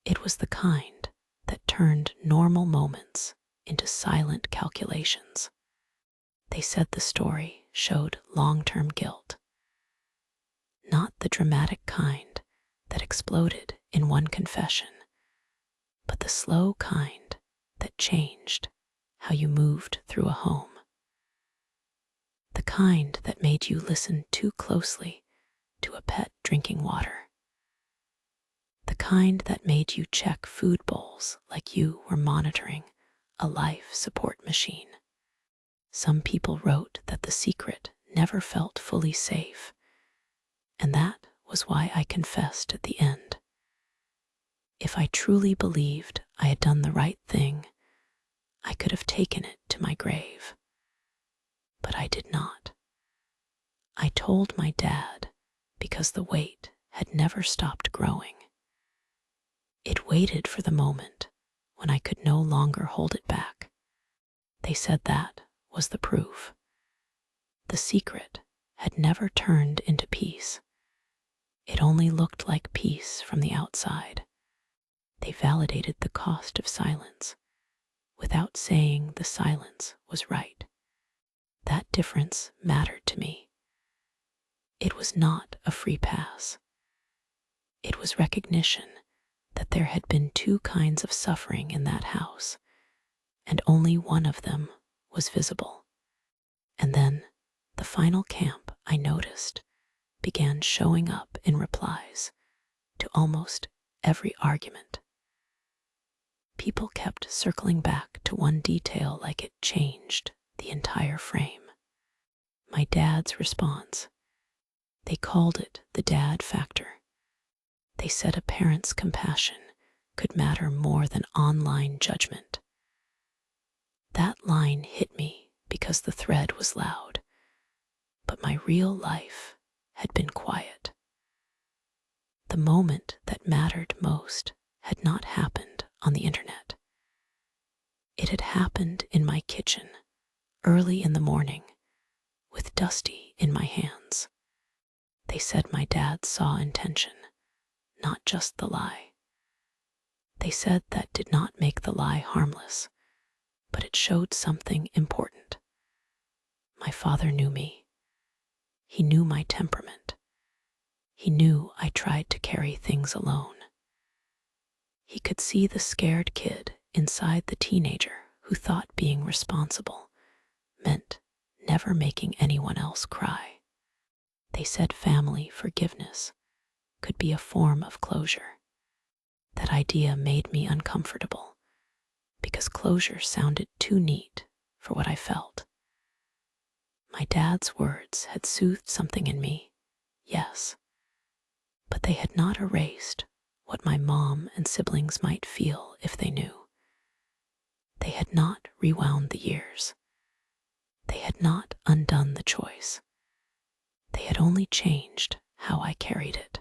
It was the kind that turned normal moments into silent calculations. They said the story showed long-term guilt, not the dramatic kind that exploded in one confession, but the slow kind that changed how you moved through a home. The kind that made you listen too closely to a pet drinking water. The kind that made you check food bowls like you were monitoring a life support machine. Some people wrote that the secret never felt fully safe, and that was why I confessed at the end. If I truly believed I had done the right thing, I could have taken it to my grave. But I did not. I told my dad because the weight had never stopped growing. It waited for the moment when I could no longer hold it back. They said that was the proof. The secret had never turned into peace. It only looked like peace from the outside. They validated the cost of silence without saying the silence was right. That difference mattered to me. It was not a free pass. It was recognition that there had been two kinds of suffering in that house, and only one of them was visible. And then the final camp, I noticed, began showing up in replies to almost every argument. People kept circling back to one detail like it changed the entire frame. My dad's response. They called it the dad factor. They said a parent's compassion could matter more than online judgment. That line hit me because the thread was loud, but my real life had been quiet. The moment that mattered most had not happened on the internet. It had happened in my kitchen, early in the morning, with Dusty in my hands. They said my dad saw intention, not just the lie. They said that did not make the lie harmless, but it showed something important. My father knew me. He knew my temperament. He knew I tried to carry things alone. He could see the scared kid inside the teenager who thought being responsible meant never making anyone else cry. They said family forgiveness could be a form of closure. That idea made me uncomfortable because closure sounded too neat for what I felt. My dad's words had soothed something in me, yes, but they had not erased what my mom and siblings might feel if they knew. They had not rewound the years. They had not undone the choice. They had only changed how I carried it.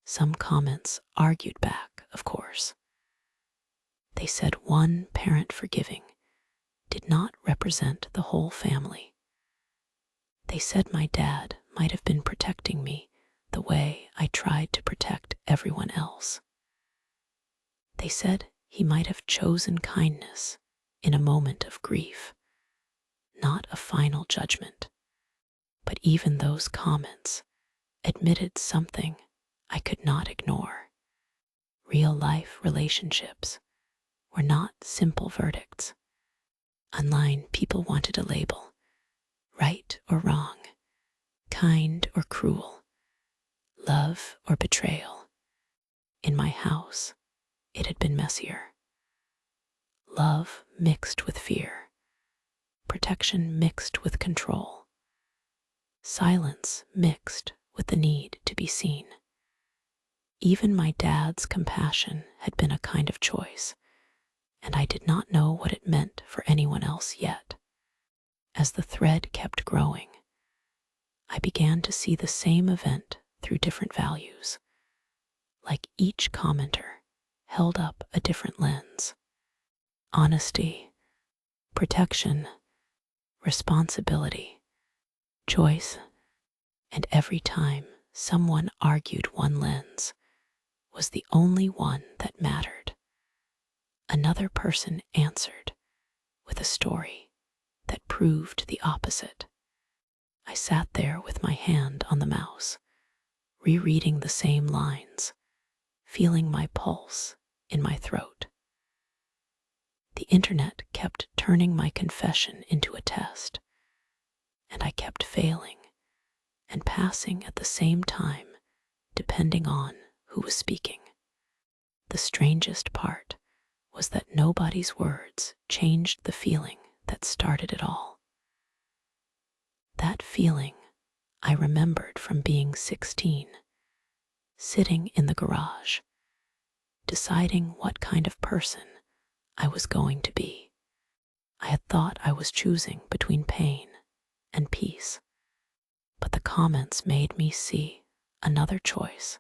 Some comments argued back, of course. They said one parent forgiving did not represent the whole family. They said my dad might have been protecting me the way I tried to protect everyone else. They said he might have chosen kindness in a moment of grief, not a final judgment. But even those comments admitted something I could not ignore. Real life relationships were not simple verdicts. Online, people wanted a label: right or wrong, kind or cruel, love or betrayal. In my house, it had been messier. Love mixed with fear, protection mixed with control, silence mixed with the need to be seen. Even my dad's compassion had been a kind of choice, and I did not know what it meant for anyone else yet. As the thread kept growing, I began to see the same event through different values, like each commenter held up a different lens: honesty, protection, responsibility, choice. And every time someone argued, one lens was the only one that mattered. Another person answered with a story that proved the opposite. I sat there with my hand on the mouse, rereading the same lines, feeling my pulse in my throat. The internet kept turning my confession into a test, and I kept failing and passing at the same time, depending on who was speaking. The strangest part was that nobody's words changed the feeling that started it all. That feeling I remembered from being 16, sitting in the garage, deciding what kind of person I was going to be. I had thought I was choosing between pain and peace, but the comments made me see another choice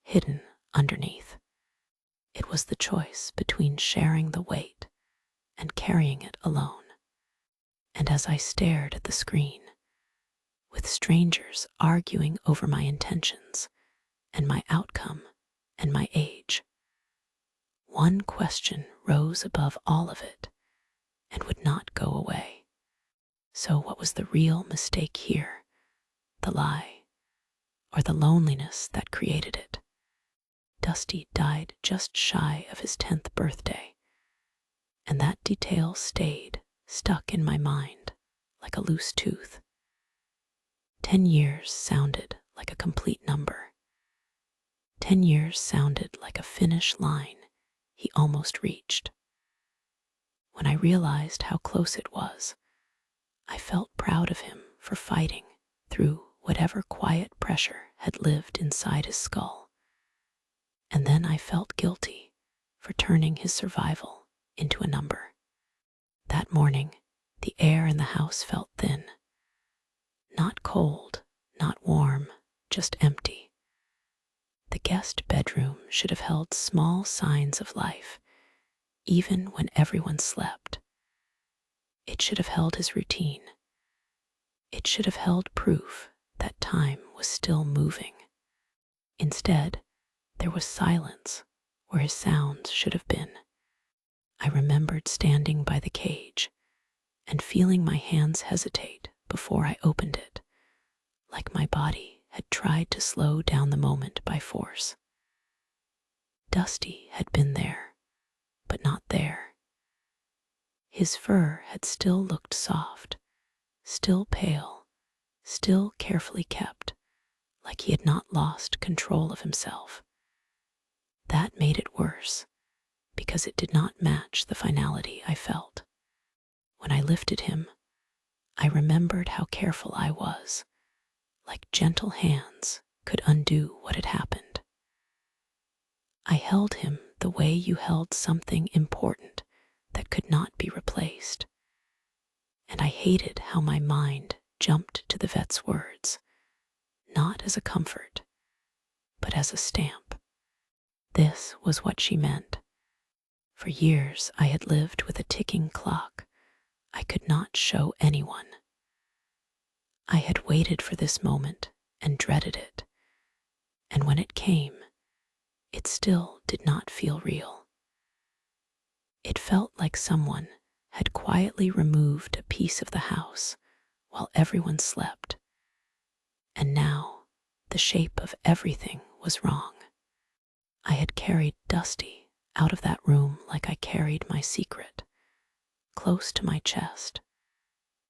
hidden underneath. It was the choice between sharing the weight and carrying it alone. And as I stared at the screen, with strangers arguing over my intentions and my outcome and my age, one question rose above all of it and would not go away. So what was the real mistake here? The lie, or the loneliness that created it? Dusty died just shy of his 10th birthday, and that detail stayed stuck in my mind like a loose tooth. 10 years sounded like a complete number. 10 years sounded like a finish line he almost reached. When I realized how close it was, I felt proud of him for fighting through whatever quiet pressure had lived inside his skull. And then I felt guilty for turning his survival into a number. That morning, the air in the house felt thin. Not cold, not warm, just empty. The guest bedroom should have held small signs of life, even when everyone slept. It should have held his routine. It should have held proof that time was still moving. Instead, there was silence where his sounds should have been. I remembered standing by the cage and feeling my hands hesitate before I opened it, like my body had tried to slow down the moment by force. Dusty had been there, but not there. His fur had still looked soft, still pale, still carefully kept, like he had not lost control of himself. That made it worse, because it did not match the finality I felt. When I lifted him, I remembered how careful I was, like gentle hands could undo what had happened. I held him the way you held something important that could not be replaced, and I hated how my mind jumped to the vet's words, not as a comfort, but as a stamp. This was what she meant. For years I had lived with a ticking clock I could not show anyone. I had waited for this moment and dreaded it, and when it came, it still did not feel real. It felt like someone had quietly removed a piece of the house while everyone slept, And now the shape of everything was wrong. I had carried Dusty out of that room like I carried my secret, close to my chest,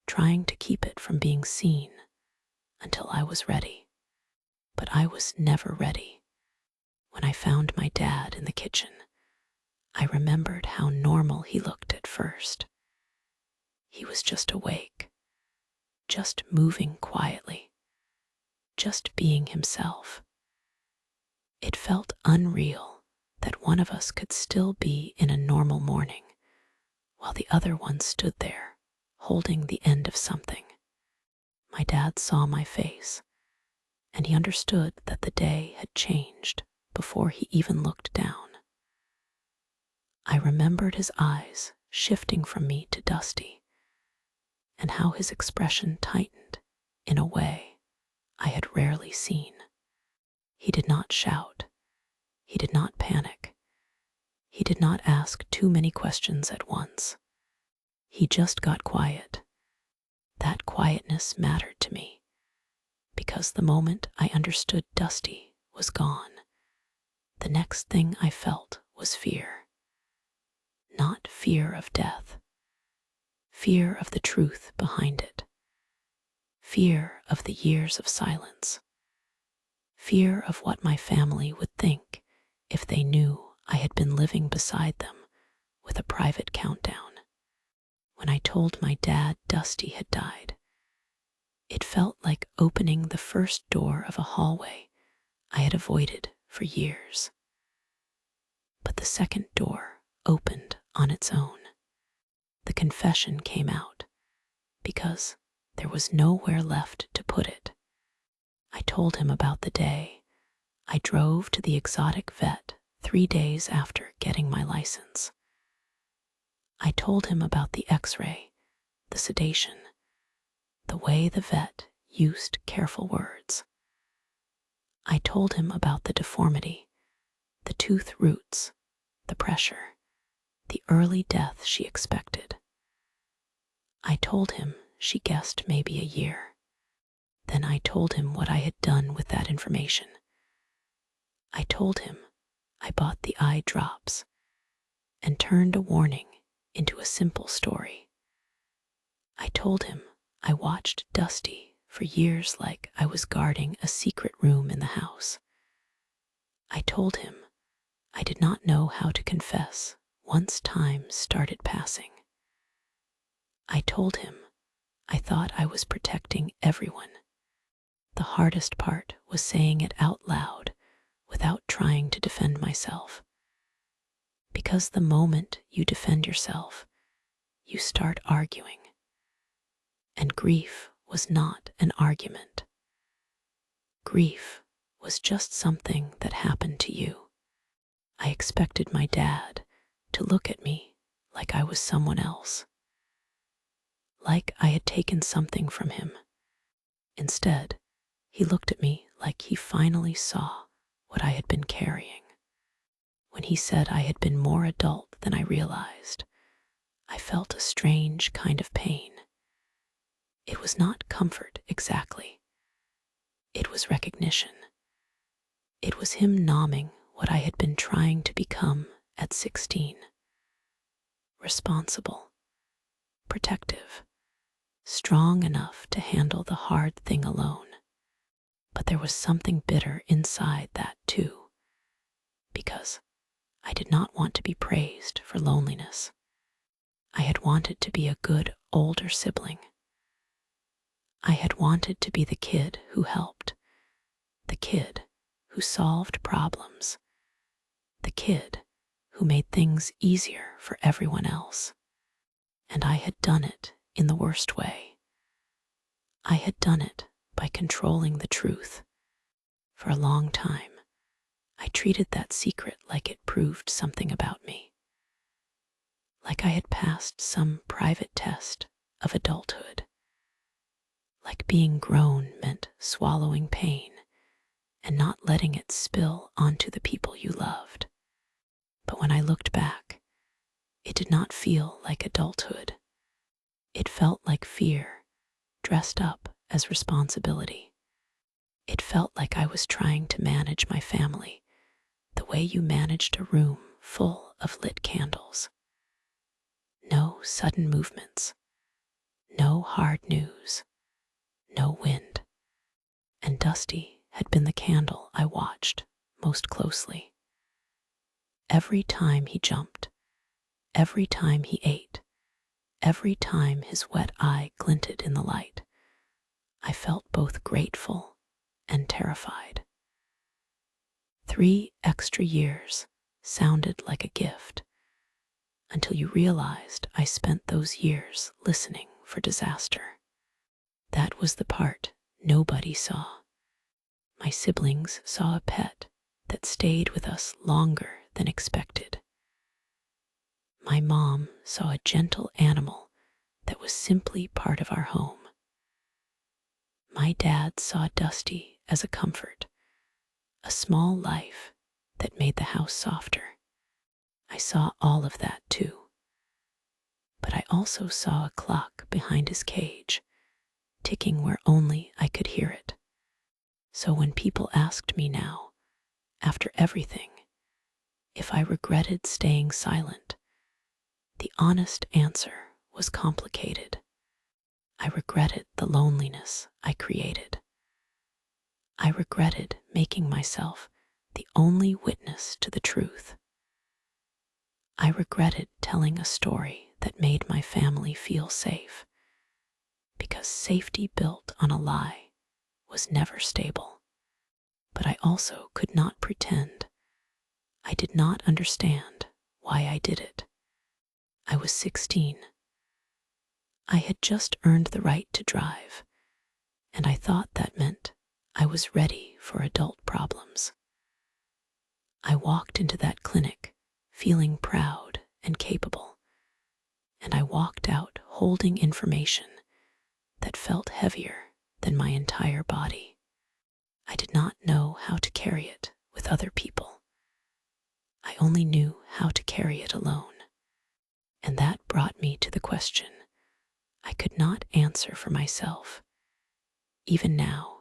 trying to keep it from being seen until I was ready. But I was never ready. When I found my dad in the kitchen, I remembered how normal he looked at first. He was just awake, just moving quietly, just being himself. It felt unreal that one of us could still be in a normal morning while the other one stood there, holding the end of something. My dad saw my face, and he understood that the day had changed before he even looked down. I remembered his eyes shifting from me to Dusty, and how his expression tightened in a way I had rarely seen. He did not shout. He did not panic. He did not ask too many questions at once. He just got quiet. That quietness mattered to me, because the moment I understood Dusty was gone, the next thing I felt was fear. Not fear of death, fear of the truth behind it, fear of the years of silence, fear of what my family would think if they knew I had been living beside them with a private countdown. When I told my dad Dusty had died, it felt like opening the first door of a hallway I had avoided for years. But the second door opened on its own. The confession came out because there was nowhere left to put it. I told him about the day I drove to the exotic vet 3 days after getting my license. I told him about the x-ray, the sedation, the way the vet used careful words. I told him about the deformity, the tooth roots, the pressure, the early death she expected. I told him she guessed maybe a year. Then I told him what I had done with that information. I told him I bought the eye drops and turned a warning into a simple story. I told him I watched Dusty for years like I was guarding a secret room in the house. I told him I did not know how to confess once time started passing. I told him I thought I was protecting everyone. The hardest part was saying it out loud without trying to defend myself. Because the moment you defend yourself, you start arguing. And grief was not an argument. Grief was just something that happened to you. I expected my dad to look at me like I was someone else, like I had taken something from him. Instead, he looked at me like he finally saw what I had been carrying. When he said I had been more adult than I realized, I felt a strange kind of pain. It was not comfort exactly. It was recognition. It was him nomming what I had been trying to become at 16. Responsible, protective, strong enough to handle the hard thing alone. But there was something bitter inside that too, because I did not want to be praised for loneliness. I had wanted to be a good older sibling. I had wanted to be the kid who helped, the kid who solved problems, the kid who made things easier for everyone else. And I had done it in the worst way. I had done it by controlling the truth. For a long time, I treated that secret like it proved something about me, like I had passed some private test of adulthood, like being grown meant swallowing pain and not letting it spill onto the people you loved. But when I looked back, it did not feel like adulthood. It felt like fear dressed up as responsibility. It felt like I was trying to manage my family the way you managed a room full of lit candles. No sudden movements, no hard news, no wind. And Dusty had been the candle I watched most closely. Every time he jumped, every time he ate, every time his wet eye glinted in the light, I felt both grateful and terrified. 3 extra years sounded like a gift until you realized I spent those years listening for disaster. That was the part nobody saw. My siblings saw a pet that stayed with us longer than expected. My mom saw a gentle animal that was simply part of our home. My dad saw Dusty as a comfort, a small life that made the house softer. I saw all of that too. But I also saw a clock behind his cage, ticking where only I could hear it. So when people asked me now, after everything, if I regretted staying silent, the honest answer was complicated. I regretted the loneliness I created. I regretted making myself the only witness to the truth. I regretted telling a story that made my family feel safe, because safety built on a lie was never stable. But I also could not pretend I did not understand why I did it. I was 16. I had just earned the right to drive, and I thought that meant I was ready for adult problems. I walked into that clinic feeling proud and capable, and I walked out holding information that felt heavier than my entire body. I did not know how to carry it with other people. I only knew how to carry it alone. And that brought me to the question I could not answer for myself. Even now,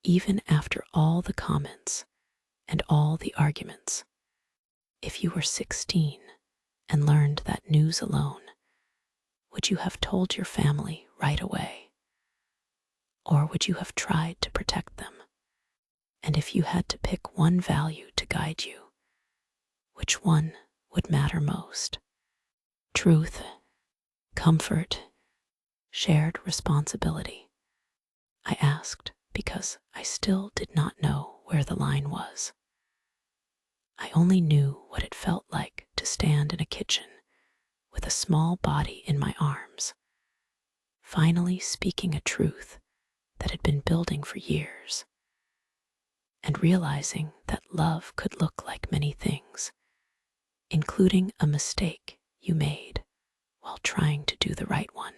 even after all the comments and all the arguments, if you were 16 and learned that news alone, would you have told your family right away? Or would you have tried to protect them? And if you had to pick one value to guide you, which one would matter most? Truth, comfort, shared responsibility? I asked because I still did not know where the line was. I only knew what it felt like to stand in a kitchen with a small body in my arms, finally speaking a truth that had been building for years, and realizing that love could look like many things, including a mistake you made while trying to do the right one.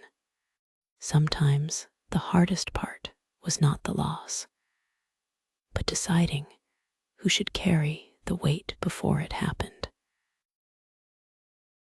Sometimes the hardest part was not the loss, but deciding who should carry the weight before it happened.